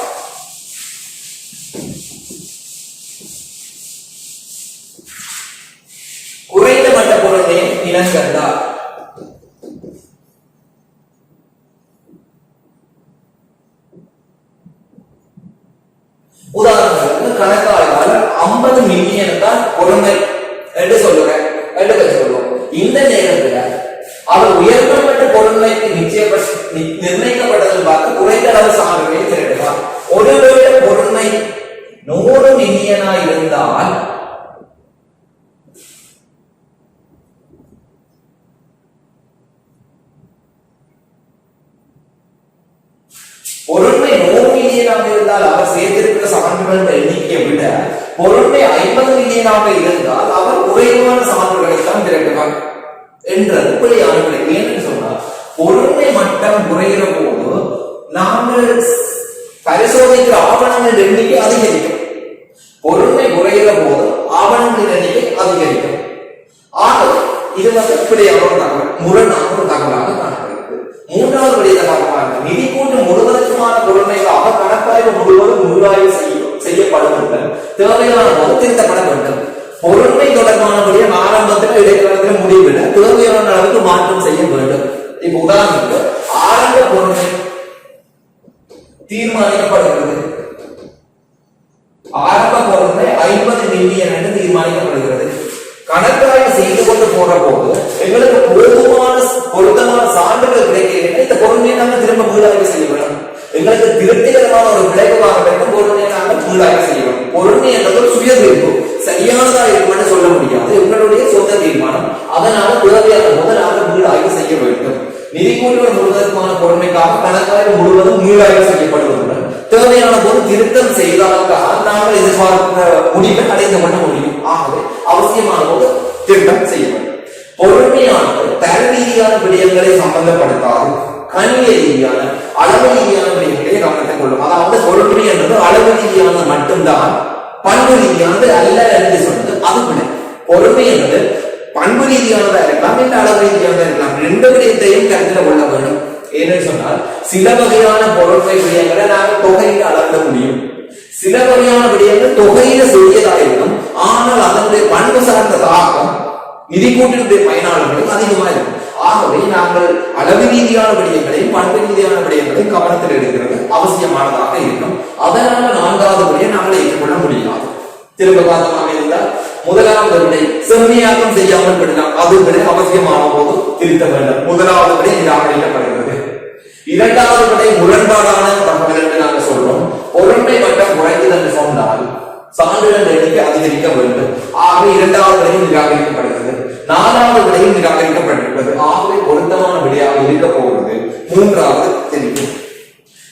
S1: குறைந்த மட்ட பொருண்மையை இனம் கண்டார். உதாரணத்துக்கு கணக்காய்வாளர் 50 மில்லியன் தான் பொருண்மை என்று சொல்லுறேன் என்று வச்சுக்கொள்வோம். இந்த நேரத்தில் அவர் உயர்த்தப்பட்ட பொருண்மைக்கு நிர்ணயிக்கப்பட்டதில் பார்த்து குறைந்த அளவு சான்றுகளை திரட்டுவார். ஒருவேளை பொருண்மை 100 மில்லியனா இருந்தால் பொருண்மை 100 மில்லியனாக இருந்தால் அவர் சேர்த்திருக்கிற சான்றுகள் எண்ணிக்கையை விட பொருண்மை 50 மில்லியனாக இருந்தால் அவர் குறைவான சான்றுகளை தான் திரட்டுவார் என்றது பிழையான விடை. ஏன்னு சொன்னால் பொருண்மை மட்டம் குறைகிற போது நாங்கள் பரிசோதிக்கிற ஆவணங்களின் எண்ணிக்கை அதிகரிக்கும். பொருண்மை குறைகிற போது ஆவணங்களின் எண்ணிக்கை அதிகரிக்கும். ஆகவே இது பிழையான ஒரு தகவல், முரணான ஒரு தகவலாக காணப்படுகிறது. மூன்றாவது விடயத்தை பார்க்கலாம். நிதி கூட்டு முழுவதற்குமான பொருண்மைக்காக கணக்காய்வு முழுவதும் மீளாய்வு செய்யப்படும் தேவையான போது திருத்தப்பட வேண்டும். பொருண்மை தொடர்பான விடயம் ஆரம்பத்தில் இடைக்காலத்தில் முடிவிட தேவையான அளவுக்கு மாற்றம் செய்ய வேண்டும். இப்ப உதாரணத்துக்கு ஆரம்ப பொருண்மை தீர்மானிக்கப்படுகிறது. ஆரம்ப பொருண்மை 50 மில்லியன் என்று தீர்மானிக்கப்படுகிறது. கணக்காய்வு செய்து கொண்டு போற போது எங்களுக்கு பொருத்தமான சான்றுகள் கிடைக்க இந்த பொருண்மையை நாங்கள் திரும்ப மீளாய்வு செய்ய வேண்டும். எங்களுக்கு திருப்திகரமான ஒரு விளைவு வாங்க வேண்டும். பொருண்மையை நாங்கள் மீளாய்வு செய்ய வேண்டும். பொருண்மை என்பது சுய தீர்ப்பு, சரியானதா இருக்கும் சொல்ல முடியாது, எங்களுடைய சொந்த தீர்மானம். அதனால தேவையான போது நாங்கள் மீளாய்வு செய்ய வேண்டும். நிதி கூட்டுகள் முழுவதற்கான பொருண்மைக்காக கணக்காய்வு முழுவதும் மீளாய்வு செய்யப்படுவதுடன் தேவையான போது திருத்தம் செய்தால்தான் நாங்கள் எதிர்பார்க்கிற முடிவை அடைந்து கொள்ள முடியும். ஆகவே அவசியமான போது திருத்தம் செய்ய வேண்டும். பொருண்மையானது தர ரீதியான விடயங்களை சம்பந்தப்படுத்தாது கணிய ரீதியான அளவு ரீதியான விடயங்களே கவனத்தை கொள்ளும். அதாவது பொருட்மை என்பது அளவு ரீதியானது மட்டும்தான், பண்பு ரீதியானது அல்ல என்று சொன்னது அது விட. பொறுமை என்பது பண்பு ரீதியானதா இருக்கலாம், இல்ல அளவு ரீதியானதா இருக்கலாம். ரெண்டு விடயத்தையும் கருத்தில் கொள்ள வேண்டும். ஏன்னு சொன்னால் சில வகையான பொருட்மை விடயங்களை நாங்கள் தொகையில அளவிட முடியும், சில வகையான விடயங்கள் தொகையில சிறியதாக இருக்கும், ஆனால் அதனுடைய பண்பு சார்ந்த தாக்கம் நிதி கூட்டினுடைய பயனாளர்களும் அதிகமாக இருக்கும். ஆகவே நாங்கள் அளவு ரீதியான விடயங்களையும் பண்பு ரீதியான விடயங்களையும் கவனத்தில் எடுக்கிறது அவசியமானதாக இருக்கும். அதனால நான்காவது விடையை நாங்கள் ஏற்றுக்கொள்ள முடியாது. திரும்ப பார்த்தமாக இருந்தால் முதலாவது விடை செம்மையாக்கம் செய்யாமல் விடலாம், அது விடை அவசியமான போது திருத்த வேண்டும். முதலாவது விடை நிராகரிக்கப்படுகிறது. இரண்டாவது விடை முரண்பாடான தகவல் என்று நாங்கள் சொல்றோம். பொருண்மை மட்டம் குறைந்தது என்று சொன்னால் சான்றிதழ் எண்ணிக்கை அதிகரிக்க வேண்டும். ஆகவே இரண்டாவது விடையும் நிராகரிக்கப்படுகிறது. நாலாவது விடையும் நிராகரிக்கப்பட்டிருக்கிறது. ஆகவே பொருத்தமான விடையாக இருக்க போகிறது மூன்றாவது தெரிவு.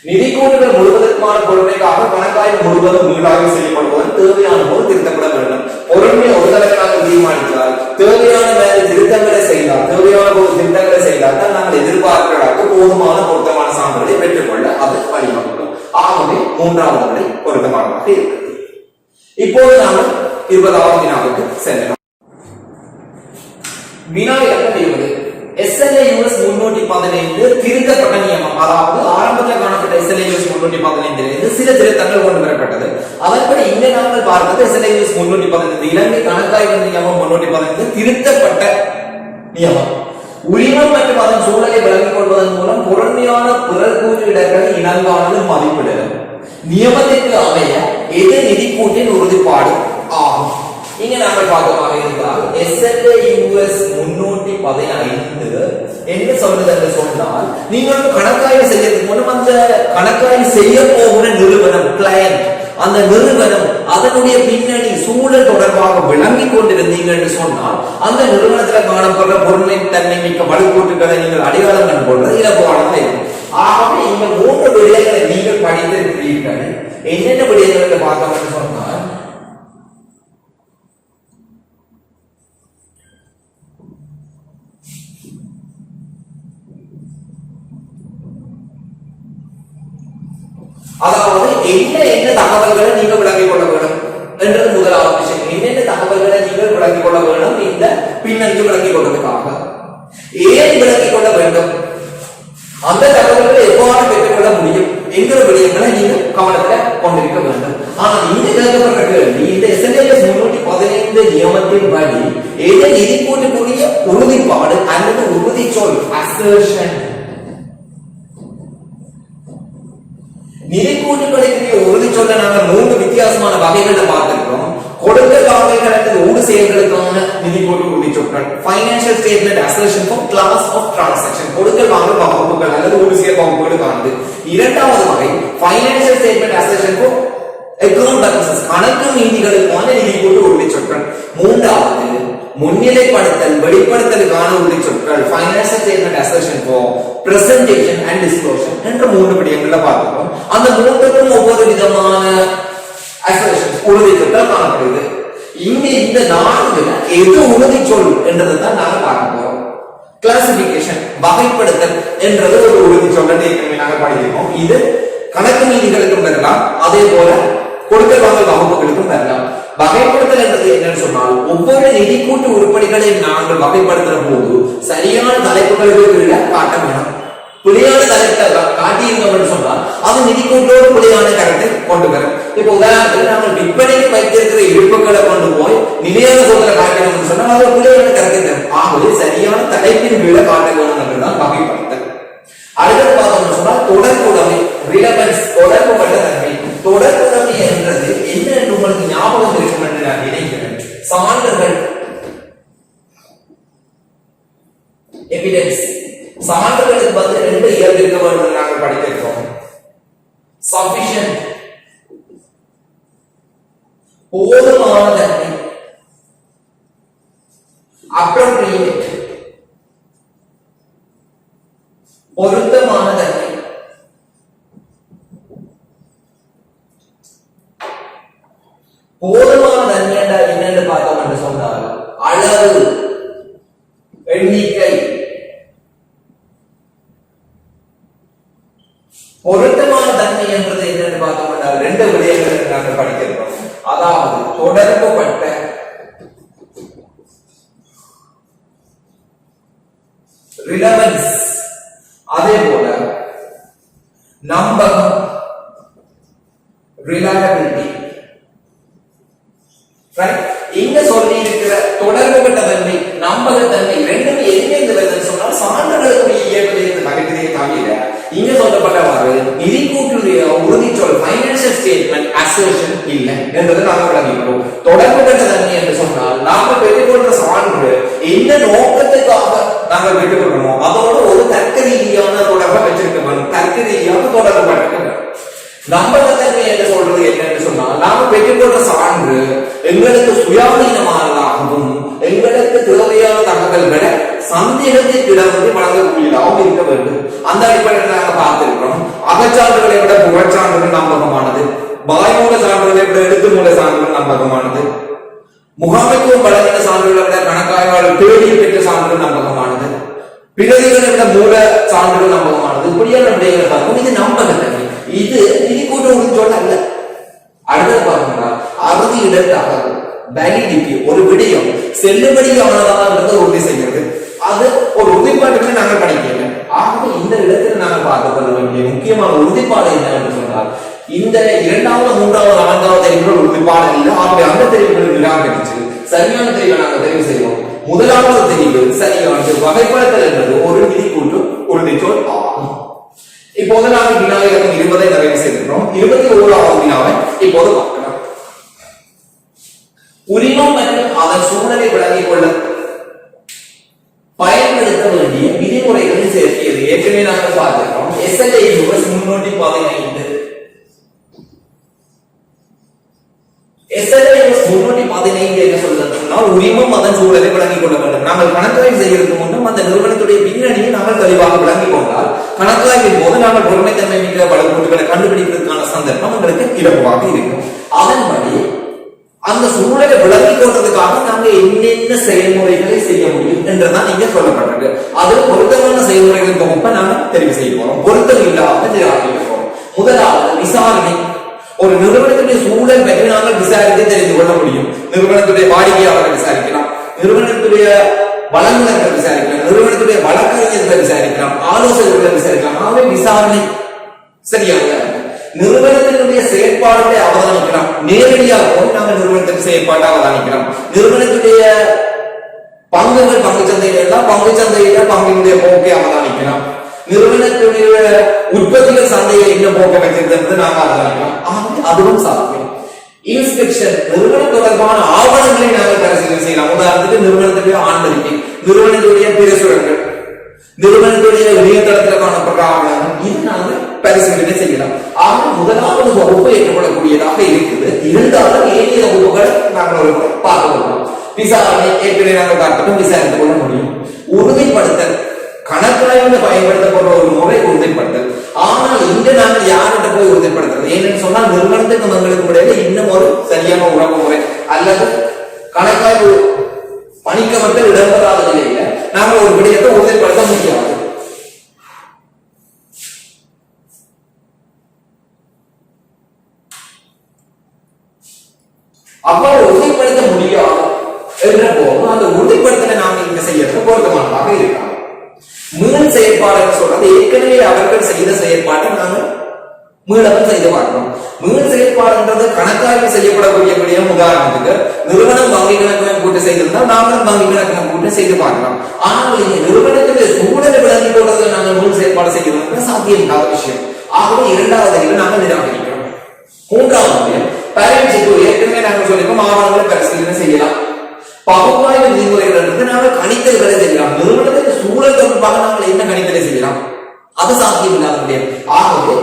S1: நிதி கூட்டுகள் முழுவதற்கான பொறுமைக்காக கணக்காய்வு முழுவதும் மீளாய்வு செய்யப்படுவதன் தேவையான போது திருத்தப்பட வேண்டும். பொறுமை ஒரு தலைவராக தீர்மானித்தால் தேவையான மேலே திருத்தங்களை செய்தால், தேவையான போது திருத்தங்களை செய்தால் தான் நாங்கள் எதிர்பார்க்கிறதாக போதுமான பொருத்தமான சான்றுகளை பெற்றுக்கொள்ள அது வழிவகுக்கும். ஆகவே மூன்றாவது விடை பொருத்தமானதாக இருக்கிறது. இப்போது நாங்கள் 20வது வினாவுக்கு செல்லலாம். வினா இலக்கம் 20. SLAUS 315 திருத்தப்பட்ட நியமம். அதாவது ஆரம்பத்தில் காணப்பட்ட SLAUS 315 சில திருத்தங்கள் கொண்டு வரப்பட்டது. அதன்படி இங்க நாங்கள் பார்ப்பது SLAUS 315 இலங்கை கணக்காய்வு நியமம் 315 திருத்தப்பட்ட நியமம். உரிமம் மற்றும் அதன் சூழலை விளங்கிக் கொள்வதன் மூலம் பொருண்மையான பிறர்கூற்று இடர்களை இனங்காணலும் மதிப்பிடலும் நியமத்திற்கு அமைய எது நிதி கூட்டின் உறுதிப்பாடு ஆகும். இங்க நாங்கள் பார்க்கமாக இருந்தால் SLAUS 315 என்ன சொல்றது என்று சொன்னால், நீங்கள் கணக்காய்வு செய்யறதுக்கு முன்னும் அந்த கணக்காய்வு செய்ய போகிற நிறுவனம் கிளையண்ட், அந்த நிறுவனம் அதனுடைய பின்னணி சூழல் தொடர்பாக விளங்கிக் கொண்டிருந்தீங்க என்று சொன்னால் அந்த நிறுவனத்தில் காணப்படுற பொருளை தன்மை மிக்க வலுக்கூட்டுகளை நீங்கள் அடையாளம் கண்டுகொள்வது இலகுவானதாக இருக்கும். ஆகவே இந்த 3 விடயங்களை நீங்கள் படித்திருக்கிறீர்கள். என்னென்ன விடயங்களை பார்க்க என்று சொன்னால், அதாவது என்ன தகவல்களை நீங்கள் விளங்கிக் கொள்ள வேண்டும் என்றது முதலாவது விஷயம். என்னென்ன தகவல்களை நீங்கள் விளங்கிக் கொள்ள வேண்டும் இந்த பின்னணிக்கு விளங்கிக் கொள்வதற்காக. ஏன் விளங்கிக் கொள்ள வேண்டும், அந்த தகவல்களை எவ்வாறு பெற்றுக்கொள்ள முடியும் என்கிற விடயங்களை நீங்கள் கவனத்தில் கொண்டிருக்க வேண்டும். ஆனால் இந்த கேட்கப்பட்ட கேள்வி இந்த SLAUS 315 நியமத்தின் படி எது நிதி கூட்டக்கூடிய உறுதிப்பாடு அல்லது உறுதி சொல் அசர்ஷன். நிதி கூட்டுகளுக்கு உறுதி சொல்ல நாங்கள் 3 வித்தியாசமான வகைகளை பார்த்திருக்கிறோம். கொடுக்கல் வாங்கல்கள் அல்லது ஊடு செயல்களுக்கான நிதி கூட்டு உறுதி சொற்கள், financial statement assertion for class of transaction, கொடுக்கல் வாங்கல் வகுப்புகள் அல்லது ஊடு செயல் வகுப்புகளுக்கானது. இரண்டாவது வகை financial statement assertion for account purposes, கணக்கு நீதிகளுக்கான நிதி கூட்டு உறுதி சொற்கள். மூன்றாவது முன்னிலைப்படுத்தல் வெளிப்படுத்தலுக்கான உறுதி சொற்கள், financial statement assertion for presentation and disclosure என்ற 3 விடயங்களை பார்க்கிறோம். அந்த 3க்கும் ஒவ்வொரு விதமான அசர்ஷன்ஸ் உறுதி சொற்கள் காணப்படுது. இங்க இந்த 4 எது உறுதி சொல் என்றதான் நாங்க பார்க்க போறோம். கிளாசிபிகேஷன் வகைப்படுத்தல் என்றது ஒரு உறுதி சொல் என்று நாங்க படிக்கிறோம். இது கணக்கு நீதிகளுக்கும் பெறலாம், அதே போல கொடுக்கல் வாங்கல் வகுப்புகளுக்கும் பெறலாம். வகைப்படுத்தல் என்பது என்னன்னு சொன்னால், ஒவ்வொரு நிதி கூட்டு உருப்படிகளையும் நாங்கள் வகைப்படுத்துற போது சரியான தலைப்புகளுக்கு கீழே காட்ட வேணும். புலியான தலைப்பை காட்டியிருந்தோம் சொன்னால் அது நிதி கூட்டோடு புலியான கருத்தை கொண்டு வரும். இப்ப உதாரணத்துக்கு நாங்கள் விற்பனைக்கு வைத்திருக்கிற இருப்புகளை கொண்டு போய் நிலையான சோதனை காட்டணும் சொன்னால் அது புலியான கருத்தை தரும். ஆகவே சரியான தலைப்பின் கீழே காட்ட வேணும் என்றுதான் வகைப்படுத்தல். அடுத்து பார்த்தோம்னு சொன்னால் தொடர்புடைமை, ரிலவன்ஸ், தொடர்புபட்ட தன்மை. தொடர்புடைமை என்றது என்ன என்று உங்களுக்கு ஞாபகம் இருக்கும் என்று நான் நினைக்கிறேன். சான்றுகள், எவிடன்ஸ். சான்றுகளுக்கு வந்து 2 இயல்பு இருக்க வேண்டும் நாங்கள் படித்திருக்கிறோம். சஃபிஷியன்ட் போதுமான தன்மை, அப்ரோப்ரியேட் பொருத்தமான தன்மை, போதுமான தன்மை என்றால் என்னென்று பார்த்தோம் என்று சொன்னால் அளவு, எண்ணிக்கை, என்று நாங்கள் படிக்கிறோம். அதாவது தொடர்புபட்ட ரிலவன்ஸ், அதே போல நம்பகம் ரிலையபிலிட்டி. இங்க சொல்லி இருக்கிற தொடர்புபட்ட தன்மை நம்பகத்தன்மை ரெண்டுமே எங்கிருந்து வருதுன்னு சொன்னால் சான்றுகளுடைய இயக்கத்திலிருந்து தகுதியை தவிர இங்க சொல்லப்பட்டவாறு நிதி கூட்டுடைய உறுதிச்சொல் ஃபைனான்சியல் ஸ்டேட்மெண்ட் அசர்ஷன் இல்லை என்பதை நாங்கள் விளங்கிக்கிறோம். தொடர்புபட்ட தன்மை என்று சொன்னால் நாங்கள் பெற்றுக்கொள்ற சான்று என்ன நோக்கத்துக்காக நாங்கள் பெற்றுக்கொள்ளணுமோ அதோட ஒரு தர்க்க ரீதியான தொடர்பை வச்சிருக்க வேண்டும். தர்க்க ரீதியாக தொடர்புபட்ட நம்பகத்தன்மை என்று சொல்றது என்னன்னு சொன்னால் நாம பெற்றுக்கொண்ட சான்று எங்களுக்கு சுயாதீனமானதாகவும் எங்களுக்கு தேவையான தகவல்களை சந்தேகத்திற்கு இடமின்றி வழங்கக்கூடியதாகவும் இருக்க வேண்டும். அந்த அடிப்படையில் நாங்கள் பார்த்திருக்கிறோம். அகச்சான்றுகளை விட புகழ்ச்சான்றுகள் நம்பகமானது, வாய்மூல சான்றுகளை விட எழுத்து மூல சான்றுகள் நம்பகமானது, முகாமைத்துவம் வழங்கின சான்றுகளை விட கணக்காய்வாளர் தேடியில் பெற்ற சான்றுகள் நம்பகமானது, பிரதிகளை விட மூல சான்றுகள் நம்பகமானது. இப்படியான விடயங்கள் பார்க்கும். இது நம்பகத்தன்மை. இது நிதி கூட்டு உறுதிச்சொல் அல்ல. அடுத்தது பார்த்தோம்னா அறுதி இடத்தாக வேலிடிட்டி, ஒரு விடயம் செல்லுபடியானதாக உறுதி செய்கிறது. அது ஒரு உறுதிப்பாட்டுக்கு நாங்கள் படிக்கல. ஆகவே இந்த இடத்துல நாங்கள் பார்க்க கொள்ள வேண்டிய முக்கியமான உறுதிப்பாடு என்ன என்று சொன்னால் இந்த இரண்டாவது மூன்றாவது நான்காவது தெரிவுகள் உறுதிப்பாடு இல்லை. ஆகவே அந்த தெரிவுகள் நிராகரிச்சு சரியான தெரிவை நாங்கள் தெரிவு செய்வோம். முதலாவது தெரிவு சரியானது. வகைப்படுத்தல் என்பது ஒரு நிதி கூட்டு உறுதிச்சொல் ஆகும். இப்போது நாங்கள் வினாவை 20 நிறைவு செய்திருக்கிறோம். 21வது வினாவை இப்போது பார்க்கலாம். உரிமம் மற்றும் அதன் சூழலை விளங்கிக் கொள்ள பயன்படுத்த வேண்டிய விதிமுறைகளை சேர்க்கியது. ஏற்கனவே நாங்கள் பார்த்திருக்கிறோம். SLA 315 SLA 315 என்ன சொல்றதுன்னா உரிமம் அதன் சூழலை விளங்கிக் கொள்ள வேண்டும். நாங்கள் கணக்காய்வு செய்யறதுக்கு முன்னும் அந்த நிறுவனத்துடைய பின்னணியை நாங்கள் தெளிவாக விளங்கிக் கொண்டால் கணக்காய்வின் போது நாங்கள் பொறுமைத்தன்மை மிக்க வழக்கூட்டுகளை கண்டுபிடிப்பதற்கான சந்தர்ப்பம் எங்களுக்கு இலகுவாக இருக்கும். அதன்படி அந்த சூழலை விளங்கிக் கொண்டதுக்காக நாங்கள் என்னென்ன செயல்முறைகளை செய்ய முடியும் என்றுதான் இங்க சொல்லப்பட்டிருக்கு. அது பொருத்தமான செயல்முறைகளின் தொகுப்பை நாங்கள் தெரிவு செய்ய போறோம். பொருத்தம் இல்லாத நிராகரிக்க போறோம். முதலாவது விசாரணை. ஒரு நிறுவனத்துடைய சூழல் பற்றி நாங்கள் விசாரித்து தெரிந்து கொள்ள முடியும். நிறுவனத்துடைய வாடிக்கையாளர்கள் விசாரிக்கலாம், நிறுவனத்துடைய வழங்குநர்கள் விசாரிக்கலாம், நிறுவனத்துடைய வழக்கறிஞர்களை விசாரிக்கலாம், ஆலோசகர்களை விசாரிக்கலாம். ஆகவே விசாரணை சரியாக நிறுவனத்தினுடைய செயற்பாடுகளை அவதானிக்கலாம். நேரடியாக போய் நாங்கள் நிறுவனத்தின் செயற்பாட்டை அவதானிக்கலாம். நிறுவனத்துடைய பங்குகள் பங்கு சந்தையில எல்லாம் பங்கு சந்தையில பங்கினுடைய போக்கை அவதானிக்கலாம். நிறுவனத்துடைய உற்பத்திகள் சந்தையில் என்ன போக்க வைக்கிறது நாங்கள் அவதானிக்கலாம். அதுவும் சாத்தியம். இன்ஸ்பெக்ஷன், நிறுவன தொடர்பான ஆவணங்களை நாங்கள் பரிசீலனை செய்யலாம். உதாரணத்துக்கு நிறுவனத்துடைய ஆண்டறிக்கை, நிறுவனத்துடைய பிரசுரங்கள், நிறுவனத்துடைய இணையதளத்தில் காணப்படுற ஆவணங்கள், இது நாங்கள் பரிசீலனை செய்யலாம். ஆக முதலாவது வகுப்பு ஏற்றுக்கொள்ளக்கூடியதாக இருக்குது. இரண்டாவது ஏனைய வகுப்புகளை நாங்கள் ஒரு பார்க்க முடியும். விசாரணை ஏற்கனவே நாங்கள் பார்த்துட்டும் விசாரித்துக் கொள்ள முடியும். உறுதிப்படுத்தல், கணக்காய்வுல பயன்படுத்தப்படுற ஒரு முறை உறுதிப்படுத்தல். ஆனால் இன்று நாங்கள் யார்கிட்ட போய் உறுதிப்படுத்துறது? ஏன்னு சொன்னால் நிறுவனத்துக்கு எங்களுக்கு இடையில இன்னும் ஒரு சரியான உறவு முறை அல்லது கணக்காய்வு பணிக்கமர்கள் இடம்பெறாத நிலையில நாங்கள் ஒரு விடயத்தை உறுதிப்படுத்த முடியாது. அவ்வாறு உறுதிப்படுத்த முடியாது என்ற போது அந்த உறுதிப்படுத்தலை நாங்கள் இங்க செய்யறது பொருத்தமானதாக இருக்காங்க. மீள் செயற்பாடு சொல்றது ஏற்கனவே அவர்கள் செய்த செயற்பாட்டை நாங்கள் மீளவும் செய்து பார்க்கிறோம். மீள் செயற்பாடுன்றது கணக்காய்வு செய்யப்படக்கூடிய விடயம். உதாரணத்துக்கு நிறுவனம் வங்கி கணக்கு கூட்டு செய்திருந்தால் நாங்கள் வங்கி கணக்கு கூட்டு செய்து பார்க்கலாம். ஆனால் இந்த நிறுவனத்துடைய சூழலை விளங்கிக் கொள்வதை நாங்கள் மீள் செயற்பாடு செய்யணும் சாத்தியம் இல்லாத விஷயம். ஆகவே இரண்டாவது நாங்கள் நிராகரிக்கிறோம். மூன்றாவது பயிற்சிக்கு ஏற்கனவே நாங்கள் சொல்லிப்போம் ஆவணங்களை பரிசீலனை செய்யலாம். பகுப்பாய்வு விதிமுறைகள் நாங்கள் கணித்தல்களை செய்யலாம். நிறுவனத்துக்கு சூழல் தொடர்பாக நாங்கள் என்ன கணித்தலை செய்யலாம்? அது சாத்தியம் இல்லாத முடியும். ஆகவே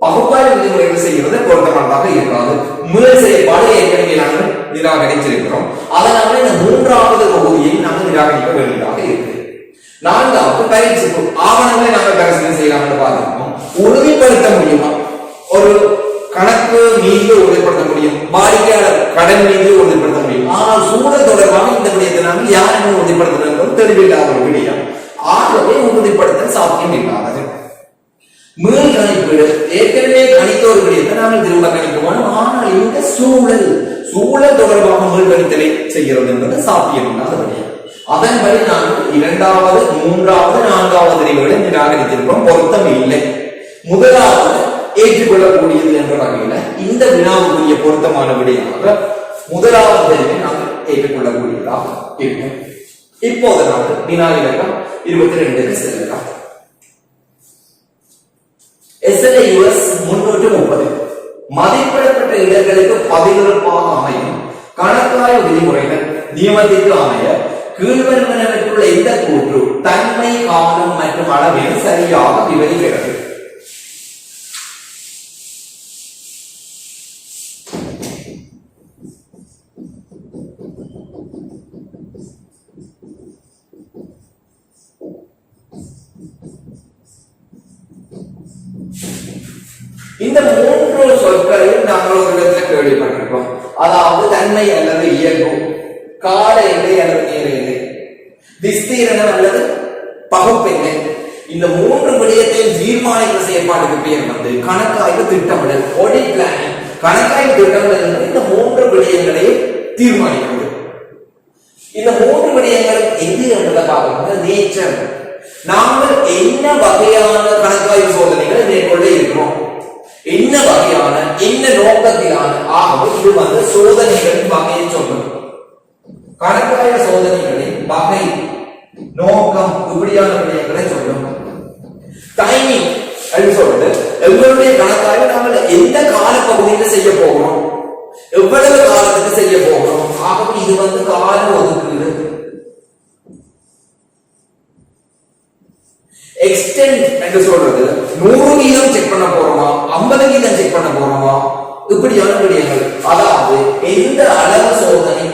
S1: பகுப்பாய்வு விதிமுறைகள் செய்வது பொருத்தமானதாக இருக்காது. மீள் செயற்பாடு ஏற்கனவே நாங்கள் நிராகரிச்சிருக்கிறோம். அதனால இந்த மூன்றாவது பகுதியை நாங்கள் நிராகரிக்க வேண்டியதாக இருக்கு. நான்காவது பயிற்சிக்கு ஆவணங்களை நாங்கள் பரிசீலனை செய்யலாம் பார்த்திருக்கோம். உறுதிப்படுத்த முடியுமா? ஒரு கணக்கு மீது உறுதிப்படுத்த முடியும், வாடிக்கையாளர் கடன் மீது உறுதிப்படுத்த முடியும். ஆனால் சூழல் தொடர்பாக இந்த விடயத்தை நாங்கள் யாருமே உறுதிப்படுத்துறது தெளிவில்லாத ஒரு விடயம். ஆகவே உறுதிப்படுத்த சாத்தியம் இல்லாதது. மீள் கணிப்பீடு ஏற்கனவே கணித்த ஒரு விடயத்தை நாங்கள் திரும்ப கணிக்க வேண்டும். ஆனால் சூழல் சூழல் தொடர்பாக மீள்கணித்தலை செய்கிறது என்பது சாத்தியமில்லாத விடயம். அதன்படி நாங்கள் இரண்டாவது, மூன்றாவது, நான்காவது தெரிவுகளை நிராகரித்திருக்கிறோம். பொருத்தம் இல்லை. முதலாவது ஏற்றுக்கொள்ளக்கூடியது என்ற வகையில இந்த வினாவுக்குரிய பொருத்தமான விடையாக முதலாவது தெரிவை நாங்கள் ஏற்றுக்கொள்ளக்கூடியதாக இருக்கும். இப்போது நாங்கள் வினா இலக்கம் 22 செல்லலாம். SLUS 330 மதிப்பிடப்பட்ட இடங்களுக்கு பதிலளிப்பாக அமையும் கணக்காய்வு விதிமுறைகள் நியமத்திற்கு அமைய கீழ்வருவனவற்றுள்ள இந்த கூற்று தன்மை, காலம் மற்றும் அளவில் சரியாக விவரிக்கிறது. இந்த மூன்று சொற்களையும் நாங்கள் ஒரு இடத்துல கேள்விப்பட்டிருக்கோம். அதாவது தன்மை அல்லது இயல்பு, கால எல்லை அல்லது நேர எல்லை, விஸ்தீரணம் அல்லது பகுப்பெல்லை. இந்த மூன்று விடயத்தையும் தீர்மானிக்கிற செயற்பாடுக்கு பெயர் வந்து கணக்காய்வு திட்டமிடல், ஆடிட் பிளானிங். கணக்காய்வு திட்டமிடல் என்பது இந்த மூன்று விடயங்களையும் தீர்மானிக்கிறது. இந்த மூன்று விடயங்கள் எது என்பதை பார்க்கணும். நேச்சர், நாங்கள் என்ன வகையான கணக்காய்வு சோதனைகளை மேற்கொள்ள இருக்கிறோம், என்ன வகையான என்ன நோக்கத்திலான. ஆகவே இது வந்து சோதனைகளின் வகையை சொல்லும். கணக்காய்வு சோதனைகளின் வகை, நோக்கம், இப்படியான விடயங்களை சொல்லும். டைமிங் அப்படின்னு சொல்றது எங்களுடைய கணக்காய்வு நாங்கள் எந்த காலப்பகுதியில் செய்ய போகிறோம், எவ்வளவு காலத்துக்கு செய்ய போகிறோம். ஆகவே இது வந்து கால ஒதுக்கீடு. எக்ஸ்டெண்ட் என்று சொல்றது 100% செக் பண்ண போறோமா, 50% செக் பண்ண போறோமா, இப்படியான விடயங்கள். அதாவது எந்த அளவு சோதனை,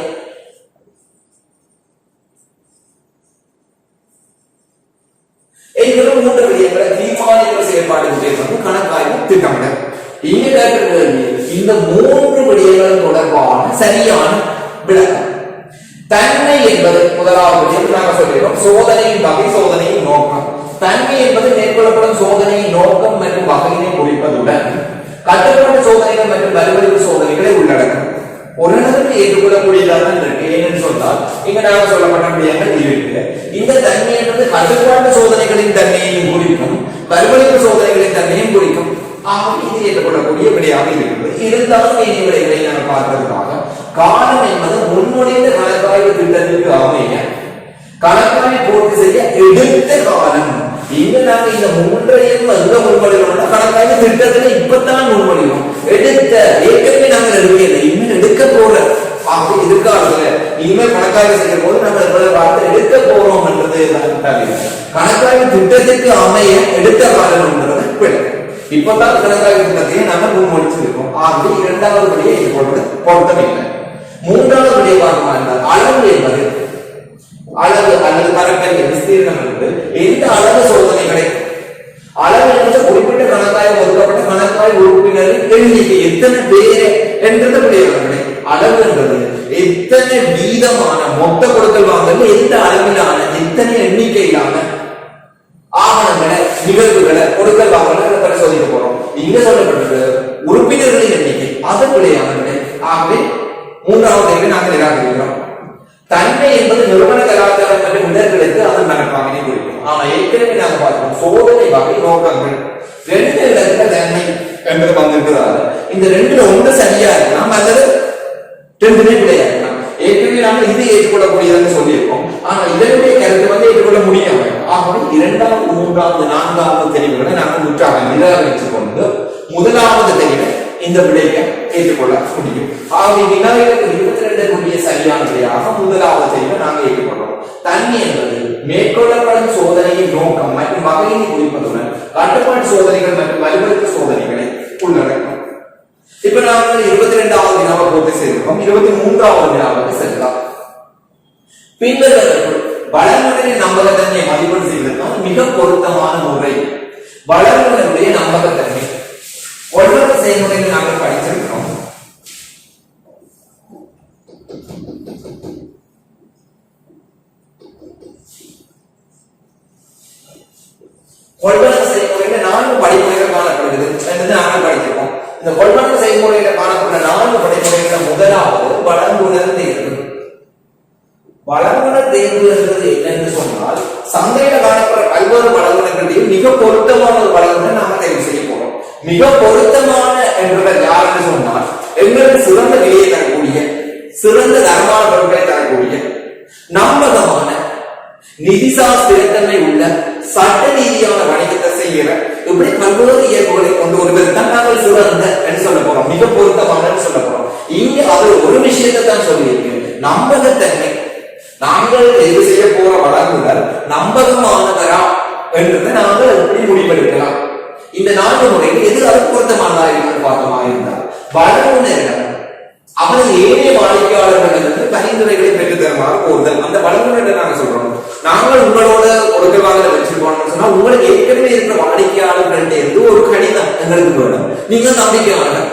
S1: என்கிற மூன்று விடயங்களை தீர்மானிக்கிற செயல்பாடுகள் பேர் வந்து கணக்காய்வு திட்டமிடல். இங்க கேட்கிற கேள்வி இந்த மூன்று விடயங்கள் தொடர்பான சரியான விளக்கம். தன்மை என்பது முதலாவது நாங்கள் சொல்லிடுறோம். சோதனையின் வகை, சோதனையின் நோக்கம். தன்மை என்பது மேற்கொள்ளப்படும் சோதனையின் நோக்கம் மற்றும் வகையினை குறிப்பதுடன் கட்டுப்பாட்டு சோதனைகள் மற்றும் வலுவழிவு சோதனைகளை உள்ளடக்கும். ஓரளவுக்கு ஏற்றுக்கொள்ளக்கூடியதாக இருக்கு. ஏன்னு சொன்னால் இங்க நாங்கள் சொல்லப்பட்ட விடயங்கள் இருக்கு. இந்த தன்மை என்பது கட்டுப்பாட்டு சோதனைகளின் தன்மையையும் குறிக்கும், வலுவழிவு சோதனைகளின் தன்மையும் குறிக்கும். ஆகவே இது ஏற்றுக்கொள்ளக்கூடிய விடையாக இருக்கிறது. இருந்தாலும் இனி விடைகளை நாங்கள் பார்ப்பதற்காக காலம் என்பது முன்மொழிந்த கணக்காய்வு திட்டத்திற்கு அமைய கணக்காய்வு பூர்த்தி செய்ய எடுத்த காலம். இங்க நாங்க இந்த மூன்றையும் எங்க முன்மொழிகிறோம்னா கணக்காய்வு திட்டத்துல இப்பதான் முன்மொழிகிறோம். எடுத்த ஏற்கனவே நாங்கள் எடுக்கல, இனிமேல் எடுக்க போற. ஆகவே எதிர்காலத்துல இனிமேல் கணக்காய்வு செய்ய போது நம்ம எவ்வளவு வார்த்தை எடுக்க போறோம் என்றது கணக்காய்வு திட்டத்திற்கு அமைய எடுத்த காலம் என்றது பிழை. இப்பதான் கணக்காய்வு திட்டத்தையே நாங்க முன்மொழிச்சிருக்கோம். ஆகவே இரண்டாவது படியை இது பொருத்தம் இல்லை. மூன்றாவது படியை பார்க்கமா இருந்தால் அளவு என்பது அளவு அல்லது பரப்பல் விஸ்தீர்ணம் என்பது எந்த அளவு சோதனைகளை, அளவு என்பது குறிப்பிட்ட கணக்காய்வு ஒதுக்கப்பட்ட கணக்காய்வு உறுப்பினரின் எண்ணிக்கை எத்தனை பேர் என்றது விடையாளர்களே. அளவு என்பது எத்தனை வீதமான மொத்த கொடுக்கல் வாங்கல் எந்த அளவிலான எத்தனை எண்ணிக்கையிலான ஆவணங்களை நிகழ்வுகளை கொடுக்கல் வாங்கல பரிசோதிக்க போறோம். இங்க சொல்லப்பட்டது உறுப்பினர்களின் எண்ணிக்கை, அது விடையாளர்களே. ஆகவே மூன்றாவது நாங்கள் நிராகரிக்கிறோம். தன்மை என்பது நிறுவன கலாச்சாரம் மற்றும் இடர்களுக்கு அதன் மனப்பாங்கினை குறிக்கும். ஆனா ஏற்கனவே நாங்க பார்க்கிறோம் சோதனை வகை நோக்கங்கள் ரெண்டு இடத்துல தன்மை என்பது வந்திருக்கிறாரு. இந்த ரெண்டுல ஒன்று சரியா இருக்கலாம் அல்லது ரெண்டுமே பிழையா இருக்கலாம். ஏற்கனவே நாங்கள் இது ஏற்றுக்கொள்ளக்கூடியதுன்னு சொல்லியிருக்கோம். ஆனா இதனுடைய கருத்து வந்து ஏற்றுக்கொள்ள முடியாது. ஆகவே இரண்டாவது, மூன்றாவது, நான்காவது தெரிவுகளை நாங்கள் முற்றாக நிராகரித்துக் கொண்டு முதலாவது தெரிவை இந்த விடையை ஏற்றுக்கொள்ள முடியும். ஆகவே வினாவிற்கு 22 சரியான விடையாக முதலாவது தெரிவை நாங்கள் ஏற்றுக்கொள்றோம். தன்மை என்பது மேற்கொள்ளப்படும் சோதனையின் நோக்கம் மற்றும் வகையினை குறிப்பதுடன் கட்டுப்பாட்டு சோதனைகள் மற்றும் வலுவழுத்த சோதனைகளை உள்ளடக்கும். இப்ப நாங்கள் 22வது வினாவை பூர்த்தி செய்திருக்கோம். 23வது வினாவுக்கு செல்லலாம். பின்வருவதற்குள் வளர்மகளின் நம்பகத்தன்மையை மதிப்பீடு செய்வதற்கான மிக பொருத்தமான முறை வளர்மகளுடைய நம்பகத்தன்மை. ஒவ்வொரு செயல்முறையில் நாங்கள் படிச்சிருக்கிறோம். கொள்வனவு செயல்முறையில 4 படிமுறைகள் காணப்படுகிறது என்பது நாங்கள் படிச்சிருக்கோம். இந்த கொள்வனவு செயல்முறையில காணப்படுற 4 படிமுறைகள் வழங்குனர் தேர்வு என்பது என்னன்னு சொன்னால் சந்தையில காணப்படுற பல்வேறு வழங்குனர்களையும் மிக பொருத்தமான ஒரு வழங்குனர் நாம தேர்வு செய்ய போறோம். மிக பொருத்தமான என்றவர் யாருன்னு சொன்னால் எங்களுக்கு சிறந்த விலையை தரக்கூடிய, சிறந்த தரமான பொருட்களை தரக்கூடிய, நம்பகமான, நிதிசார் ஸ்திரத்தன்மை உள்ள, சட்ட ரீதியான வணிகத்தை செய்கிற இப்படி பல்வேறு இயல்புகளை கொண்டு ஒருவர் தான் நாங்கள் சிறந்த என்று சொல்ல போறோம், மிக பொருத்தமான சொல்ல போறோம். இங்க அவர் ஒரு விஷயத்தை தான் சொல்லியிருக்கு, நம்பகத்தன்மை. நாங்கள் தேர்வு செய்ய போற வழங்குனர் நம்பகமானவரா என்றதை நாங்கள் எப்படி முடிவெடுக்கலாம். இந்த 4 முறையில் எது அது பொருத்தமானதா என்று பார்த்தோமா இருந்தால் வழங்குனரிடம் அவரது ஏனைய வாடிக்கையாளர்களிடமிருந்து பரிந்துரைகளை பெற்று தருமாறு கோருதல். அந்த வழங்குனரிடம் நாங்க சொல்றோம், நாங்கள் உங்களோட கொடுக்கவாக வச்சிருக்கோம்னு சொன்னா உங்களுக்கு ஏற்கனவே இருக்கிற வாடிக்கையாளர்கள்ட்ட இருந்து ஒரு கடிதம் எங்களுக்கு வேணும். நீங்க நம்பிக்கையாளர்,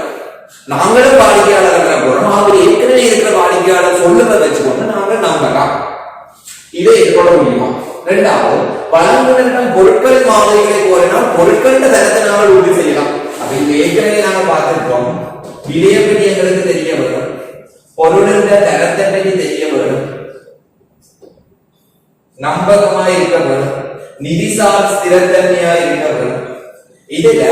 S1: நாங்களும் வாடிக்கையாளர்கள் போறோம், அவர் ஏற்கனவே இருக்கிற வாடிக்கையாளர் சொல்லுறத வச்சுக்கொண்டு நாங்கள் நம்பலாம். இதை ஏற்பட முடியுமா? இரண்டாவது, வழங்குனரிடம் பொருட்கள் மாதிரிகளை கோரினால் பொருட்களின் தரத்தை நாங்கள் உறுதி செய்யலாம். அப்ப இது ஏற்கனவே நாங்கள் பார்த்திருக்கோம். விலையை பற்றி எங்களுக்கு தெரிய வரும், பொருளின் தரத்தை பற்றி தெரிய வரும், நம்பகமாய் இருக்க வரும், நிதிசார் ஸ்திரத்தன்மையாய் இருக்க வரும். இதுல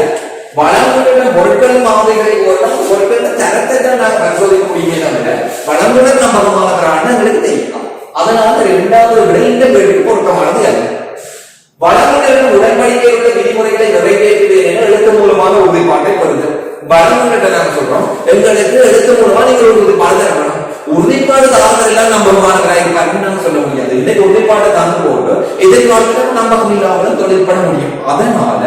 S1: வழங்குனர் பொருட்கள் மாதிரிகளை கோரினால் பொருட்களின் தரத்தை தான் நாங்கள் பரிசோதிக்க முடியுமே தவிர வழங்குனர் நம்பகமானவரான எங்களுக்கு தெரியலாம். அதனால 2வது விட இந்த வீட்டுக்கு பொருத்தமானது அல்ல. வழங்குனரின் உடன்படிக்கையுள்ள விதிமுறைகளை நிறைவேற்றுவேன் என எழுத்து மூலமாக உறுதிப்பாட்டை பெறுதல். வழங்குனர்கிட்ட நாங்க சொல்றோம், எங்களுக்கு எழுத்து மூலமா நீங்க ஒரு உறுதிப்பாடு தரணும். உறுதிப்பாடு தாங்கள் எல்லாம் நம்பகமானவராக இருப்பாருன்னு நாங்க சொல்ல முடியாது. இன்னைக்கு உறுதிப்பாடு தந்து போட்டு எதிர்காலத்தில் நம்பகம் இல்லாமல் தொழில் பண்ண முடியும். அதனால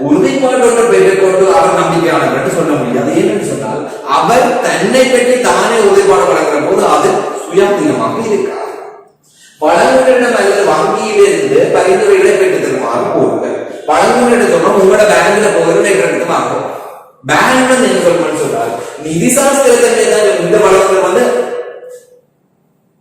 S1: உறுதிப்பாடு ஒன்று பெற்றுக்கொண்டு அவர் நம்பிக்கையாளர்கள் சொல்ல முடியாது. ஏன்னு சொன்னால் அவர் தன்னை பற்றி தானே உறுதிப்பாடு வழங்குற போது அது சுயாதீனமாக இருக்காது. வழங்குனரிடம் அல்லது வங்கியிலிருந்து பரிந்துரைகளை பெற்று தருமாறு கோருங்கள். வழங்குனரிடம் சொன்னா உங்களோட பேங்க்ல போகிறது வாங்கும். பேங்க்ல நீங்க சொல்லணும்னு சொல்றாரு, நிதிசார் ஸ்திரத்தன்மை தான். இந்த வழங்குனர் வந்து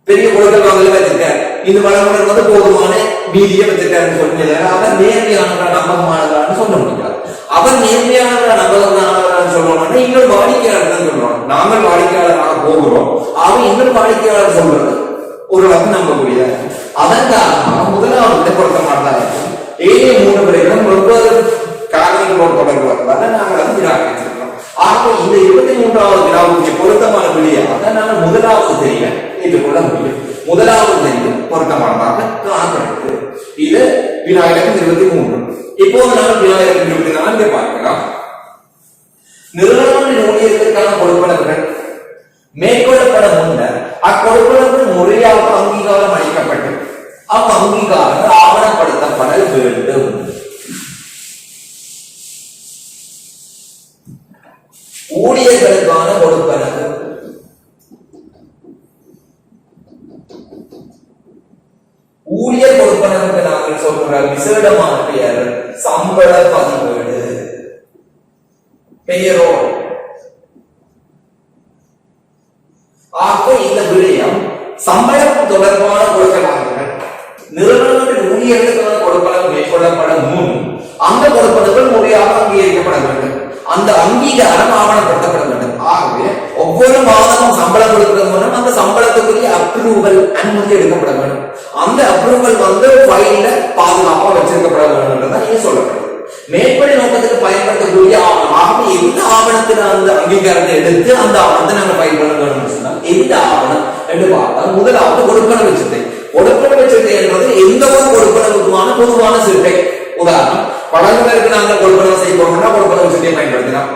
S1: பெரிய கொடுக்கல் வாங்கல வச்சிருக்காரு, இந்த வழங்குனர் வந்து போதுமான மீதியை வச்சிருக்காருன்னு சொல்லுங்க. அவர் நேர்மையானவரா நம்பகமானவரான்னு சொல்ல முடியாது. அவர் நேர்மையானவரா நம்பகமானவரான்னு சொல்லணும்னா இன்னொரு வாடிக்கையாளர் தான் சொல்றோம். நாங்கள் வாடிக்கையாளராக போகிறோம், அவர் இன்னொரு வாடிக்கையாளர் சொல்றது ஓரளவுக்கு நம்பக்கூடியதா இருக்கும். அதன் காரணமாக முதலாவது பொருத்தமானதா இருக்கும். ஏழே 3 முறைகளும் வெவ்வேறு காரணங்களோடு தொடர்பு வருவதால நாங்கள் அதை நிராகரிச்சிருக்கிறோம். ஆக இந்த 23வது வினாவுக்கு பொருத்தமான விலையாக நாங்கள் முதலாவது தெரிய ஏற்றுக்கொள்ள முடியும். முதலாவது தெரிவு பொருத்தமானதாக காணப்படுகிறது. இது வினா இலக்கம் 23. இப்போது நாங்கள் வினா இலக்கம் 24 பார்க்கலாம். நிறுவனங்களின் ஊழியர்களுக்கான கொடுப்பனர்கள் மேற்கொள்ளப்பட முன்னர் அக்கொடுப்பனர்கள் முறையாக அங்கீகாரம் அளிக்கப்பட்டு அவ்வங்கீகாரம் ஆவணப்படுத்தப்பட வேண்டும். ஊழியர்களுக்கான கொடுப்பனர்கள் ஊழியர் கொடுப்பனருக்கு நாங்கள் சொல்ற விசேடமான பெயர் சம்பள பதிவேடு, பெயரோடு. ஆக இந்த விடயம் சம்பளம் தொடர்பான கொடுக்கலாங்கள் நிறுவனங்களின் ஊழியர்களுக்கான கொடுப்பனவு மேற்கொள்ளப்பட முன் அந்த கொடுப்பனவுகள் முறையாக அங்கீகரிக்கப்பட வேண்டும். அந்த அங்கீகாரம் ஆவணப்படுத்தப்பட வேண்டும். ஆகவே ஒவ்வொரு மாதமும் சம்பளம் கொடுக்கிறது மூலம் அந்த சம்பளத்துக்குரிய அப்ரூவல் அனுமதி எடுக்கப்பட வேண்டும். அந்த அப்ரூவல் வந்து ஃபைல்ல பாதுகாப்பா வச்சிருக்கப்பட வேண்டும் நீங்க சொல்லப்படுது. மேற்படி நோக்கத்துக்கு பயன்படுத்தக்கூடிய ஆவணம். ஆகவே எந்த ஆவணத்துல அந்த அங்கீகாரத்தை எடுத்து அந்த ஆவணத்தை நாங்கள் பயன்படுத்த வேண்டும் சொன்னால் எந்த ஆவணம் என்று பார்த்தால் முதலாவது கொடுப்பனவு சிட்டை. கொடுப்பனவு சிட்டை என்பது எந்த ஒரு கொடுப்பனவுக்குமான பொதுவான சிட்டை. உதாரணம், வழங்குனருக்கு நாங்கள் கொடுப்பனவு செய்ய போறோம்னா கொடுப்பனவு சிட்டையை பயன்படுத்தலாம்.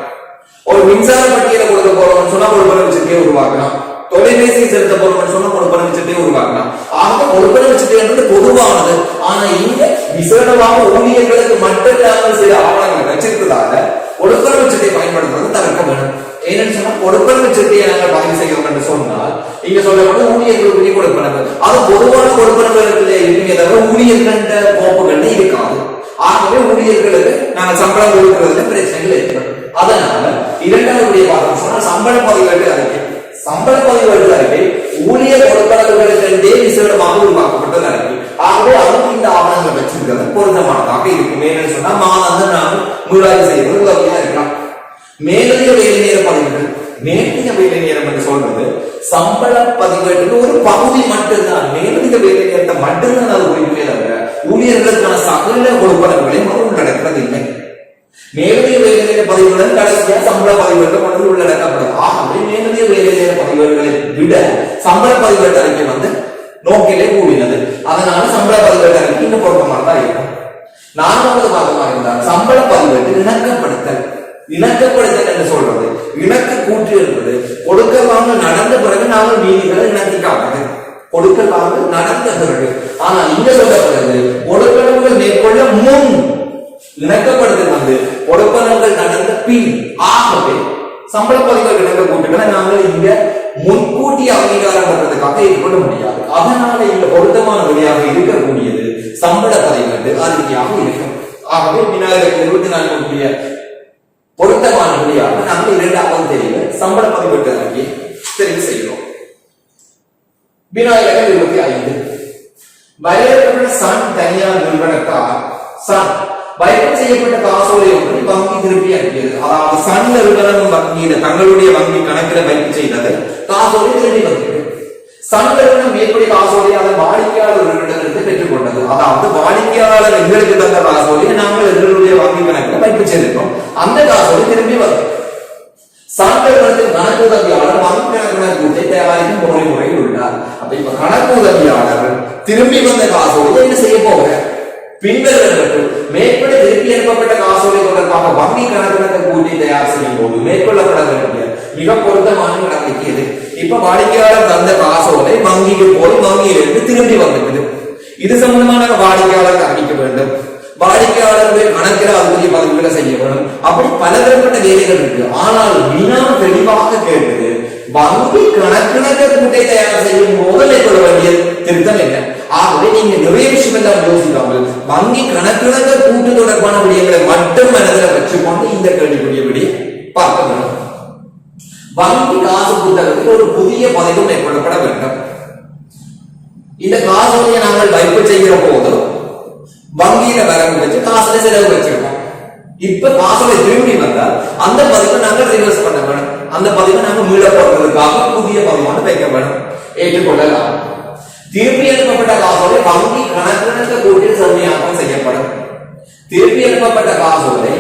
S1: ஒரு மின்சார பட்டியலை கொடுக்க போறோம்னு சொன்னா கொடுப்பனவு சிட்டையை உருவாக்கலாம். தொலைபேசி செலுத்த போறோம்னு சொன்னா கொடுப்பனவு சிட்டையை உருவாக்கலாம். ஆக கொடுப்பனவு சிட்டை என்பது பொதுவானது. ஆனா இங்க விசேடமாக ஊழியர்களுக்கு மட்டும் நாங்கள் சில ஆவணங்களை வச்சிருக்கிறதால கொடுப்பனவு சிட்டை பயன்படுத்துறது தவிர்க்க வேண்டும். ஏன்னு சொன்னா கொடுப்பனவு சிட்டையை நாங்கள் பதிவு செய்யணும் என்று சொன்னால் இங்க சொல்லப்பட்ட ஊழியர்களுக்கு கொடுப்பனவு அது பொதுவான கொடுப்பனவுகளுக்கு இருக்குமே தவிர ஊழியர்கள கோப்புகள்ல இருக்காது. ஆகவே ஊழியர்களுக்கு நாங்கள் சம்பளம் கொடுக்கிறதுல பிரச்சனைகள் ஏற்படும். அதனால 2வது பார்த்தோம் சொன்னா சம்பள பதிவேடு அறிக்கை. சம்பள பதிவேடு அறிக்கை ஊழியர் கொடுப்பனவுகளுக்கு விசேடமாக உருவாக்கப்பட்டது அறிக்கை. ஆகவே அதுக்கு இந்த ஆவணங்கள் வச்சிருக்கிறது பொருத்தமானதாக இருக்கும். மேலும் சொன்னா மாதம் நாங்கள் முயற்சி செய்வது உதவியா இருக்கலாம். மேலதிக வேலை நேர பதிவுகள் மேலதிக வேலை நேரம் என்று சொல்றது சம்பள பதிவேட்டில் ஒரு பகுதி மட்டும்தான். மேலதிக வேலை நேரத்தை மட்டும்தான் அது குறிப்பிட்டே தவிர ஊழியர்களுக்கான சகல கொடுப்பனங்களையும் அது உள்ளடக்கிறது இல்லை. மேலதிக வேலை நேர பதிவுடன் கடைசியா சம்பள பதிவேட்டை கொண்டு உள்ளடக்கப்படும். ஆகவே மேலதிக வேலை நேர பதிவேடுகளை விட சம்பள பதிவேட்டு அறிக்கை நோக்கிலே கூடினது. அதனால சம்பள பதிவேட்டு அறிக்கை இன்னும் பொருத்தமானதா இருக்கும். நான்காவது பாகமாக இருந்தால் சம்பள பதிவேட்டு இணக்கப்படுத்தல். இணக்கப்படுத்தல் என்று சொல்றது இணக்க கூற்று என்பது கொடுக்கல் வாங்கல் நடந்த பிறகு நாங்கள் நீதிகளை இணக்கி காப்பது. கொடுக்கல் வாங்கல் நடந்த பிறகு. ஆனால் இங்க சொல்லப்படுறது கொடுக்கலங்கள் மேற்கொள்ள முன். இணக்கப்படுத்தல் கொடுப்பனங்கள் நடந்த பின். ஆகவே சம்பள பதிவுகள் இணக்க கூட்டுகளை நாங்கள் இங்க முன்கூட்டி அங்கீகாரம் பண்றதுக்காக ஏற்பட முடியாது. அதனால இங்க பொருத்தமான வழியாக இருக்கக்கூடியது சம்பள பதிவுகள் அறிக்கையாக இருக்கும். ஆகவே விநாயகர் 24 பொருத்தமான வழியாக நாங்கள் 2வது தெரிவு சம்பள பதிவேட்டு அறிக்கையை தெரிவு செய்கிறோம். விநாயகர் 25 வரையறுக்கப்பட்ட சன் தனியார் நிறுவனத்தால் சன் வைப்பு செய்யப்பட்ட காசோலை ஒன்றை வங்கி திருப்பி அனுப்பியது. அதாவது சன் நிறுவனம் வங்கியில தங்களுடைய வங்கி கணக்கில் வைப்பு செய்தது காசோலை திரும்பி வந்தது. சன் நிறுவனம் மேற்படி காசோலை அதன் வாடிக்கையாளர்களிடமிருந்து பெற்றுக் கொண்டது. அதாவது வாடிக்கையாளர் எங்களுக்கு தந்த காசோலையை நாங்கள் எங்களுடைய வங்கி கணக்கில் வைப்பு செய்திருக்கோம். அந்த காசோலை திரும்பி வந்தது. சன் நிறுவனத்தின் கணக்கு உதவியாளர் வங்கி கணக்கு கூட்டை தயாரிக்கும் முறையில் உள்ளார். அப்ப இப்ப கணக்கு உதவியாளர் திரும்பி வந்த காசோலை என்ன செய்ய போகிற பின்வருவதற்கு மேற்படி திருப்பி அனுப்பப்பட்ட காசோலை தொடர்பாக வங்கி கணக்கு கூட்டி தயார் செய்யும் போது மேற்கொள்ளப்பட வேண்டிய மிக பொருத்தமான நடவடிக்கை இது. இப்ப வாடிக்கையாளர் தந்த காசோலை வங்கிக்கு போய் வங்கியிலிருந்து திரும்பி வந்துவிடுது. இது சம்பந்தமான வாடிக்கையாளர் அறிவிக்க வேண்டும். வாடிக்கையாளருடைய கணக்கில் அதுக்குரிய பதிவுகளை செய்ய வேண்டும். அப்படி பலதரப்பட்ட வேலைகள் இருக்கு. ஆனால் வினா தெளிவாக கேட்டது வங்கி கணக்கு கூட்டை தயார் செய்யும் போது மேற்கொள்ள வேண்டிய திருத்தம் என்ன? ஆகவே நீங்க நிறைய விஷயம் எல்லாம் யோசிக்காமல் வங்கி கணக்கு கூட்டு தொடர்பான விடயங்களை மட்டும் மனதில் வச்சுக்கொண்டு இந்த கேள்விக்குரியபடி பார்க்க வேண்டும். வங்கி காசு புத்தகத்தில் ஒரு புதிய பதிவு மேற்கொள்ளப்பட வேண்டும். இந்த காசோலையை நாங்கள் வைப்பு செய்கிற போது வங்கியில வரவு வச்சு காசுல செலவு வச்சிருக்கோம். இப்ப காசோலை திரும்பி வந்தால் அந்த பதிவை நாங்கள் ரிவர்ஸ் பண்ண வேணும். அந்த பதிவை நாங்கள் மீள போடுறதுக்காக புதிய பதிவான வைக்க வேணும். ஏற்றுக்கொள்ளலாம். திருப்பி அனுப்பப்பட்ட காசோலை வங்கி கணக்கு கூட்டில் செம்மையாக்கம் செய்யப்படும். திருப்பி அனுப்பப்பட்ட காசோலை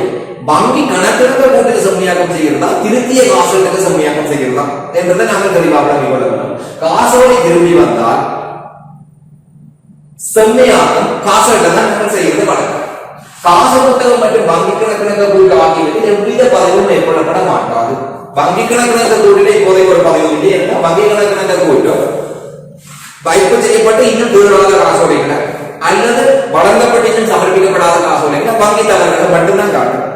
S1: வங்கி கணக்கு கூட்டில் செம்மையாக்கம் செய்கிறதா திருத்திய காசோலைக்கு செம்மையாக்கம் செய்கிறதா என்றதை நாங்கள் தெளிவாக கொள்ள வேண்டும். காசோலை திரும்பி வந்தால் செம்மையாக்கம் காசோலை தான் நாங்கள் செய்கிறது வழக்கம். காசு புத்தகம் மற்றும் வங்கி கணக்கு கூட்டு ஆகியவற்றில் எவ்வித பதிவும் மேற்கொள்ளப்பட மாட்டாது. வங்கி கணக்கு கூட்டிலே இப்போதைய ஒரு பதிவு இல்லை. வங்கி கணக்கு கூட்டு வைப்பு செய்யப்பட்டு இன்னும் தூராத காசோலைகளை அல்லது வழங்கப்பட்டு இன்னும் சமர்ப்பிக்கப்படாத காசோலைகளை வங்கி தவறுகளை மட்டும்தான் காட்டும்.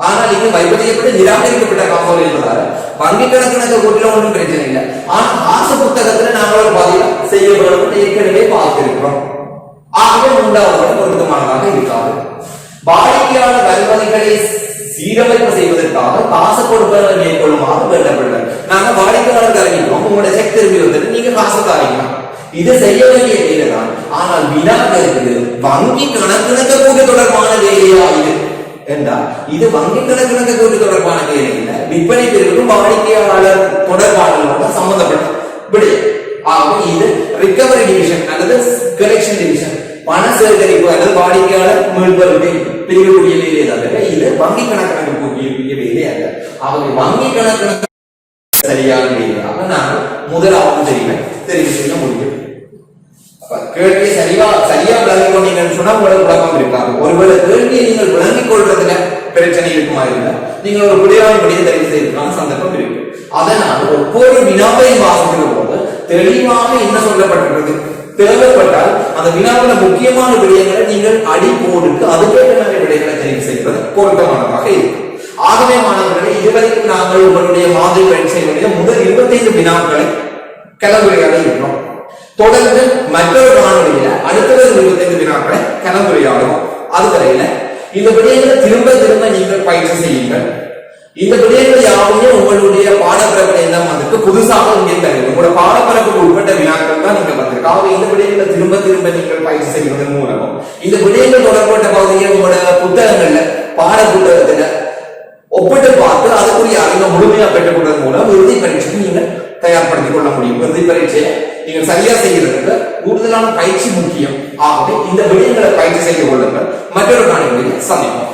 S1: ஆனால் இங்கு வைப்பு செய்யப்பட்டு நிராகரிக்கப்பட்ட காசோலை என்பதால் வங்கி கணக்கு கூட்டில ஒன்றும் பிரச்சனை இல்லை. ஆனால் காசு புத்தகத்துல நாங்கள் ஒரு பதிவு செய்ய வேண்டும் ஏற்கனவே பார்த்திருக்கிறோம். ஆகவே 3வது பொருத்தமானதாக இருக்காது. வாடிக்கையாளர் வருவதைகளை சீரமைப்பு செய்வதற்காக காசு கொடுப்பதை மேற்கொள்ளுமாறு வேண்டப்பட்டது. நாங்க வாடிக்கையாளர் அறிவிக்கிறோம், உங்களோட செக் திரும்பி வந்துட்டு நீங்க காசு தாரீங்க. இது செய்ய வேண்டிய வேலைதான். ஆனால் வினா இருக்குது வங்கி கணக்கு கூட்டு தொடர்பான வேலையா இது என்றால் இது வங்கி கணக்கு கூட்டு தொடர்பான வேலை இல்லை. விற்பனை பிரிவுக்கும் வாடிக்கையாளர் தொடர்பாளர்களோட சம்பந்தப்பட்ட விடயம். ஆகவே இது ரிகவரி டிவிஷன் அல்லது கலெக்ஷன் டிவிஷன் பண சேகரிப்பு அல்லது வாடிக்கையாளர் மீள்பருவத்தை பிரிக்கக்கூடிய வேலையை தவிர இது வங்கி கணக்கு கூட்டிய வேலை அல்ல. ஆகவே வங்கி கணக்கு சரியான வேலையாக நாங்கள் 1வது தெரிவு செய்ய முடியும். கேள்வியை சரியா விளங்கிக் கொண்டீங்கன்னு சொன்னா உங்களுக்கு குழப்பம் இருக்காது. ஒருவேளை கேள்வியை நீங்கள் விளங்கிக் கொள்றதுல பிரச்சனை இருக்குமா இருந்தா நீங்கள் ஒரு பிடிவான படியை தெரிவு செய்யறதுக்கான சந்தர்ப்பம் இருக்கு. அதனால் ஒவ்வொரு வினாவையும் வாசிக்கிற போது தெளிவாக என்ன சொல்லப்பட்டிருக்கு தேவைப்பட்டால் அந்த வினாவுல முக்கியமான விடயங்களை நீங்கள் அடி போட்டு அதுக்கேற்ற நிறைய விடயங்களை தெரிவு செய்வது பொருத்தமானதாக இருக்கு. ஆகவே மாணவர்களை இதுவரைக்கும் நாங்கள் உங்களுடைய மாதிரி பரீட்சையினுடைய முதல் 25 வினாக்களை கலந்துரையாட இருக்கிறோம். தொடர்ந்து மற்றொரு காணொலியில அடுத்த 25 வினாக்களை கலந்துரையாடுவோம். அதுவரையில இந்த விடயங்களை திரும்ப நீங்கள் பயிற்சி செய்யுங்கள். இந்த விடயங்கள் யாவுமே உங்களுடைய பாடப்பரப்பு எல்லாம் வந்துட்டு புதுசாக இங்கே தருது. உங்களோட பாடப்பரப்புக்கு உட்பட்ட வினாக்கள் தான் நீங்க வந்திருக்கு. இந்த விடயங்களை திரும்ப நீங்கள் பயிற்சி செய்வதன் மூலமும் இந்த விடயங்கள் தொடர்பட்ட பகுதியை உங்களோட புத்தகங்கள்ல பாட புத்தகத்துல ஒப்பிட்டு பார்த்து அதுக்குரிய அறிவை முழுமையா பெற்றுக் கொள்வதன் மூலம் இறுதி பரீட்சைக்கு நீங்கள் தயார்படுத்திக் கொள்ள முடியும். இறுதி பரீட்சையை நீங்கள் சரியா செய்யறதுக்கு கூடுதலான பயிற்சி முக்கியம். ஆகவே இந்த விடயங்களை பயிற்சி செய்து கொள்ளுங்கள். மற்றொரு காணொளியில் சந்திப்போம்.